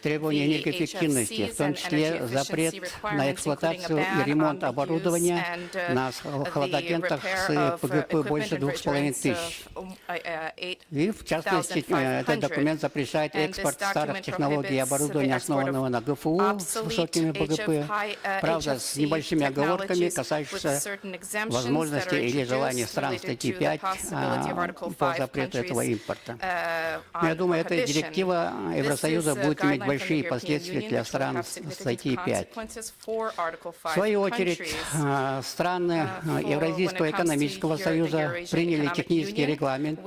требований энергоэффективности, в том числе запрет на эксплуатацию и ремонт оборудования на хладагентах с ПГП больше 2500. И, в частности, этот документ запрещает экспорт старых технологий и оборудования, основанного на ГФУ с высокими ПГП, правда, с небольшими оговорками, касающимися возможности или желания стран статьи 5 по запрету этого импорта. Но я думаю, эта директива Евросоюза будет иметь большие последствия для стран статьи 5. В свою очередь, страны Евразийского экономического союза приняли технический регламент,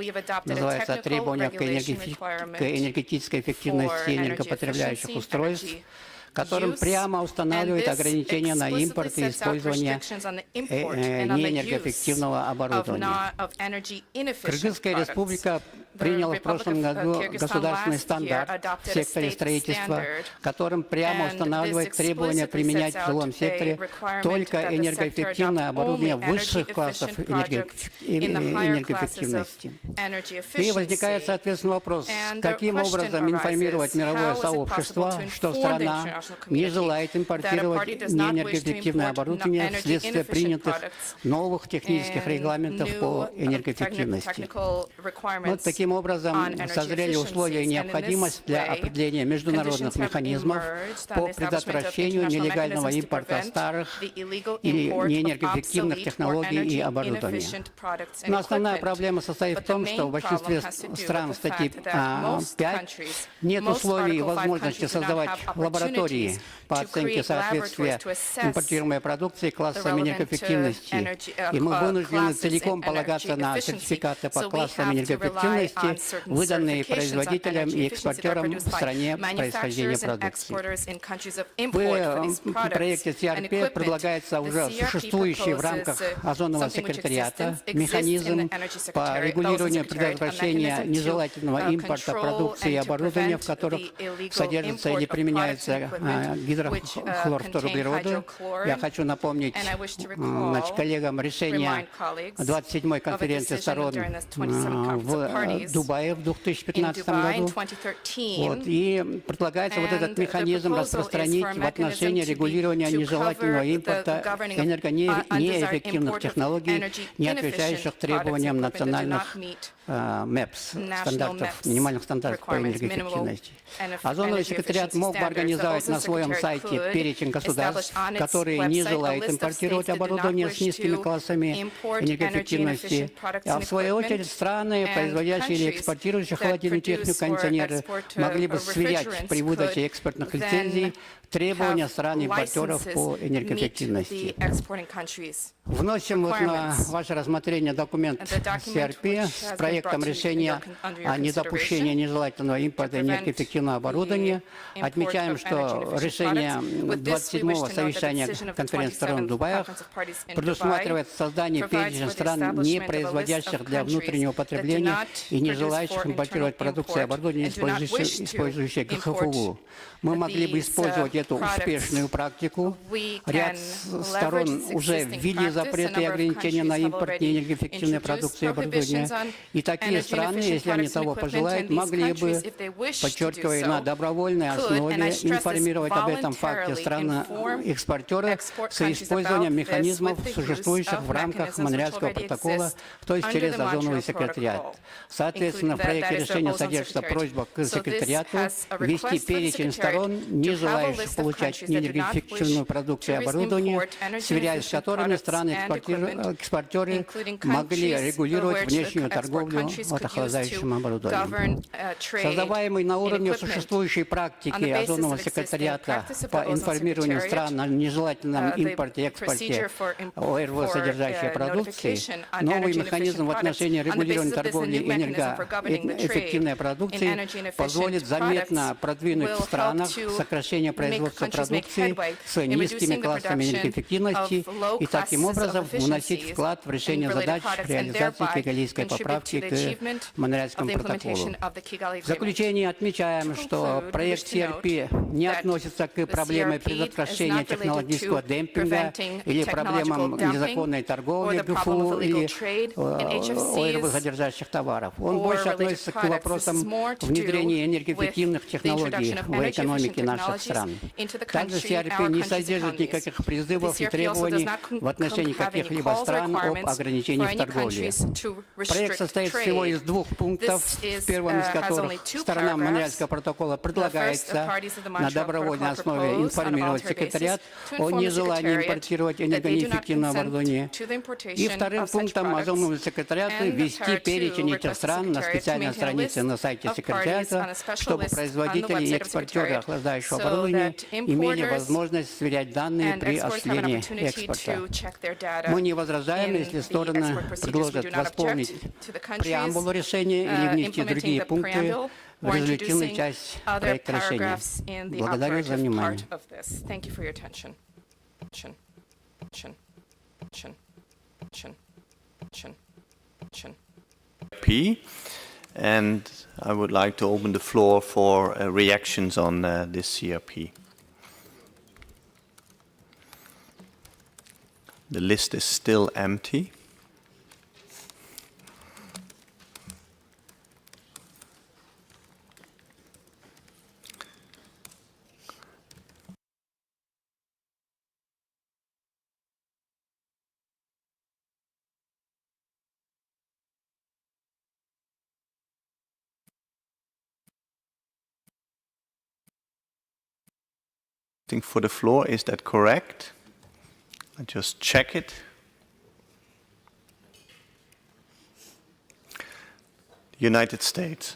называется «Требования к энергетической эффективности энергопотребляющих устройств», которым прямо устанавливает ограничения на импорт и использование неэнергоэффективного оборудования. Кыргызская республика приняла в прошлом году государственный стандарт в секторе строительства, которым прямо устанавливает требования применять в жилом секторе только энергоэффективное оборудование высших классов энергоэффективности. И возникает, соответственно, вопрос, каким образом информировать мировое сообщество, что страна не желает импортировать неэнергоэффективное оборудование вследствие принятых новых технических регламентов по энергоэффективности. Вот таким образом созрели условия и необходимость для определения международных механизмов по предотвращению нелегального импорта старых или неэнергоэффективных технологий и оборудования. Но основная проблема состоит в том, что в большинстве стран статьи 5 нет условий и возможности создавать лаборатории по оценке соответствия импортируемой продукции классам энергоэффективности. И мы вынуждены целиком полагаться на сертификаты по классам энергоэффективности, выданные производителям и экспортерам в стране происхождения продукции. В проекте CRP предлагается уже существующий в рамках озонового секретариата механизм по регулированию предотвращения нежелательного импорта продукции и оборудования, в которых содержится или применяется гидрохлорфторуглероды. Я хочу напомнить коллегам решение 27-й конференции сторон в Дубае в 2015 году. И предлагается вот этот механизм распространить в отношении регулирования нежелательного импорта энергонеэффективных технологий, не отвечающих требованиям национальных МЭПС, минимальных стандартов по энергоэффективности. Озоновый секретариат мог бы организовать на своем сайте перечень государств, которые не желают импортировать оборудование с низкими классами энергоэффективности, а в свою очередь страны, производящие или экспортирующие холодильную технику, кондиционеры, могли бы сверять при выдаче экспортных лицензий требования стран-импортеров по энергоэффективности. Вносим вот на ваше рассмотрение документ CRP с проектом решения о недопущении нежелательного импорта энергоэффективного оборудования. Отмечаем, что решение 27-го совещания конференции сторон в Дубаях предусматривает создание перечня стран, не производящих для внутреннего потребления и не желающих импортировать продукцию и оборудование, использующие ГХФУ. Мы могли бы использовать эту успешную практику. Ряд сторон уже ввели запреты и ограничения на импорт неэнергоэффективной продукции и оборудования. И такие страны, если они того пожелают, могли бы, подчеркивая, на добровольной основе информировать об этом факте страны-экспортеры с использованием механизмов, существующих в рамках Монреальского протокола, то есть через озоновый секретариат. Соответственно, в проекте решения содержится просьба к секретариату ввести перечень сторон, не желающих получать неэнергоэффективную продукцию и оборудование, сверяясь с которыми страны-экспортеры могли регулировать внешнюю торговлю охлаждающим оборудованием. Создаваемый на уровне существующей практики озонового секретариата по информированию стран о нежелательном импорте и экспорте ОРВ, содержащей продукции, новый механизм в отношении регулирования торговли энергоэффективной продукцией позволит заметно продвинуть в странах сокращение производства продукции с низкими классами энергоэффективности и таким образом вносить вклад в решение задач реализации кигалийской поправки к Монреальскому протоколу. В заключение отмечаем, что проект CRP не относится к проблеме предотвращения технологического демпинга или проблемам незаконной торговли ГФУ или ОРВ содержащих товаров. Он больше относится к вопросам внедрения энергоэффективных технологий в экономике наших стран. Также CRP не содержит никаких призывов и требований в отношении каких-либо стран об ограничении в торговле. Проект состоит всего из двух пунктов, в первом из которых сторонам Монреальского протокола предлагается на добровольной основе информировать секретариат о нежелании импортировать энергонеэффективное оборудование. И вторым пунктом озонового секретариата ввести перечень этих стран на специальной странице на сайте секретариата, чтобы производители и экспортеры охлаждающего оборудования имели возможность сверять данные при осуществлении экспорта. Мы не возражаем, если стороны предложат восполнить преамбулу решения или внести другие пункты, or резолютивную introducing часть other проекта решения. paragraphs in the Благодарю за operative внимание. part of this. Thank you for your attention. P. And I would like to open the floor for reactions on this CRP. The list is still empty. For the floor, is that correct? I just check it. United States.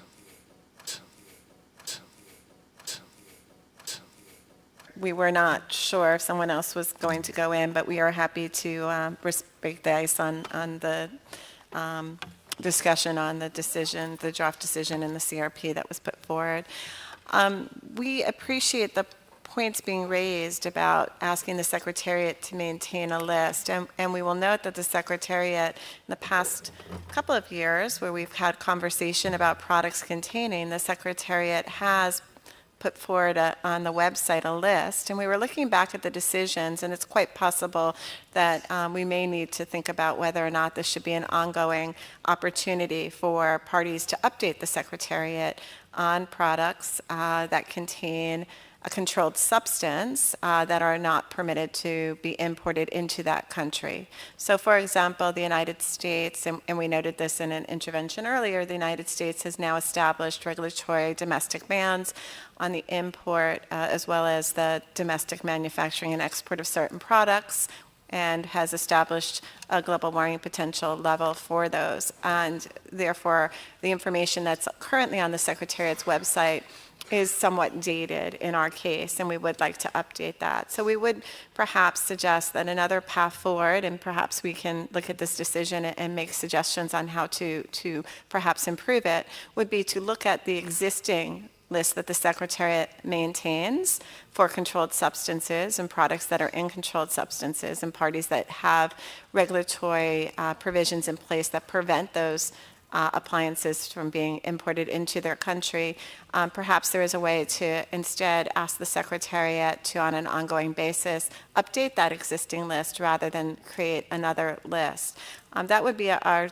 We were not sure if someone else was going to go in, but we are happy to break the ice on the discussion on the decision, the draft decision in the CRP that was put forward. We appreciate the points being raised about asking the Secretariat to maintain a list. And we will note that the Secretariat, in the past couple of years, where we've had conversation about products containing, the Secretariat has put forward on the website a list. And we were looking back at the decisions, and it's quite possible that we may need to think about whether or not this should be an ongoing opportunity for parties to update the Secretariat on products that contain a controlled substance that are not permitted to be imported into that country. So for example, the United States, and we noted this in an intervention earlier, the United States has now established regulatory domestic bans on the import as well as the domestic manufacturing and export of certain products, and has established a global warming potential level for those. And therefore, the information that's currently on the Secretariat's website is somewhat dated in our case, and we would like to update that. So we would perhaps suggest that another path forward, and perhaps we can look at this decision and make suggestions on how to perhaps improve it, would be to look at the existing list that the Secretariat maintains for controlled substances and products that are in controlled substances and parties that have regulatory provisions in place that prevent those appliances from being imported into their country. Perhaps there is a way to instead ask the Secretariat to, on an ongoing basis, update that existing list rather than create another list. That would be our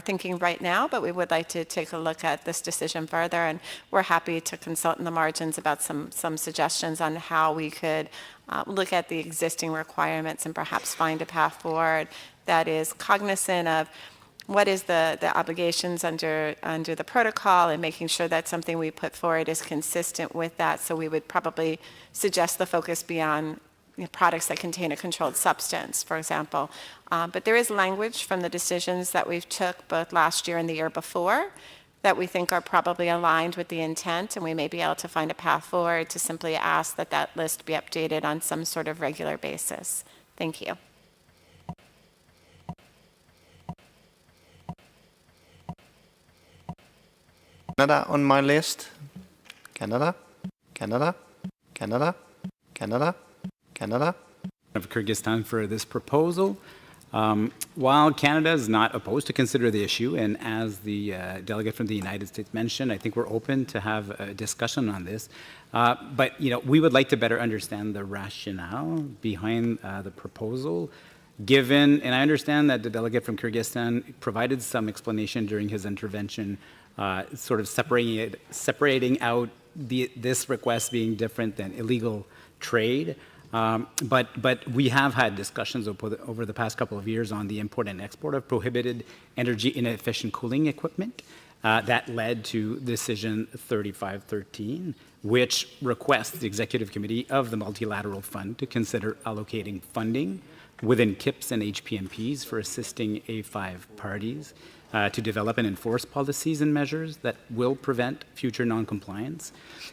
thinking right now, but we would like to take a look at this decision further, and we're happy to consult in the margins about some suggestions on how we could look at the existing requirements and perhaps find a path forward that is cognizant of what is the obligations under the protocol, and making sure that something we put forward is consistent with that. So we would probably suggest the focus be on products that contain a controlled substance, for example. But there is language from the decisions that we've took both last year and the year before that we think are probably aligned with the intent, and we may be able to find a path forward to simply ask that that list be updated on some sort of regular basis. Thank you. Canada on my list. Canada, Canada, Canada, Canada, Canada. Of Kyrgyzstan for this proposal. While Canada is not opposed to consider the issue, and as the delegate from the United States mentioned, I think we're open to have a discussion on this. But we would like to better understand the rationale behind the proposal. Given, and I understand that the delegate from Kyrgyzstan provided some explanation during his intervention, sort of separating out this request being different than illegal trade. But we have had discussions over the past couple of years on the import and export of prohibited energy inefficient cooling equipment. That led to decision 3513, which requests the Executive Committee of the Multilateral Fund to consider allocating funding within KIPs and HPMPs for assisting A5 parties to develop and enforce policies and measures that will prevent future noncompliance.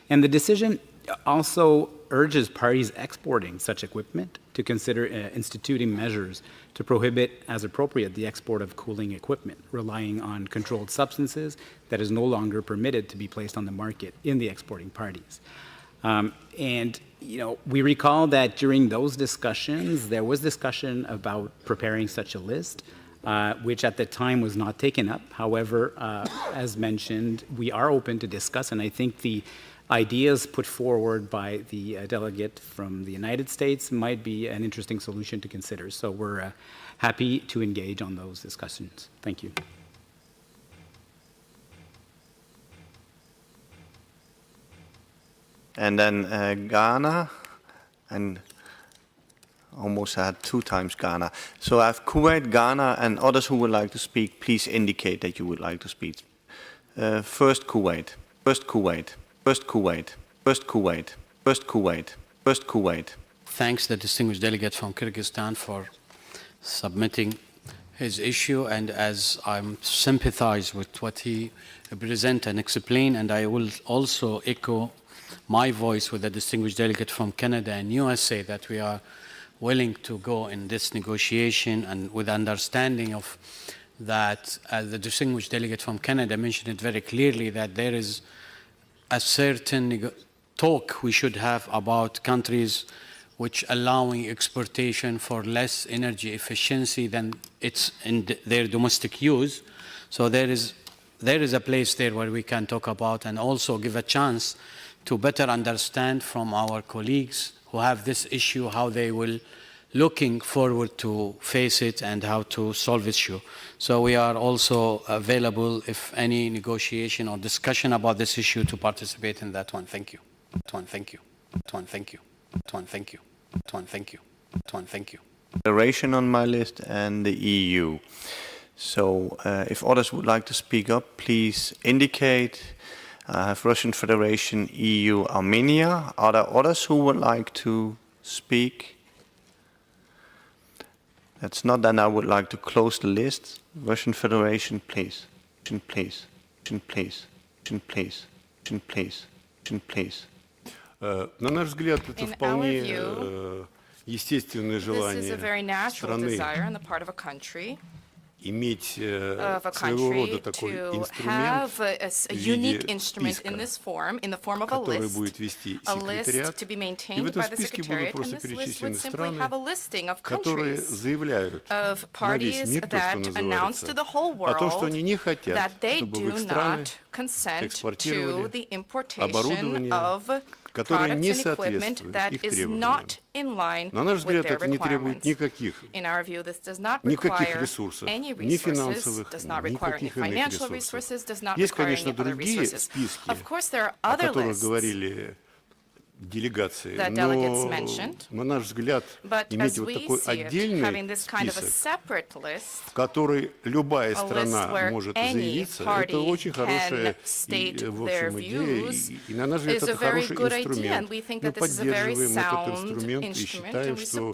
And the decision also urges parties exporting such equipment to consider instituting measures to prohibit, as appropriate, the export of cooling equipment relying on controlled substances that is no longer permitted to be placed on the market in the exporting parties. And we recall that during those discussions, there was discussion about preparing such a list, which at the time was not taken up. However, as mentioned, we are open to discuss, and I think the ideas put forward by the delegate from the United States might be an interesting solution to consider. So we're happy to engage on those discussions. Thank you. And then Ghana, and almost had 2 times Ghana. So I have Kuwait, Ghana, and others who would like to speak. Please indicate that you would like to speak. First Kuwait, first Kuwait, first Kuwait, first Kuwait, first Kuwait, first Kuwait. Thanks the distinguished delegate from Kyrgyzstan for submitting his issue, and as I'm sympathize with what he present and explain, and I will also echo my voice with the distinguished delegate from Canada and USA that we are willing to go in this negotiation, and with understanding of that, as the distinguished delegate from Canada mentioned it very clearly, that there is a certain talk we should have about countries which allowing exportation for less energy efficiency than it's in their domestic use. So there is a place there where we can talk about and also give a chance to better understand from our colleagues who have this issue how they will looking forward to face it and how to solve this issue. So we are also available if any negotiation or discussion about this issue to participate in that one. Thank you. Thank you. Thank you. Thank you. Thank you. Thank you. Federation on my list and the EU. So if others would like to speak up, please indicate. I have Russian Federation, EU, Armenia. Are there others who would like to speak? That's not, then I would like to close the list. Russian Federation, please. Please. Please. Please. Please. Please. На наш взгляд, это вполне естественное желание страны иметь своего рода такой инструмент в виде, который будет вести секретариат. И в этом списке будут просто перечислены страны, которые заявляют на весь мир, то, что называется, о том, что они не хотят, чтобы в их страны экспортировали оборудование, которое не соответствует их требованиям. На наш взгляд, это не требует никаких ресурсов, ни финансовых, никаких иных ресурсов. Есть, конечно, другие списки, о которых говорили делегации, но, на наш взгляд, иметь вот такой отдельный список, в который любая страна может заявиться, это очень хорошая, в общем, идея, и, на наш взгляд, это хороший инструмент. Мы поддерживаем этот инструмент и считаем, что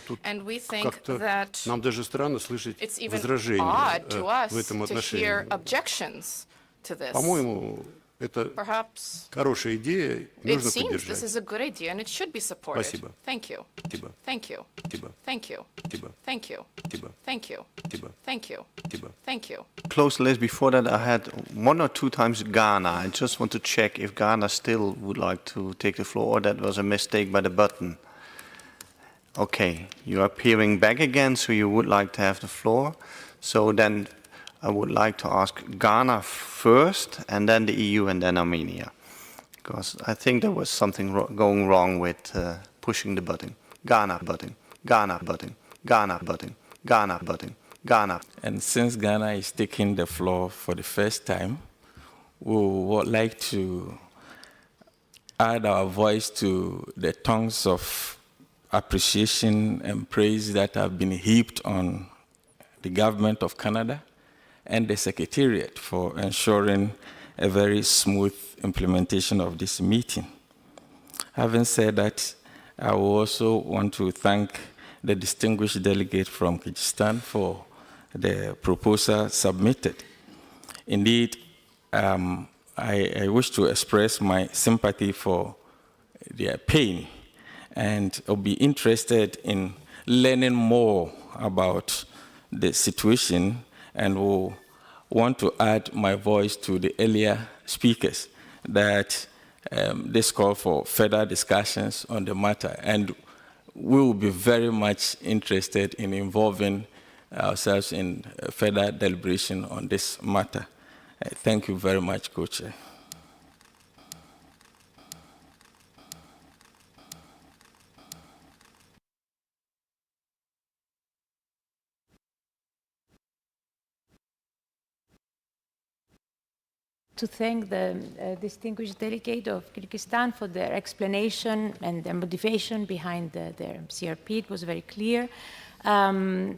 тут как-то нам даже странно слышать возражения в этом отношении. По-моему, это хорошая идея, нужно поддержать. Спасибо. Спасибо. Close the list. Before that, I had 1 or 2 times Ghana. I just want to check if Ghana still would like to take the floor, or that was a mistake by the button. Okay, you are appearing back again, so you would like to have the floor. So then I would like to ask Ghana first, and then the EU, and then Armenia. Because I think there was something going wrong with pushing the button. Ghana button, Ghana button, Ghana button, Ghana button, Ghana. And since Ghana is taking the floor for the first time, we would like to add our voice to the tongues of appreciation and praise that have been heaped on the government of Canada and the Secretariat for ensuring a very smooth implementation of this meeting. Having said that, I will also want to thank the distinguished delegate from Kyrgyzstan for the proposal submitted. Indeed, I wish to express my sympathy for their pain, and I'll be interested in learning more about the situation, and will want to add my voice to the earlier speakers that this call for further discussions on the matter, and we will be very much interested in involving ourselves in further deliberation on this matter. Thank you very much, Co-Chair. To thank the distinguished delegate of Kyrgyzstan for their explanation and their motivation behind their CRP. It was very clear.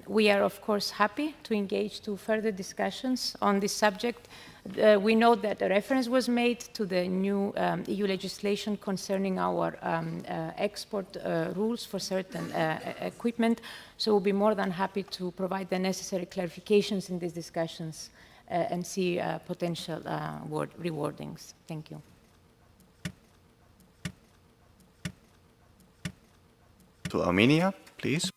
We are, of course, happy to engage to further discussions on this subject. We know that a reference was made to the new EU legislation concerning our export rules for certain equipment, so we'll be more than happy to provide the necessary clarifications in these discussions and see potential rewardings. Thank you. To Armenia, please.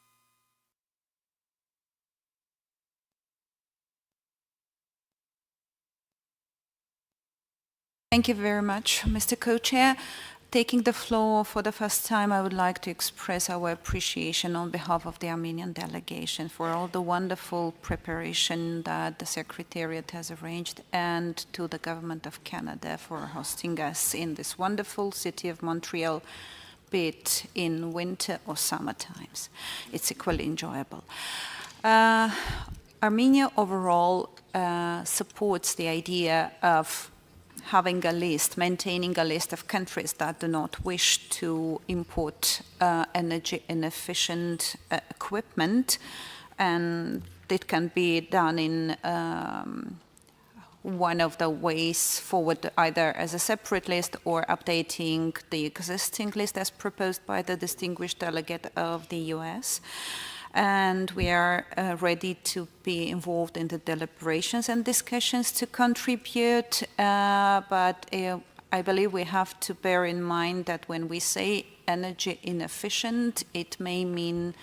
Thank you very much, Mr. Co-Chair. Taking the floor for the first time, I would like to express our appreciation on behalf of the Armenian delegation for all the wonderful preparation that the Secretariat has arranged, and to the Government of Canada for hosting us in this wonderful city of Montreal, be it in winter or summer times. It's equally enjoyable. Armenia overall supports the idea of having a list, maintaining a list of countries that do not wish to import energy inefficient equipment, and it can be done in one of the ways forward, either as a separate list or updating the existing list as proposed by the distinguished delegate of the US. And we are ready to be involved in the deliberations and discussions to contribute, but I believe we have to bear in mind that when we say energy inefficient, it may mean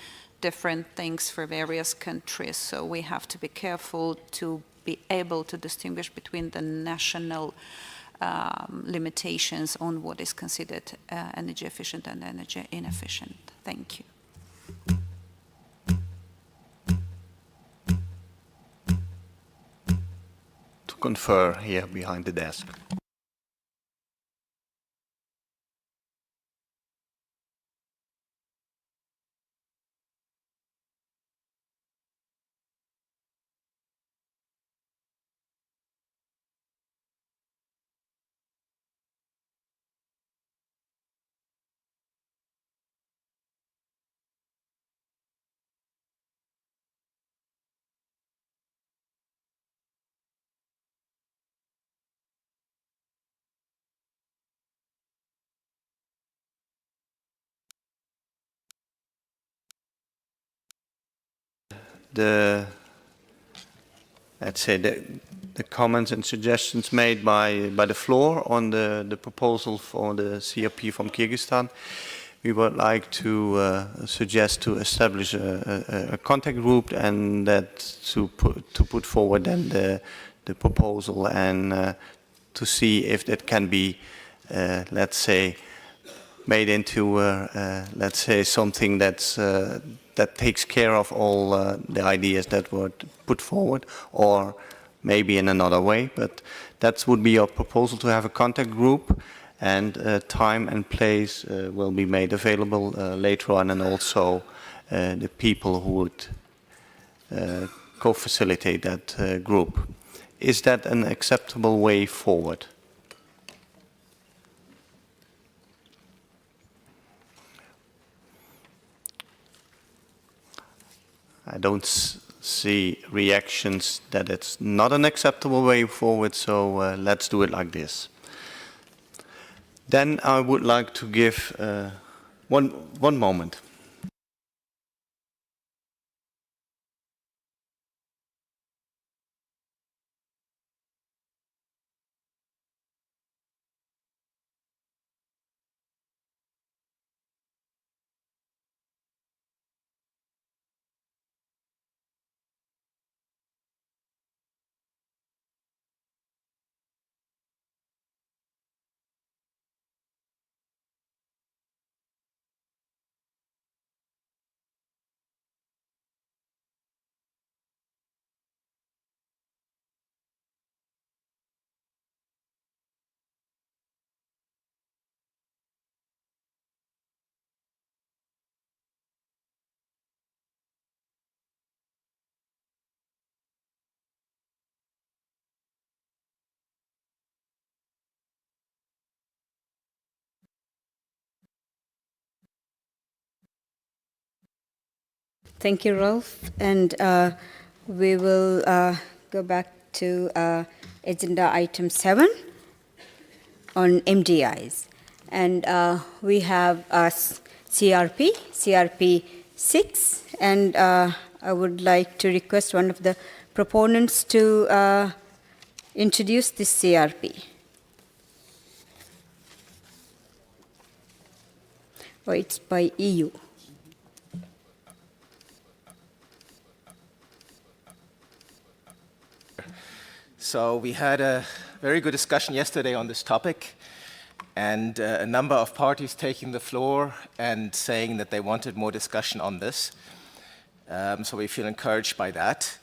different things for various countries, so we have to be careful to be able to distinguish between the national limitations on what is considered energy efficient and energy inefficient. Thank you. Confer here behind the desk. Let's say the comments and suggestions made by the floor on the proposal for the CRP from Kyrgyzstan, we would like to suggest to establish a contact group, and that to put forward then the proposal, and to see if that can be, let's say, made into, let's say, something that's that takes care of all the ideas that were put forward, or maybe in another way. But that would be our proposal, to have a contact group, and time and place will be made available later on, and also the people who would co-facilitate that group. Is that an acceptable way forward? I don't see reactions that it's not an acceptable way forward, so let's do it like this. Then I would like to give one moment. Thank you, Rolf. And we will go back to agenda item 7 on MDIs. And we have CRP 6, and I would like to request one of the proponents to introduce this CRP. Oh, it's by EU. So we had a very good discussion yesterday on this topic, and a number of parties taking the floor and saying that they wanted more discussion on this. So we feel encouraged by that.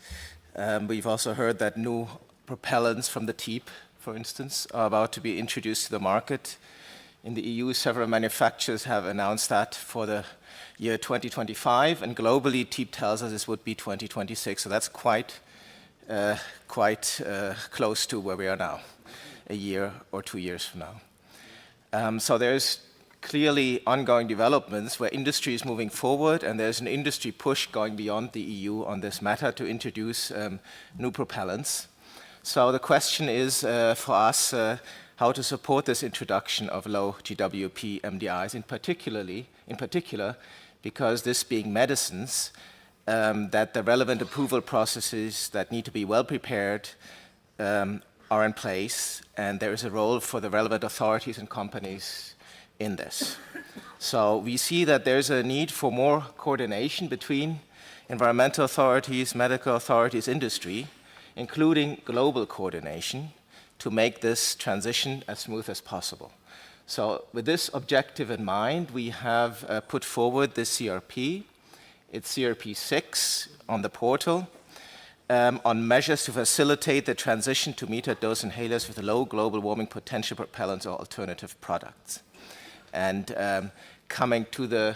We've also heard that new propellants from the TEEP, for instance, are about to be introduced to the market. In the EU, several manufacturers have announced that for the year 2025, and globally, TEEP tells us this would be 2026. So that's quite close to where we are now, a year or 2 years from now. So there's clearly ongoing developments where industry is moving forward, and there's an industry push going beyond the EU on this matter to introduce new propellants. So the question is for us how to support this introduction of low GWP MDIs, in particular because this being medicines, that the relevant approval processes that need to be well prepared are in place, and there is a role for the relevant authorities and companies in this. So we see that there's a need for more coordination between environmental authorities, medical authorities, industry, including global coordination, to make this transition as smooth as possible. So with this objective in mind, we have put forward this CRP. It's CRP 6 on the portal on measures to facilitate the transition to metered dose inhalers with low global warming potential propellants or alternative products. And coming to the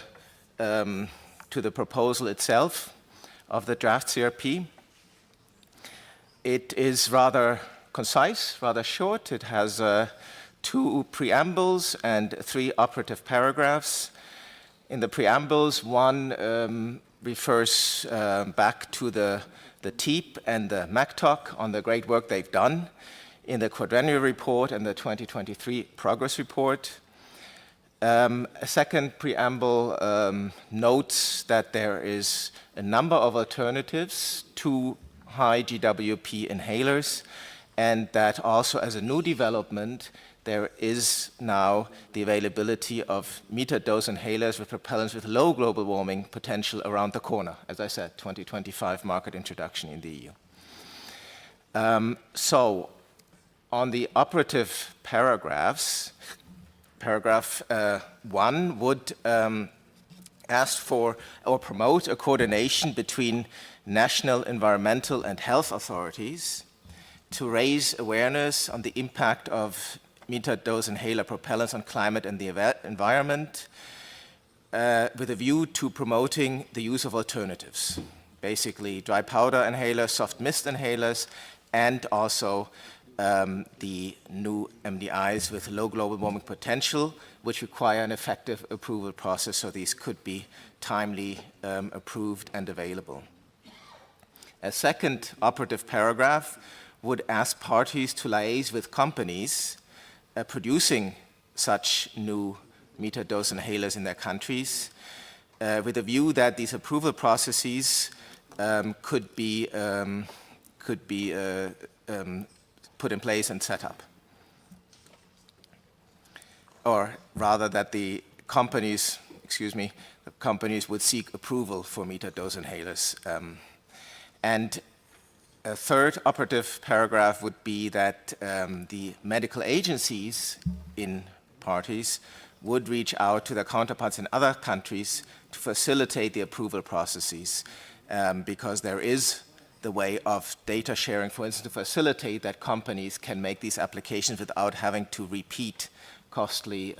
proposal itself of the draft CRP, it is rather concise, rather short. It has 2 preambles and 3 operative paragraphs. In the preambles, one refers back to the TEEP and the MACTOC on the great work they've done in the quadrennial report and the 2023 progress report. A second preamble notes that there is a number of alternatives to high GWP inhalers, and that also as a new development, there is now the availability of metered dose inhalers with propellants with low global warming potential around the corner. As I said, 2025 market introduction in the EU. So on the operative paragraphs, paragraph 1 would ask for or promote a coordination between national environmental and health authorities to raise awareness on the impact of metered dose inhaler propellants on climate and the environment, with a view to promoting the use of alternatives, basically dry powder inhalers, soft mist inhalers, and also the new MDIs with low global warming potential, which require an effective approval process, so these could be timely approved and available. A second operative paragraph would ask parties to liaise with companies producing such new metered dose inhalers in their countries, with a view that these approval processes could be put in place and set up. Or rather that the companies would seek approval for metered dose inhalers. And a third operative paragraph would be that the medical agencies in parties would reach out to their counterparts in other countries to facilitate the approval processes, because there is the way of data sharing, for instance, to facilitate that companies can make these applications without having to repeat costly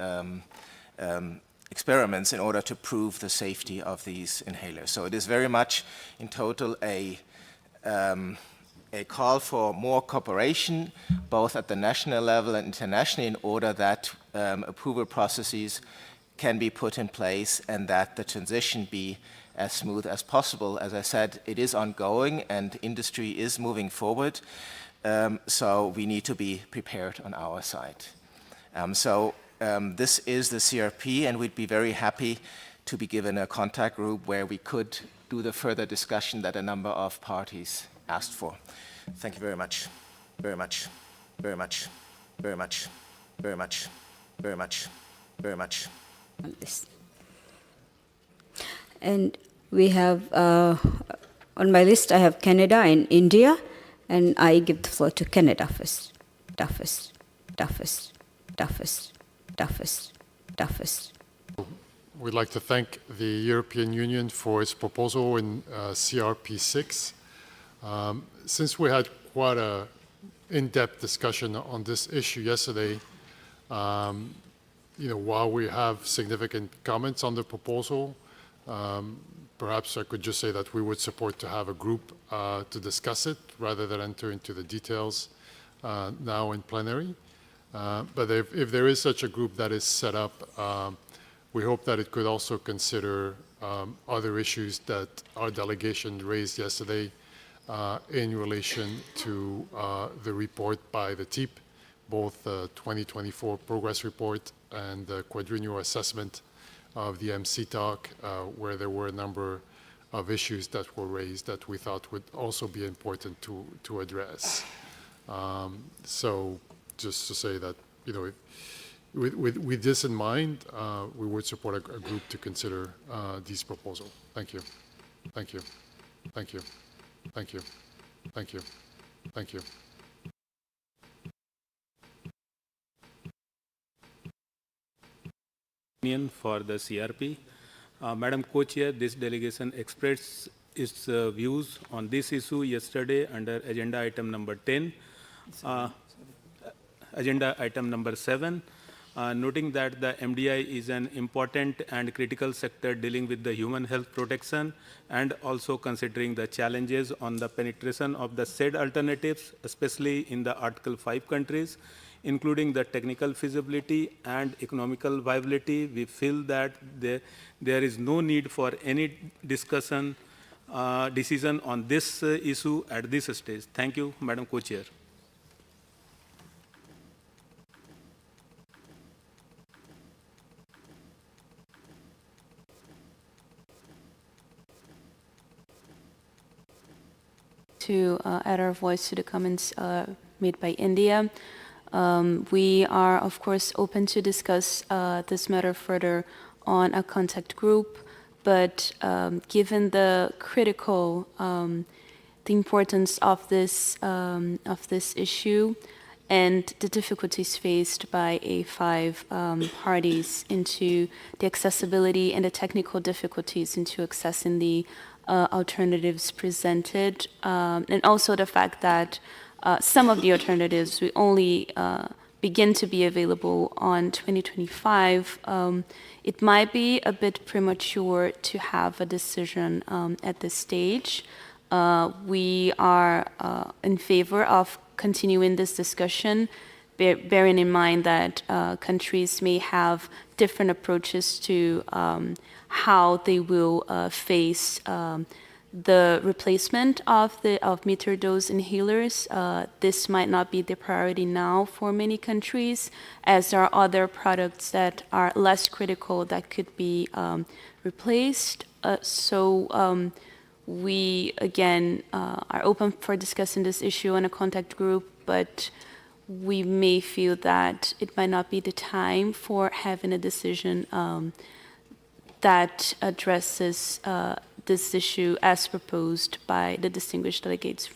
experiments in order to prove the safety of these inhalers. So it is very much in total a call for more cooperation, both at the national level and internationally, in order that approval processes can be put in place and that the transition be as smooth as possible. As I said, it is ongoing and industry is moving forward, so we need to be prepared on our side. This is the CRP, and we'd be very happy to be given a contact group where we could do the further discussion that a number of parties asked for. Thank you very much. Very much. Very much. Very much. Very much. Very much. Very much. On this. And we have, on my list, I have Canada and India, and I give the floor to Canada first. Duffus. We'd like to thank the European Union for its proposal in CRP6. Since we had quite an in-depth discussion on this issue yesterday, while we have significant comments on the proposal, perhaps I could just say that we would support to have a group to discuss it rather than enter into the details now in plenary. But if there is such a group that is set up, we hope that it could also consider other issues that our delegation raised yesterday in relation to the report by the TEEP, both the 2024 progress report and the quadrennial assessment of the MCTOC, where there were a number of issues that were raised that we thought would also be important to address. So just to say that, with this in mind, we would support a group to consider these proposals. Thank you. Thank you. Thank you. Thank you. Thank you. Thank you. For the CRP. Madam Co-Chair, this delegation expressed its views on this issue yesterday under agenda item number 10, agenda item number 7, noting that the MDI is an important and critical sector dealing with the human health protection and also considering the challenges on the penetration of the said alternatives, especially in the Article 5 countries, including the technical feasibility and economical viability. We feel that there is no need for any decision on this issue at this stage. Thank you, Madam Co-Chair. To add our voice to the comments made by India. We are, of course, open to discuss this matter further on a contact group, but given the critical, the importance of this issue and the difficulties faced by A5 parties into the accessibility and the technical difficulties into accessing the alternatives presented, and also the fact that some of the alternatives will only begin to be available on 2025, it might be a bit premature to have a decision at this stage. We are in favor of continuing this discussion, bearing in mind that countries may have different approaches to how they will face the replacement of metered dose inhalers. This might not be the priority now for many countries, as there are other products that are less critical that could be replaced. We, again, are open for discussing this issue in a contact group, but we may feel that it might not be the time for having a decision that addresses this issue as proposed by the distinguished delegates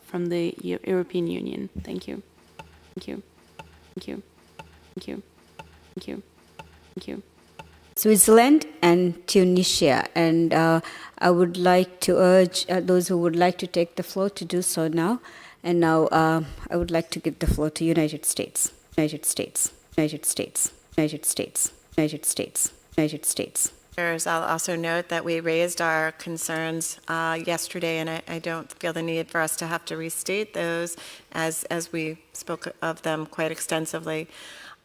from the European Union. Thank you. Thank you. Thank you. Thank you. Thank you. Thank you. Switzerland and Tunisia. And I would like to urge those who would like to take the floor to do so now. And now I would like to give the floor to United States. United States. United States. United States. United States. United States. I'll also note that we raised our concerns yesterday, and I don't feel the need for us to have to restate those as we spoke of them quite extensively.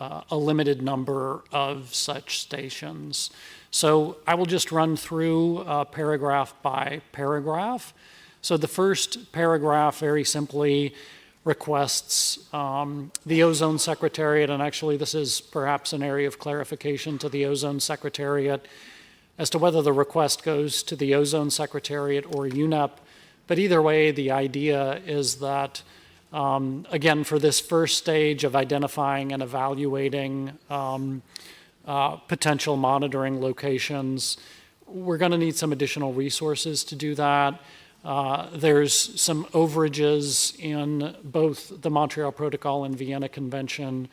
a limited number of such stations. So I will just run through paragraph by paragraph. So the first paragraph very simply requests the Ozone Secretariat, and actually this is perhaps an area of clarification to the Ozone Secretariat as to whether the request goes to the Ozone Secretariat or UNEP. But either way, the idea is that, again, for this first stage of identifying and evaluating potential monitoring locations, we're going to need some additional resources to do that. There's some overages in both the Montreal Protocol and Vienna Convention,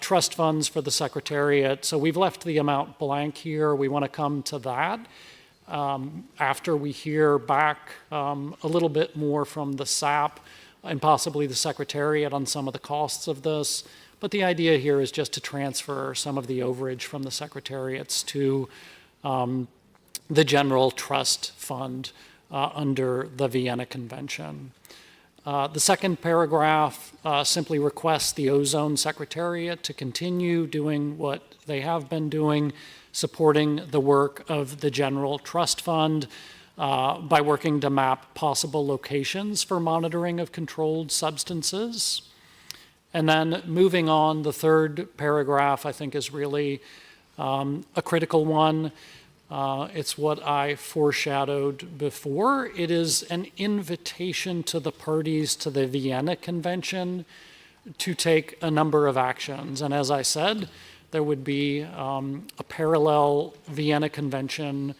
trust funds for the Secretariat. So we've left the amount blank here. We want to come to that after we hear back a little bit more from the SAP and possibly the Secretariat on some of the costs of this. But the idea here is just to transfer some of the overage from the Secretariats to the General Trust Fund under the Vienna Convention. The second paragraph simply requests the Ozone Secretariat to continue doing what they have been doing, supporting the work of the General Trust Fund by working to map possible locations for monitoring of controlled substances. And then moving on, the third paragraph I think is really a critical one. It's what I foreshadowed before. It is an invitation to the parties to the Vienna Convention to take a number of actions. And as I said, there would be a parallel Vienna Convention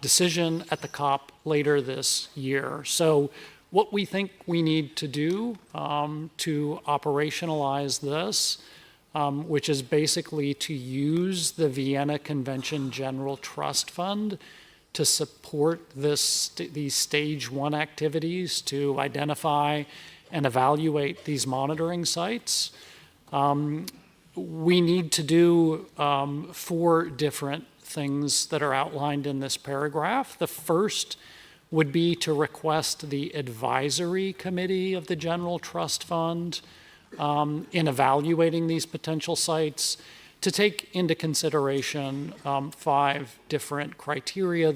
decision at the COP later this year. So what we think we need to do to operationalize this, which is basically to use the Vienna Convention General Trust Fund to support these stage one activities to identify and evaluate these monitoring sites. We need to do 4 different things that are outlined in this paragraph. The first would be to request the advisory committee of the General Trust Fund in evaluating these potential sites to take into consideration 5 different criteria,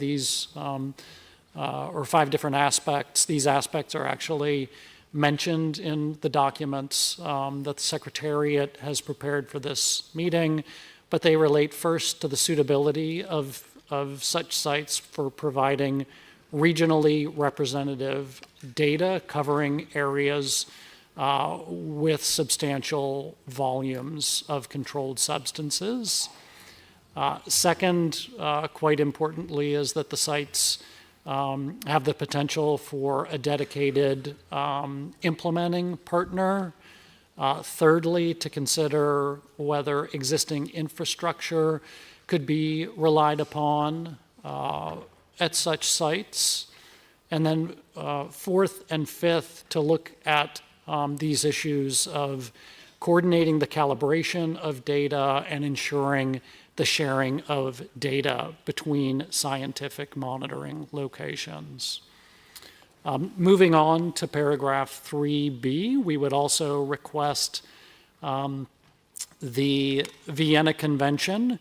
or 5 different aspects. These aspects are actually mentioned in the documents that the Secretariat has prepared for this meeting, but they relate first to the suitability of such sites for providing regionally representative data covering areas with substantial volumes of controlled substances. Second, quite importantly, is that the sites have the potential for a dedicated implementing partner. Thirdly, to consider whether existing infrastructure could be relied upon at such sites. And then fourth and fifth, to look at these issues of coordinating the calibration of data and ensuring the sharing of data between scientific monitoring locations. Moving on to paragraph 3B, we would also request the Vienna Convention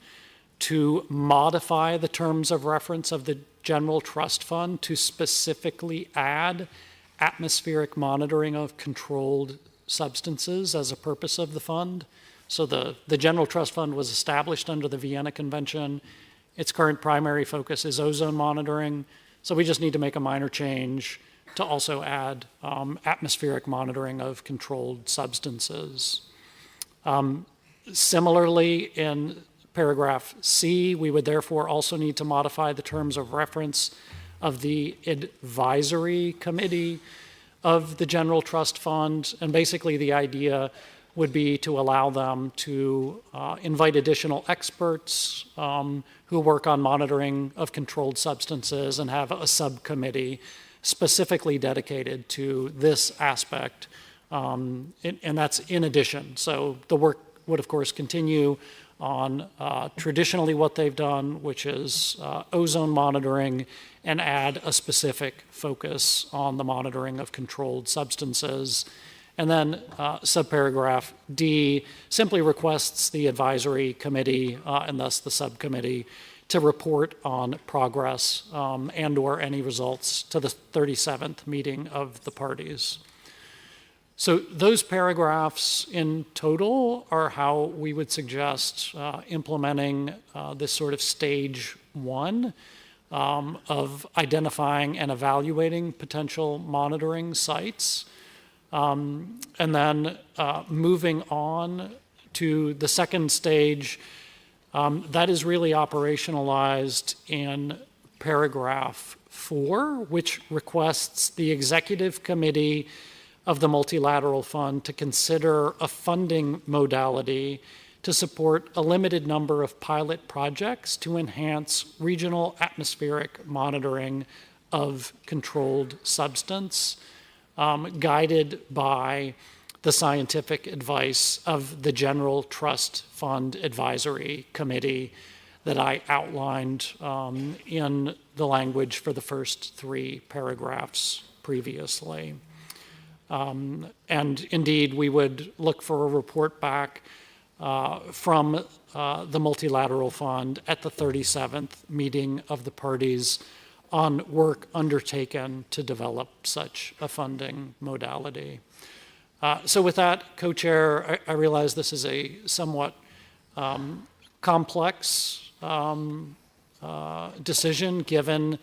to modify the terms of reference of the General Trust Fund to specifically add atmospheric monitoring of controlled substances as a purpose of the fund. So the General Trust Fund was established under the Vienna Convention. Its current primary focus is ozone monitoring. So we just need to make a minor change to also add atmospheric monitoring of controlled substances. Similarly, in paragraph C, we would therefore also need to modify the terms of reference of the advisory committee of the General Trust Fund. And basically the idea would be to allow them to invite additional experts who work on monitoring of controlled substances and have a subcommittee specifically dedicated to this aspect. And that's in addition. So the work would, of course, continue on traditionally what they've done, which is ozone monitoring, and add a specific focus on the monitoring of controlled substances. And then subparagraph D simply requests the advisory committee and thus the subcommittee to report on progress and/or any results to the 37th meeting of the parties. So those paragraphs in total are how we would suggest implementing this sort of stage one of identifying and evaluating potential monitoring sites. And then moving on to the second stage, that is really operationalized in paragraph 4, which requests the executive committee of the multilateral fund to consider a funding modality to support a limited number of pilot projects to enhance regional atmospheric monitoring of controlled substance, guided by the scientific advice of the General Trust Fund Advisory Committee that I outlined in the language for the first 3 paragraphs previously. And indeed, we would look for a report back from the Multilateral Fund at the 37th meeting of the parties on work undertaken to develop such a funding modality. So with that, Co-Chair, I realize this is a somewhat complex decision given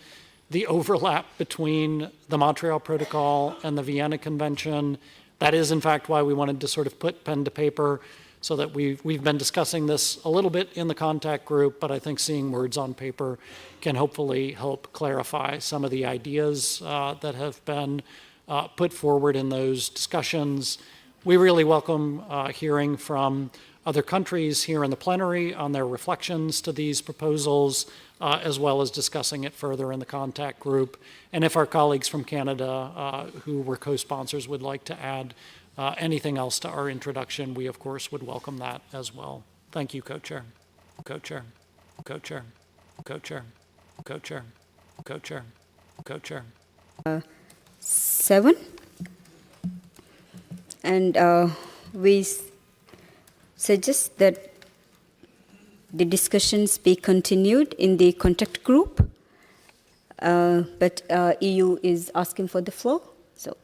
the overlap between the Montreal Protocol and the Vienna Convention. That is, in fact, why we wanted to sort of put pen to paper so that we've been discussing this a little bit in the contact group, but I think seeing words on paper can hopefully help clarify some of the ideas that have been put forward in those discussions. We really welcome hearing from other countries here in the plenary on their reflections to these proposals, as well as discussing it further in the contact group. And if our colleagues from Canada who were co-sponsors would like to add anything else to our introduction, we of course would welcome that as well. Thank you, Co-Chair. Co-Chair. Co-Chair. Co-Chair. Co-Chair. Co-Chair. Co-Chair. 7. And we suggest that the discussions be continued in the contact group, but EU is asking for the floor. So,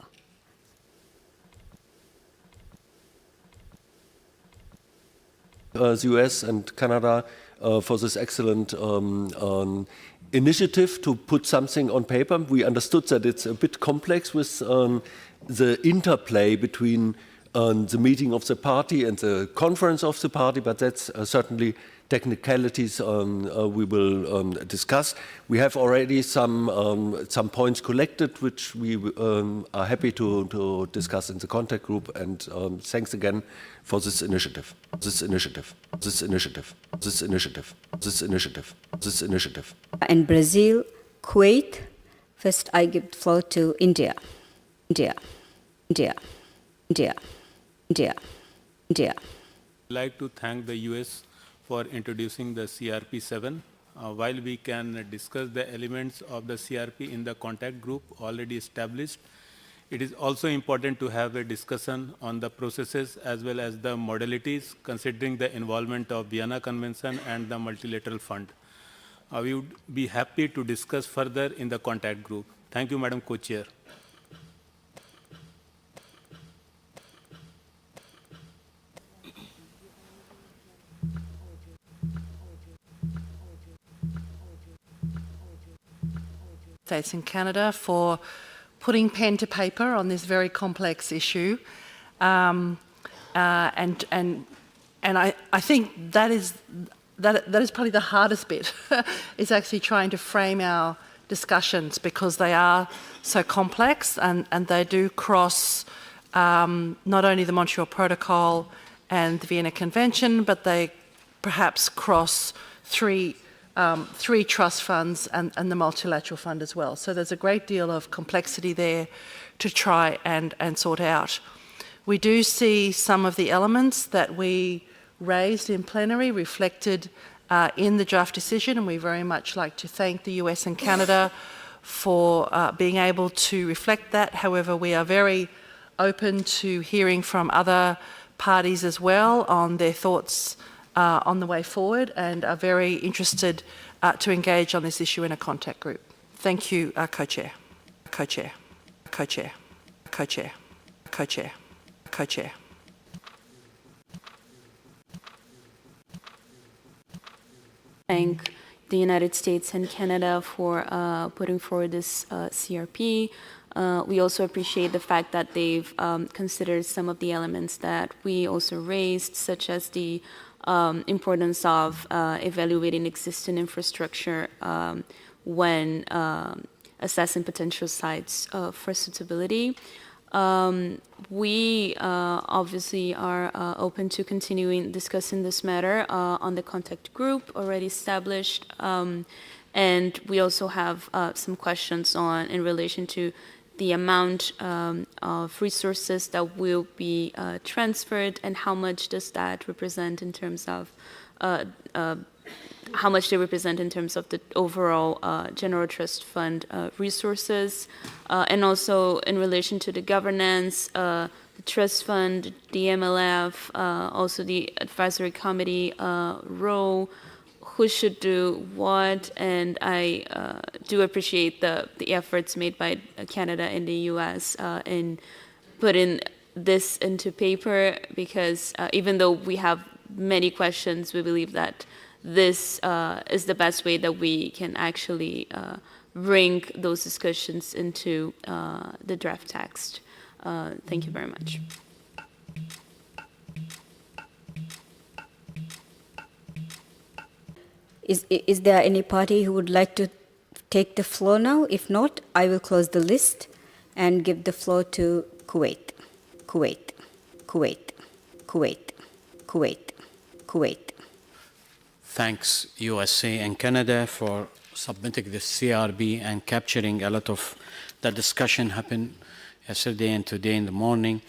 the US and Canada for this excellent initiative to put something on paper. We understood that it's a bit complex with the interplay between the meeting of the party and the conference of the party, but that's certainly technicalities we will discuss. We have already some points collected, which we are happy to discuss in the contact group. And thanks again for this initiative. This initiative. This initiative. This initiative. This initiative. This initiative. And Brazil, Kuwait. First, I give the floor to India. India. India. India. India. India. I'd like to thank the US for introducing the CRP7. While we can discuss the elements of the CRP in the contact group already established, it is also important to have a discussion on the processes as well as the modalities considering the involvement of Vienna Convention and the Multilateral Fund. We would be happy to discuss further in the contact group. Thank you, Madam Co-Chair. States and Canada for putting pen to paper on this very complex issue, and I think that is probably the hardest bit is actually trying to frame our discussions, because they are so complex and they do cross not only the Montreal Protocol and the Vienna Convention, but they perhaps cross three trust funds and the multilateral fund as well. So there's a great deal of complexity there to try and sort out. We do see some of the elements that we raised in plenary reflected in the draft decision, and we very much like to thank the US and Canada for being able to reflect that. However, we are very open to hearing from other parties as well on their thoughts on the way forward, and are very interested to engage on this issue in a contact group. Thank you, Co-Chair. Co-Chair. Co-Chair. Co-Chair. Co-Chair. Co-Chair. Thank the United States and Canada for putting forward this CRP. We also appreciate the fact that they've considered some of the elements that we also raised, such as the importance of evaluating existing infrastructure when assessing potential sites for suitability. We obviously are open to continuing discussing this matter on the contact group already established, and we also have some questions in relation to the amount of resources that will be transferred, and how much does that represent in terms of how much they represent in terms of the overall general trust fund resources, and also in relation to the governance, the trust fund, the MLF, also the advisory committee role, who should do what. And I do appreciate the efforts made by Canada and the US in putting this into paper, because even though we have many questions, we believe that this is the best way that we can actually bring those discussions into the draft text. Thank you very much. Is there any party who would like to take the floor now? If not, I will close the list and give the floor to Kuwait. Kuwait. Kuwait. Kuwait. Kuwait. Kuwait. Thanks USA and Canada for submitting this CRB and capturing a lot of the discussion happened yesterday and today in the morning.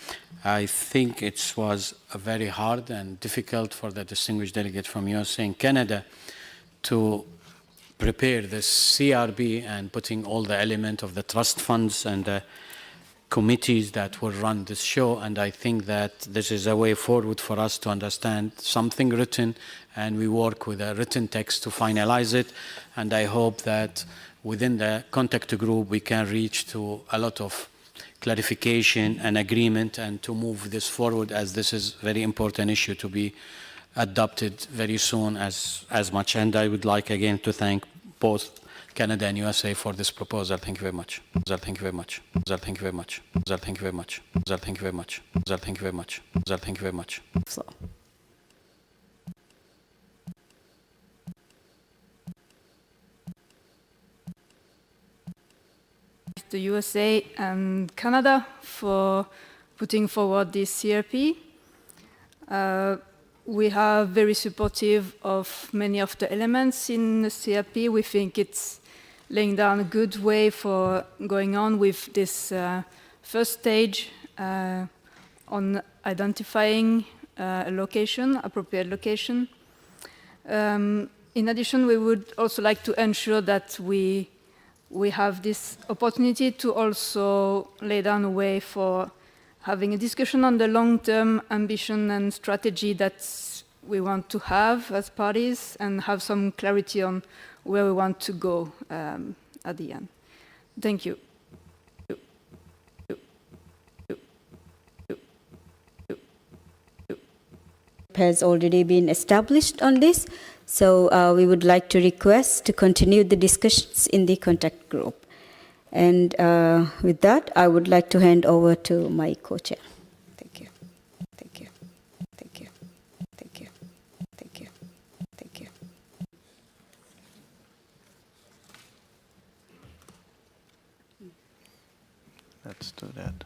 I think it was very hard and difficult for the distinguished delegate from USA and Canada to prepare this CRB and putting all the element of the trust funds and the committees that will run this show. And I think that this is a way forward for us to understand something written, and we work with a written text to finalize it. And I hope that within the contact group we can reach to a lot of clarification and agreement, and to move this forward, as this is a very important issue to be adopted very soon as much. And I would like again to thank both Canada and USA for this proposal. Thank you very much. Thank you very much. Thank you very much. Thank you very much. Thank you very much. Thank you very much. Thank you very much. The USA and Canada for putting forward this CRP. We are very supportive of many of the elements in the CRP. We think it's laying down a good way for going on with this first stage on identifying a location, appropriate location. In addition, we would also like to ensure that we have this opportunity to also lay down a way for having a discussion on the long-term ambition and strategy that we want to have as parties, and have some clarity on where we want to go at the end. Thank you. Has already been established on this, so we would like to request to continue the discussions in the contact group. And with that, I would like to hand over to my co-chair. Thank you. Thank you. Thank you. Thank you. Thank you. Thank you. Let's do that.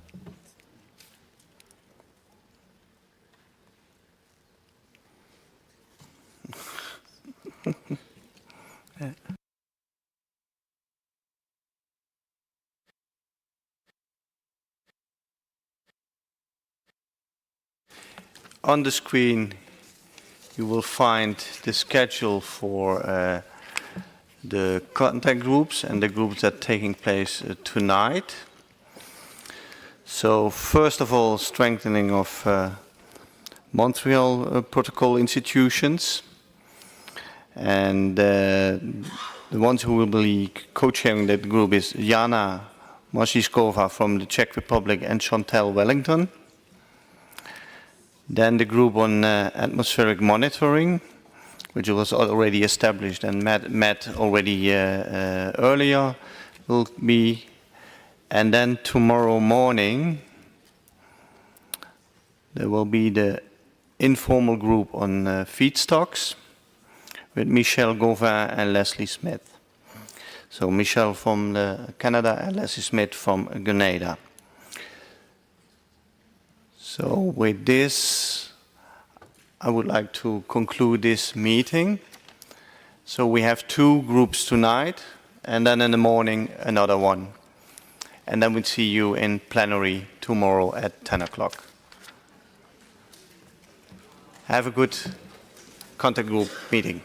On the screen, you will find the schedule for the contact groups and the groups that are taking place tonight. So first of all, strengthening of Montreal Protocol institutions. And the ones who will be co-chairing that group is Jana Mosiskova from the Czech Republic and Chantal Wellington. Then the group on atmospheric monitoring, which was already established and met already earlier, will be. And then tomorrow morning, there will be the informal group on feedstocks with Michel Gauvin and Leslie Smith. So Michel from Canada and Leslie Smith from Grenada. So with this, I would like to conclude this meeting. So we have 2 groups tonight, and then in the morning another one. And then we'll see you in plenary tomorrow at 10 o'clock. Have a good contact group meeting.